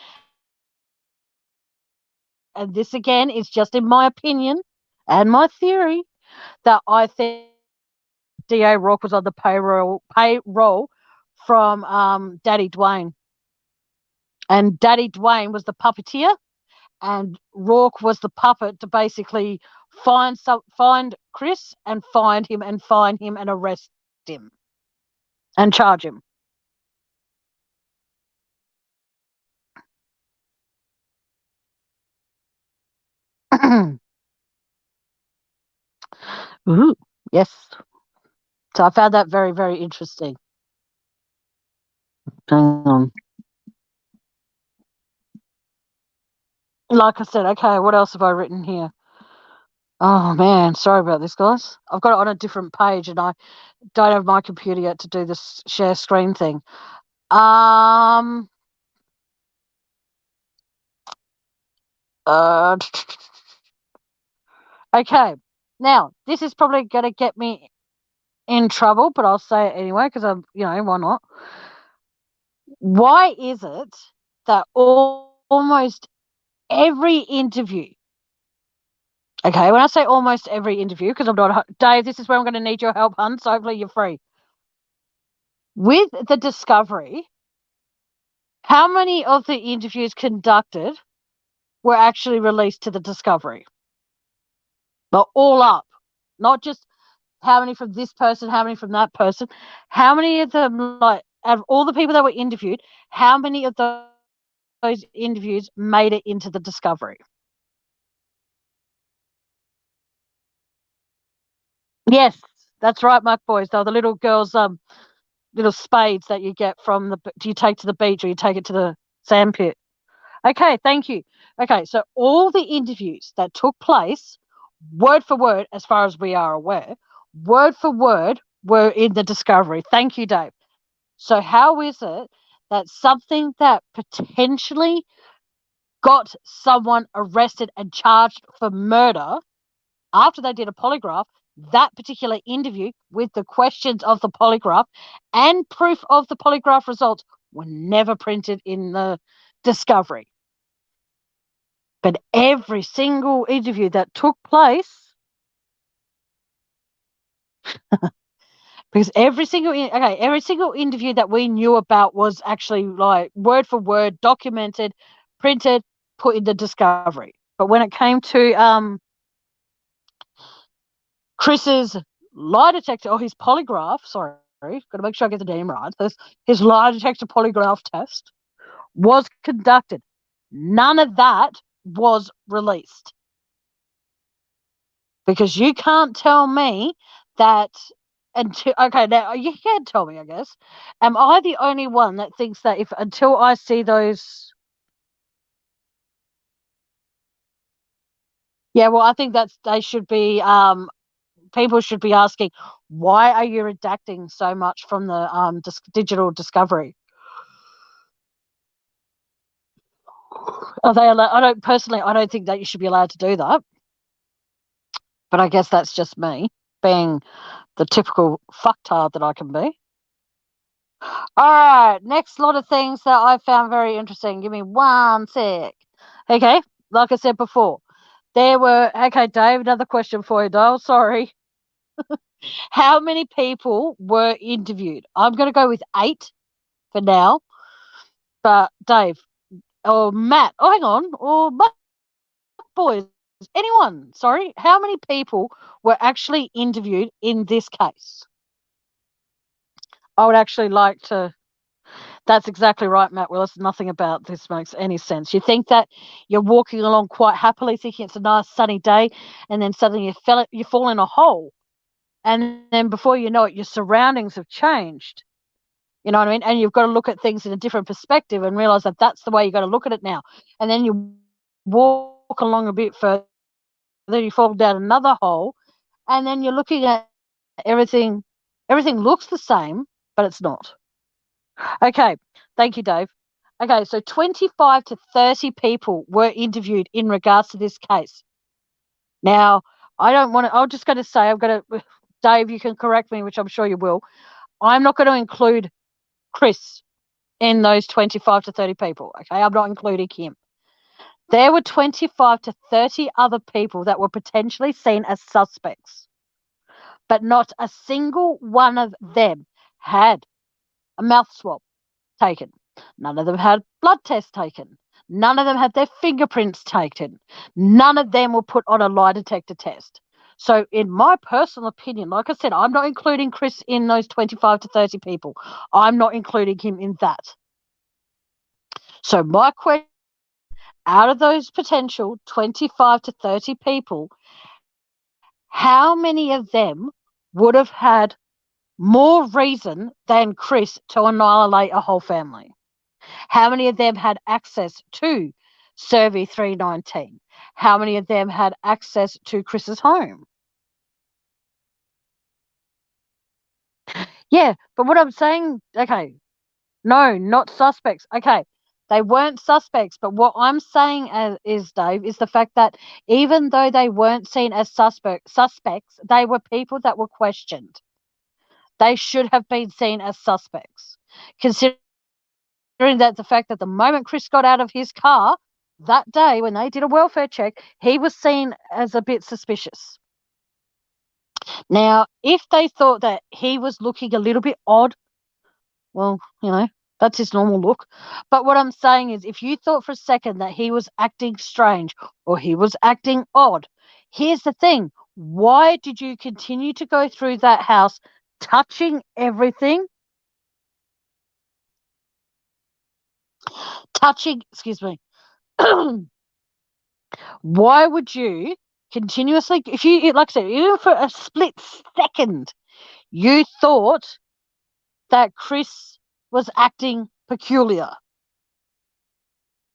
and this again is just in my opinion and my theory, that I think D.A. Rourke was on the payroll from Daddy Dwayne. And Daddy Dwayne was the puppeteer, and Rourke was the puppet to basically find Chris and find him and arrest him and charge him. Ooh, yes. So I found that very, very interesting. Hang on. Like I said, okay, what else have I written here? Oh man, sorry about this, guys. I've got it on a different page, and I don't have my computer yet to do this share screen thing. Okay. Now, this is probably going to get me in trouble, but I'll say it anyway because why not? Why is it that almost every interview, okay, when I say almost every interview, because I'm not, Dave, this is where I'm going to need your help, hun, so hopefully you're free. With the Discovery, how many of the interviews conducted were actually released to the Discovery? But all up, not just how many from this person, how many from that person, how many of them, like, out of all the people that were interviewed, how many of those interviews made it into the discovery? Yes, that's right, Mark boys. They're the little girls' little spades that you get from the. Do you take to the beach or you take it to the sandpit? Okay, thank you. Okay, so all the interviews that took place, word for word, as far as we are aware, word for word, were in the discovery. Thank you, Dave. So how is it that something that potentially got someone arrested and charged for murder after they did a polygraph, that particular interview with the questions of the polygraph and proof of the polygraph results were never printed in the discovery? But every single interview that took place, because every single interview that we knew about was actually like word for word documented, printed, put in the discovery. But when it came to Chris's lie detector or his polygraph, sorry, got to make sure I get the name right. His lie detector polygraph test was conducted. None of that was released. Because you can't tell me that until, okay, now you can tell me, I guess. Am I the only one that thinks that if until I see those? Yeah, well, I think that's they should be people should be asking, why are you redacting so much from the digital discovery? Are they allowed? I don't think that you should be allowed to do that. But I guess that's just me being the typical fucktard that I can be. All right, next lot of things that I found very interesting. Give me one sec. Okay, like I said before, there were, okay, Dave, another question for you, Dale. Sorry. How many people were interviewed? I'm going to go with 8 for now. But Dave, or Matt, oh, hang on, or Matt boys, anyone, sorry, how many people were actually interviewed in this case? I would actually like to. That's exactly right, Matt Willis. Nothing about this makes any sense. You think that you're walking along quite happily, thinking it's a nice sunny day, and then suddenly you fall in a hole, and then before you know it, your surroundings have changed. You know what I mean? And you've got to look at things in a different perspective and realize that that's the way you got to look at it now. And then you walk along a bit further, then you fall down another hole, and then you're looking at everything. Everything looks the same, but it's not. Okay, thank you, Dave. Okay, so 25 to 30 people were interviewed in regards to this case. Now, I don't want to, I'm just going to say, I'm going to, Dave, you can correct me, which I'm sure you will. I'm not going to include Chris in those 25 to 30 people. Okay, I'm not including him. There were 25 to 30 other people that were potentially seen as suspects, but not a single one of them had a mouth swab taken. None of them had blood tests taken. None of them had their fingerprints taken. None of them were put on a lie detector test. So, in my personal opinion, like I said, I'm not including Chris in those 25 to 30 people. I'm not including him in that. So, my question, out of those potential 25 to 30 people, how many of them would have had more reason than Chris to annihilate a whole family? How many of them had access to Survey 319? How many of them had access to Chris's home? Yeah, but what I'm saying, okay, no, not suspects. Okay, they weren't suspects, but what I'm saying is, Dave, is the fact that even though they weren't seen as suspects, they were people that were questioned. They should have been seen as suspects, considering that the fact that the moment Chris got out of his car that day when they did a welfare check, he was seen as a bit suspicious. Now, if they thought that he was looking a little bit odd, well, that's his normal look. But what I'm saying is, if you thought for a second that he was acting strange or he was acting odd, here's the thing. Why did you continue to go through that house, touching everything? Excuse me. Why would you continuously, if you, like I said, even for a split second, you thought that Chris was acting peculiar?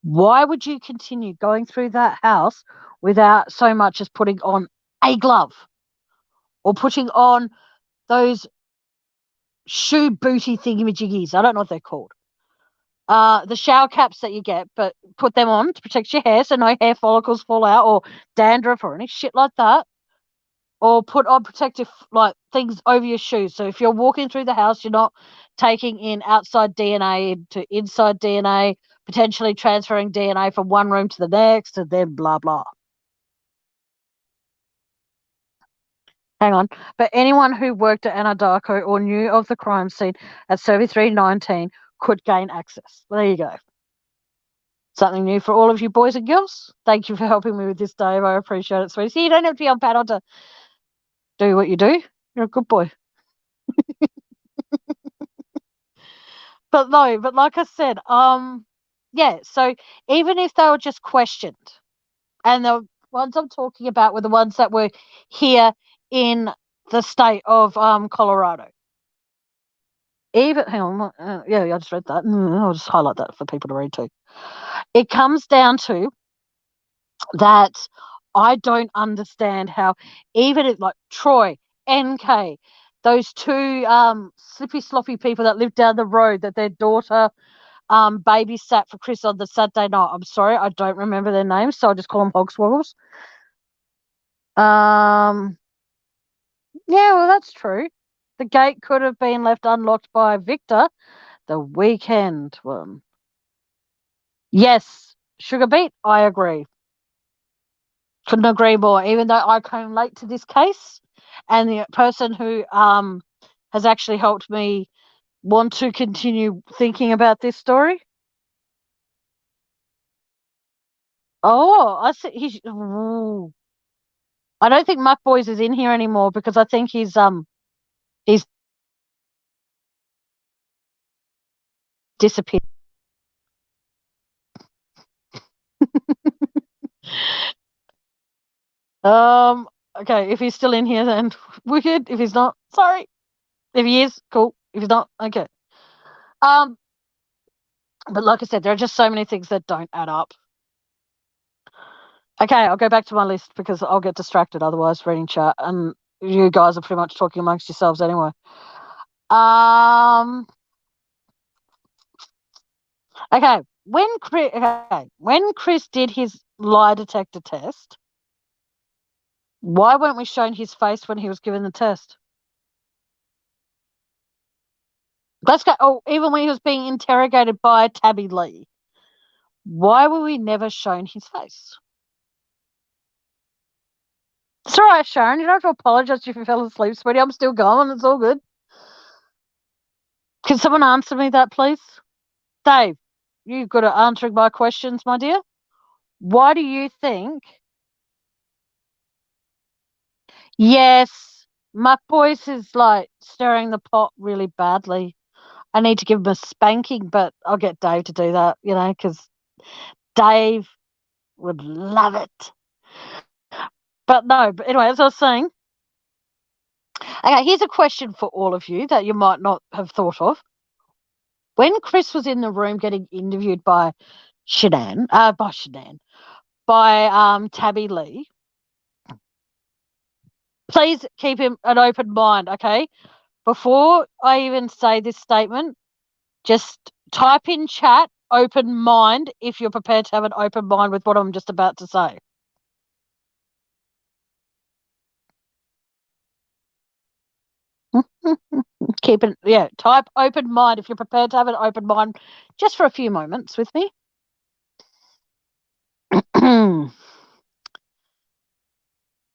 Why would you continue going through that house without so much as putting on a glove or putting on those shoe booty thingamajiggies? I don't know what they're called. The shower caps that you get, but put them on to protect your hair so no hair follicles fall out or dandruff or any shit like that. Or put on protective like things over your shoes. So if you're walking through the house, you're not taking in outside DNA into inside DNA, potentially transferring DNA from one room to the next, and then blah blah. Hang on. But anyone who worked at Anadarko or knew of the crime scene at 7319 could gain access. There you go. Something new for all of you boys and girls. Thank you for helping me with this, Dave. I appreciate it, sweetie. You don't have to be on panel to do what you do. You're a good boy. But no, but like I said, yeah, so even if they were just questioned, and the ones I'm talking about were the ones that were here in the state of Colorado. Even hang on, yeah, I just read that. I'll just highlight that for people to read too. It comes down to that I don't understand how even if like Troy, NK, those two slippy sloppy people that live down the road that their daughter babysat for Chris on the Saturday night. I'm sorry, I don't remember their names, so I'll just call them Hogswoggles. Yeah, well, that's true. The gate could have been left unlocked by Victor, the weekend one. Yes, Sugar Beet, I agree. Couldn't agree more. Even though I came late to this case, and the person who has actually helped me want to continue thinking about this story. Oh, I see. I don't think Muck Boys is in here anymore because I think he's disappeared. Okay, if he's still in here, then we're good. If he's not, sorry. If he is, cool. If he's not, okay. But like I said, there are just so many things that don't add up. Okay, I'll go back to my list because I'll get distracted otherwise reading chat, and you guys are pretty much talking amongst yourselves anyway. Okay, when Chris did his lie detector test, why weren't we shown his face when he was given the test? Let's go. Oh, even when he was being interrogated by Tammie Lee, why were we never shown his face? It's all right, Sharon. You don't have to apologize if you fell asleep, sweetie. I'm still going. It's all good. Can someone answer me that, please? Dave, you're good at answering my questions, my dear. Why do you think? Yes, my voice is like stirring the pot really badly. I need to give him a spanking, but I'll get Dave to do that, because Dave would love it. But no, but anyway, as I was saying, okay, here's a question for all of you that you might not have thought of. When Chris was in the room getting interviewed by by Tammie Lee, please keep him an open mind, okay? Before I even say this statement, just type in chat open mind if you're prepared to have an open mind with what I'm just about to say. Type open mind if you're prepared to have an open mind just for a few moments with me.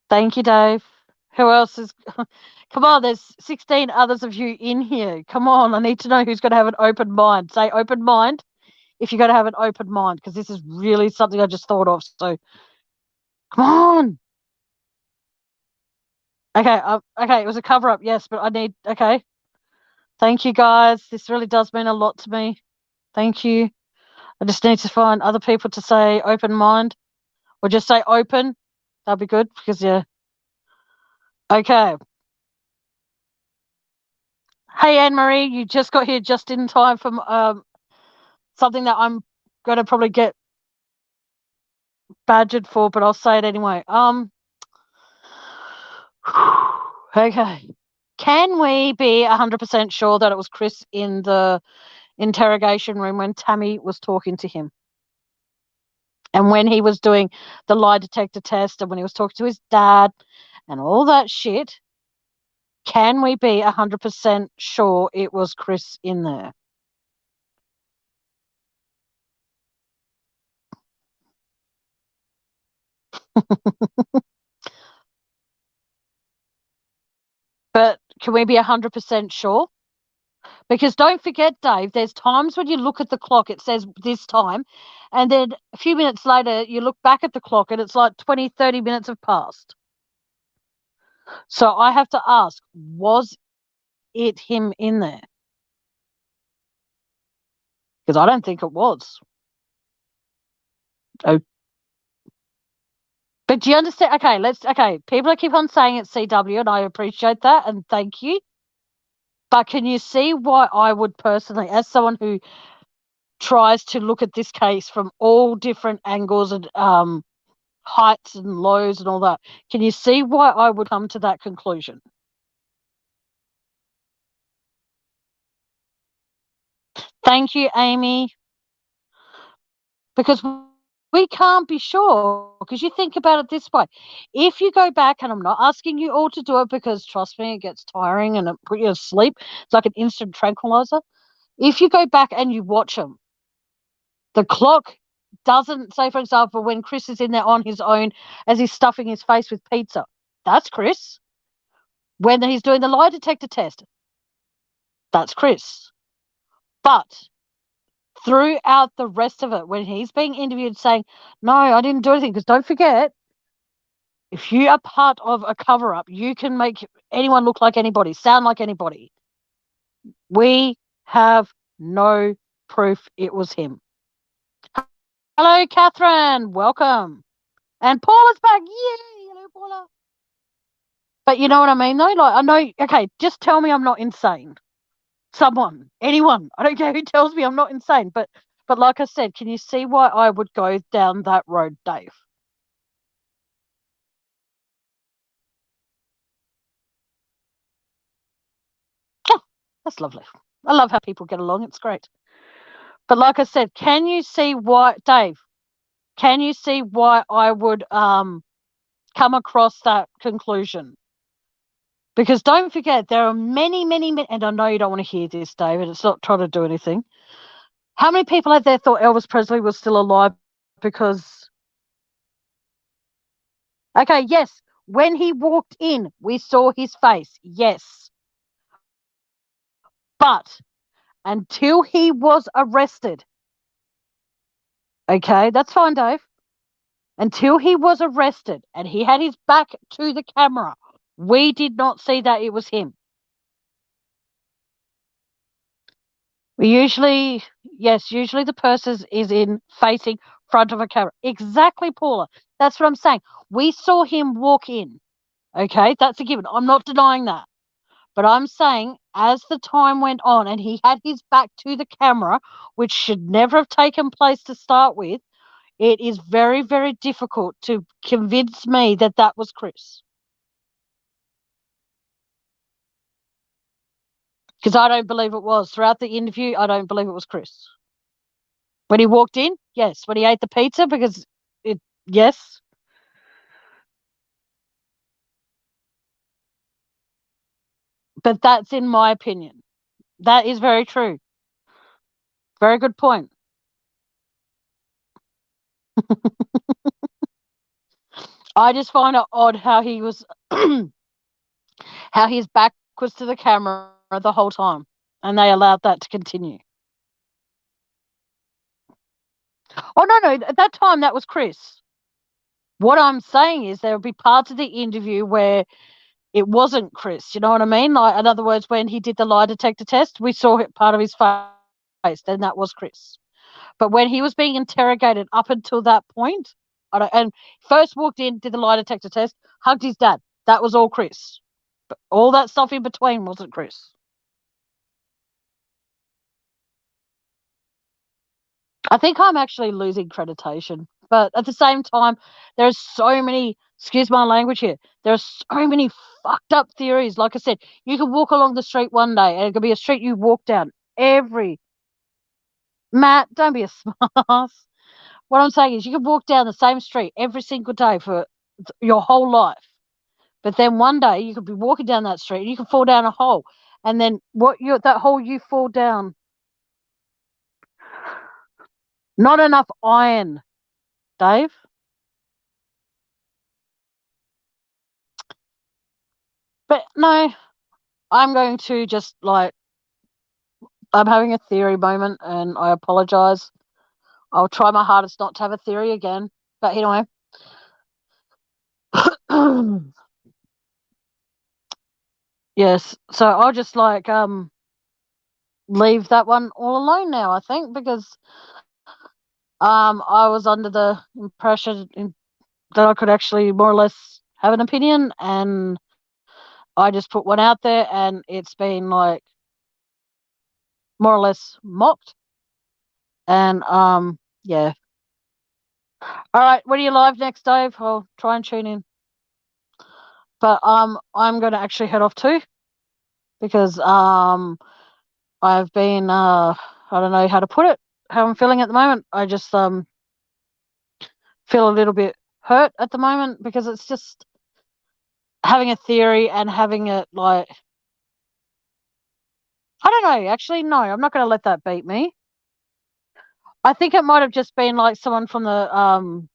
Thank you, Dave. Who else is? Come on, there's 16 others of you in here. Come on, I need to know who's going to have an open mind. Say open mind if you're going to have an open mind, because this is really something I just thought of. So, come on. Okay, it was a cover up, yes, but I need. Okay, thank you guys. This really does mean a lot to me. Thank you. I just need to find other people to say open mind or just say open. That'd be good because yeah. Okay. Hey Anne Marie, you just got here just in time for something that I'm gonna probably get badgered for, but I'll say it anyway. Okay. Can we be 100% sure that it was Chris in the interrogation room when Tammie was talking to him? And when he was doing the lie detector test and when he was talking to his dad and all that shit, can we be 100% sure it was Chris in there? But can we be 100% sure? Because don't forget, Dave, there's times when you look at the clock, it says this time, and then a few minutes later, you look back at the clock and it's like 20, 30 minutes have passed. So I have to ask, was it him in there? Because I don't think it was. Oh. But do you understand? Okay, people keep on saying it's CW, and I appreciate that, and thank you. But can you see why I would personally, as someone who tries to look at this case from all different angles and heights and lows and all that, can you see why I would come to that conclusion? Thank you, Amy. Because we can't be sure. Because you think about it this way. If you go back, and I'm not asking you all to do it because trust me, it gets tiring and it put you to sleep. It's like an instant tranquilizer. If you go back and you watch them, the clock doesn't say, for example, when Chris is in there on his own as he's stuffing his face with pizza. That's Chris. When he's doing the lie detector test, that's Chris. But throughout the rest of it, when he's being interviewed saying, no, I didn't do anything, because don't forget, if you are part of a cover up, you can make anyone look like anybody, sound like anybody. We have no proof it was him. Hello, Catherine. Welcome. And Paula's back. Yay. Hello, Paula. But you know what I mean, though? Like, I know, okay, just tell me I'm not insane. Someone, anyone. I don't care who tells me I'm not insane. But like I said, can you see why I would go down that road, Dave? Oh, that's lovely. I love how people get along. It's great. But like I said, can you see why, Dave? Can you see why I would come across that conclusion? Because don't forget, there are many, many, many, and I know you don't want to hear this, David. It's not trying to do anything. How many people out there thought Elvis Presley was still alive? Because, okay, yes, when he walked in, we saw his face. Yes. But until he was arrested, okay, that's fine, Dave. Until he was arrested and he had his back to the camera, we did not see that it was him. Usually, yes, usually the person is in facing front of a camera. Exactly, Paula. That's what I'm saying. We saw him walk in. Okay, that's a given. I'm not denying that. But I'm saying as the time went on and he had his back to the camera, which should never have taken place to start with, it is very, very difficult to convince me that that was Chris. Because I don't believe it was. Throughout the interview, I don't believe it was Chris. When he walked in, yes. When he ate the pizza, because yes. But that's in my opinion. That is very true. Very good point. I just find it odd how he was, how his back was to the camera the whole time, and they allowed that to continue. Oh no, at that time that was Chris. What I'm saying is there will be parts of the interview where it wasn't Chris. You know what I mean? Like, in other words, when he did the lie detector test, we saw part of his face. Then that was Chris. But when he was being interrogated up until that point, and first walked in, did the lie detector test, hugged his dad. That was all Chris. But all that stuff in between wasn't Chris. I think I'm actually losing accreditation. But at the same time, there's so many, excuse my language here, there's so many fucked up theories. Like I said, you could walk along the street one day and it could be a street you walk down every. Matt, don't be a smartass. What I'm saying is you could walk down the same street every single day for your whole life. But then one day you could be walking down that street and you could fall down a hole. And then that hole you fall down, not enough iron, Dave. But no, I'm going to just like, I'm having a theory moment and I apologize. I'll try my hardest not to have a theory again. But anyway. Yes. So I'll just like leave that one all alone now, I think, because I was under the impression that I could actually more or less have an opinion, and I just put one out there and it's been like more or less mocked. And yeah. All right, when are you live next, Dave? I'll try and tune in. But I'm going to actually head off too, because I've been I don't know how to put it, how I'm feeling at the moment. I just feel a little bit hurt at the moment because it's just having a theory and having it like, I don't know, actually no, I'm not going to let that beat me. I think it might have just been like someone from the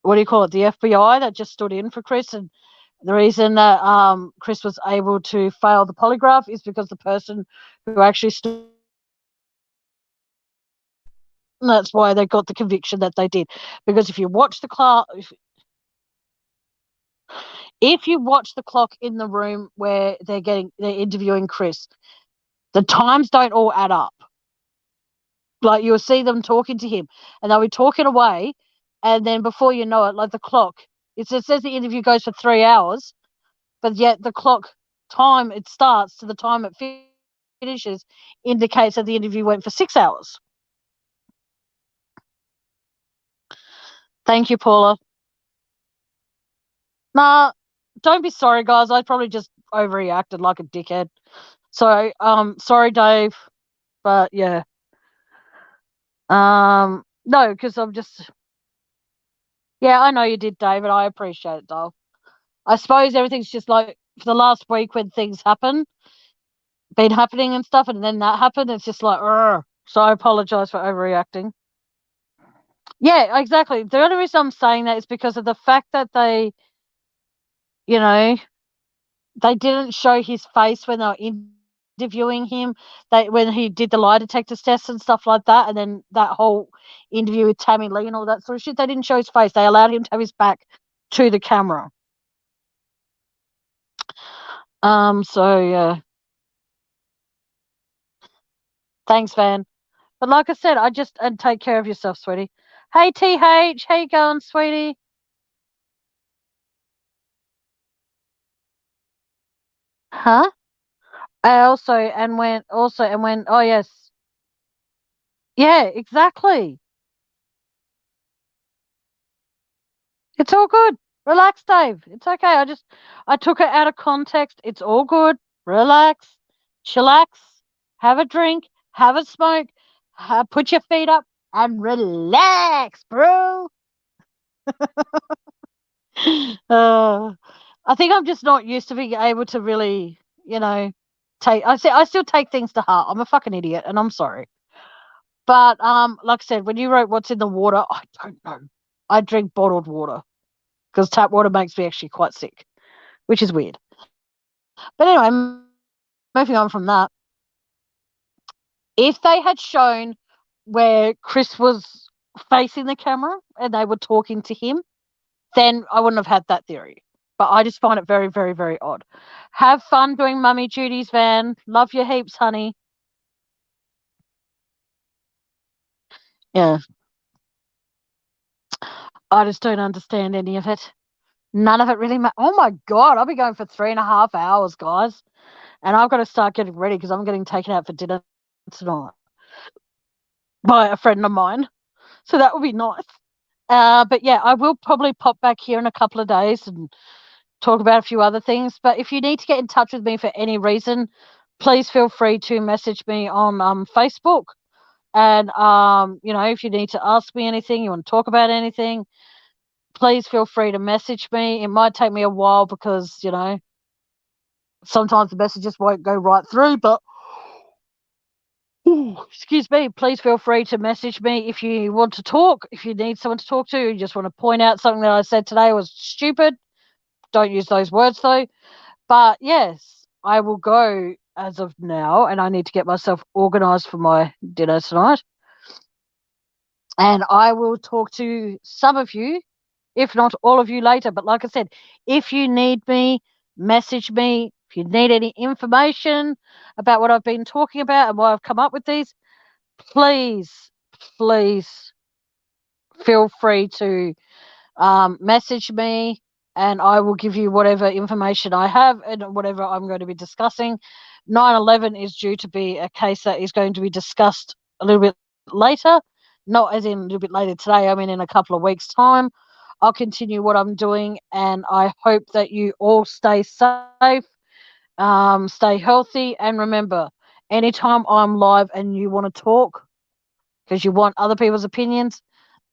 what do you call it, the FBI that just stood in for Chris, and the reason that Chris was able to fail the polygraph is because the person who actually stood, and that's why they got the conviction that they did. Because if you watch the clock, if you watch the clock in the room where they're interviewing Chris, the times don't all add up. Like, you'll see them talking to him and they'll be talking away, and then before you know it, like the clock, it says the interview goes for 3 hours, but yet the clock time it starts to the time it finishes indicates that the interview went for 6 hours. Thank you, Paula. Nah, don't be sorry, guys. I probably just overreacted like a dickhead. So, sorry, Dave, but yeah. No, because I'm just, yeah, I know you did, David. I appreciate it, doll. I suppose everything's just like for the last week when things been happening and stuff, and then that happened. It's just like, Urgh. So I apologize for overreacting. Yeah, exactly. The only reason I'm saying that is because of the fact that you know, they didn't show his face when they were interviewing him. When he did the lie detector tests and stuff like that, and then that whole interview with Tammie Lee and all that sort of shit, they didn't show his face. They allowed him to have his back to the camera. So yeah. Thanks, Van. But like I said, and take care of yourself, sweetie. Hey, TH, how you going, sweetie? Huh? Oh yes, yeah, exactly. It's all good. Relax, Dave. It's okay. I took it out of context. It's all good. Relax, chillax, have a drink, have a smoke, put your feet up, and relax, bro. I think I'm just not used to being able to really, take. I still take things to heart. I'm a fucking idiot, and I'm sorry. But like I said, when you wrote what's in the water, I don't know. I drink bottled water because tap water makes me actually quite sick, which is weird. But anyway, moving on from that. If they had shown where Chris was facing the camera and they were talking to him, then I wouldn't have had that theory. But I just find it very, very, very odd. Have fun doing mummy duties, Van. Love you heaps, honey. Yeah. I just don't understand any of it. None of it really Oh my God, I'll be going for 3.5 hours, guys. And I've got to start getting ready because I'm getting taken out for dinner tonight by a friend of mine. So that would be nice. But yeah, I will probably pop back here in a couple of days and talk about a few other things. But if you need to get in touch with me for any reason, please feel free to message me on Facebook. And if you need to ask me anything, you want to talk about anything, please feel free to message me. It might take me a while because, sometimes the messages won't go right through, but excuse me, please feel free to message me if you want to talk, if you need someone to talk to, you just want to point out something that I said today was stupid. Don't use those words though. But yes, I will go as of now, and I need to get myself organized for my dinner tonight. And I will talk to some of you, if not all of you, later. But like I said, if you need me, message me. If you need any information about what I've been talking about and why I've come up with these, please, please feel free to message me, and I will give you whatever information I have and whatever I'm going to be discussing. 9/11 is due to be a case that is going to be discussed a little bit later, not as in a little bit later today, I mean in a couple of weeks' time. I'll continue what I'm doing, and I hope that you all stay safe, stay healthy, and remember, anytime I'm live and you want to talk because you want other people's opinions,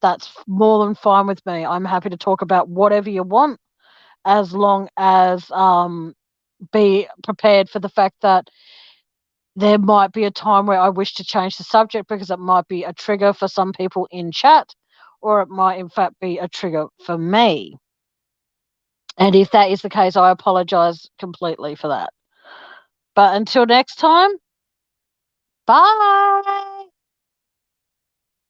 that's more than fine with me. I'm happy to talk about whatever you want, as long as be prepared for the fact that there might be a time where I wish to change the subject because it might be a trigger for some people in chat, or it might in fact be a trigger for me. And if that is the case, I apologize completely for that. But until next time, bye.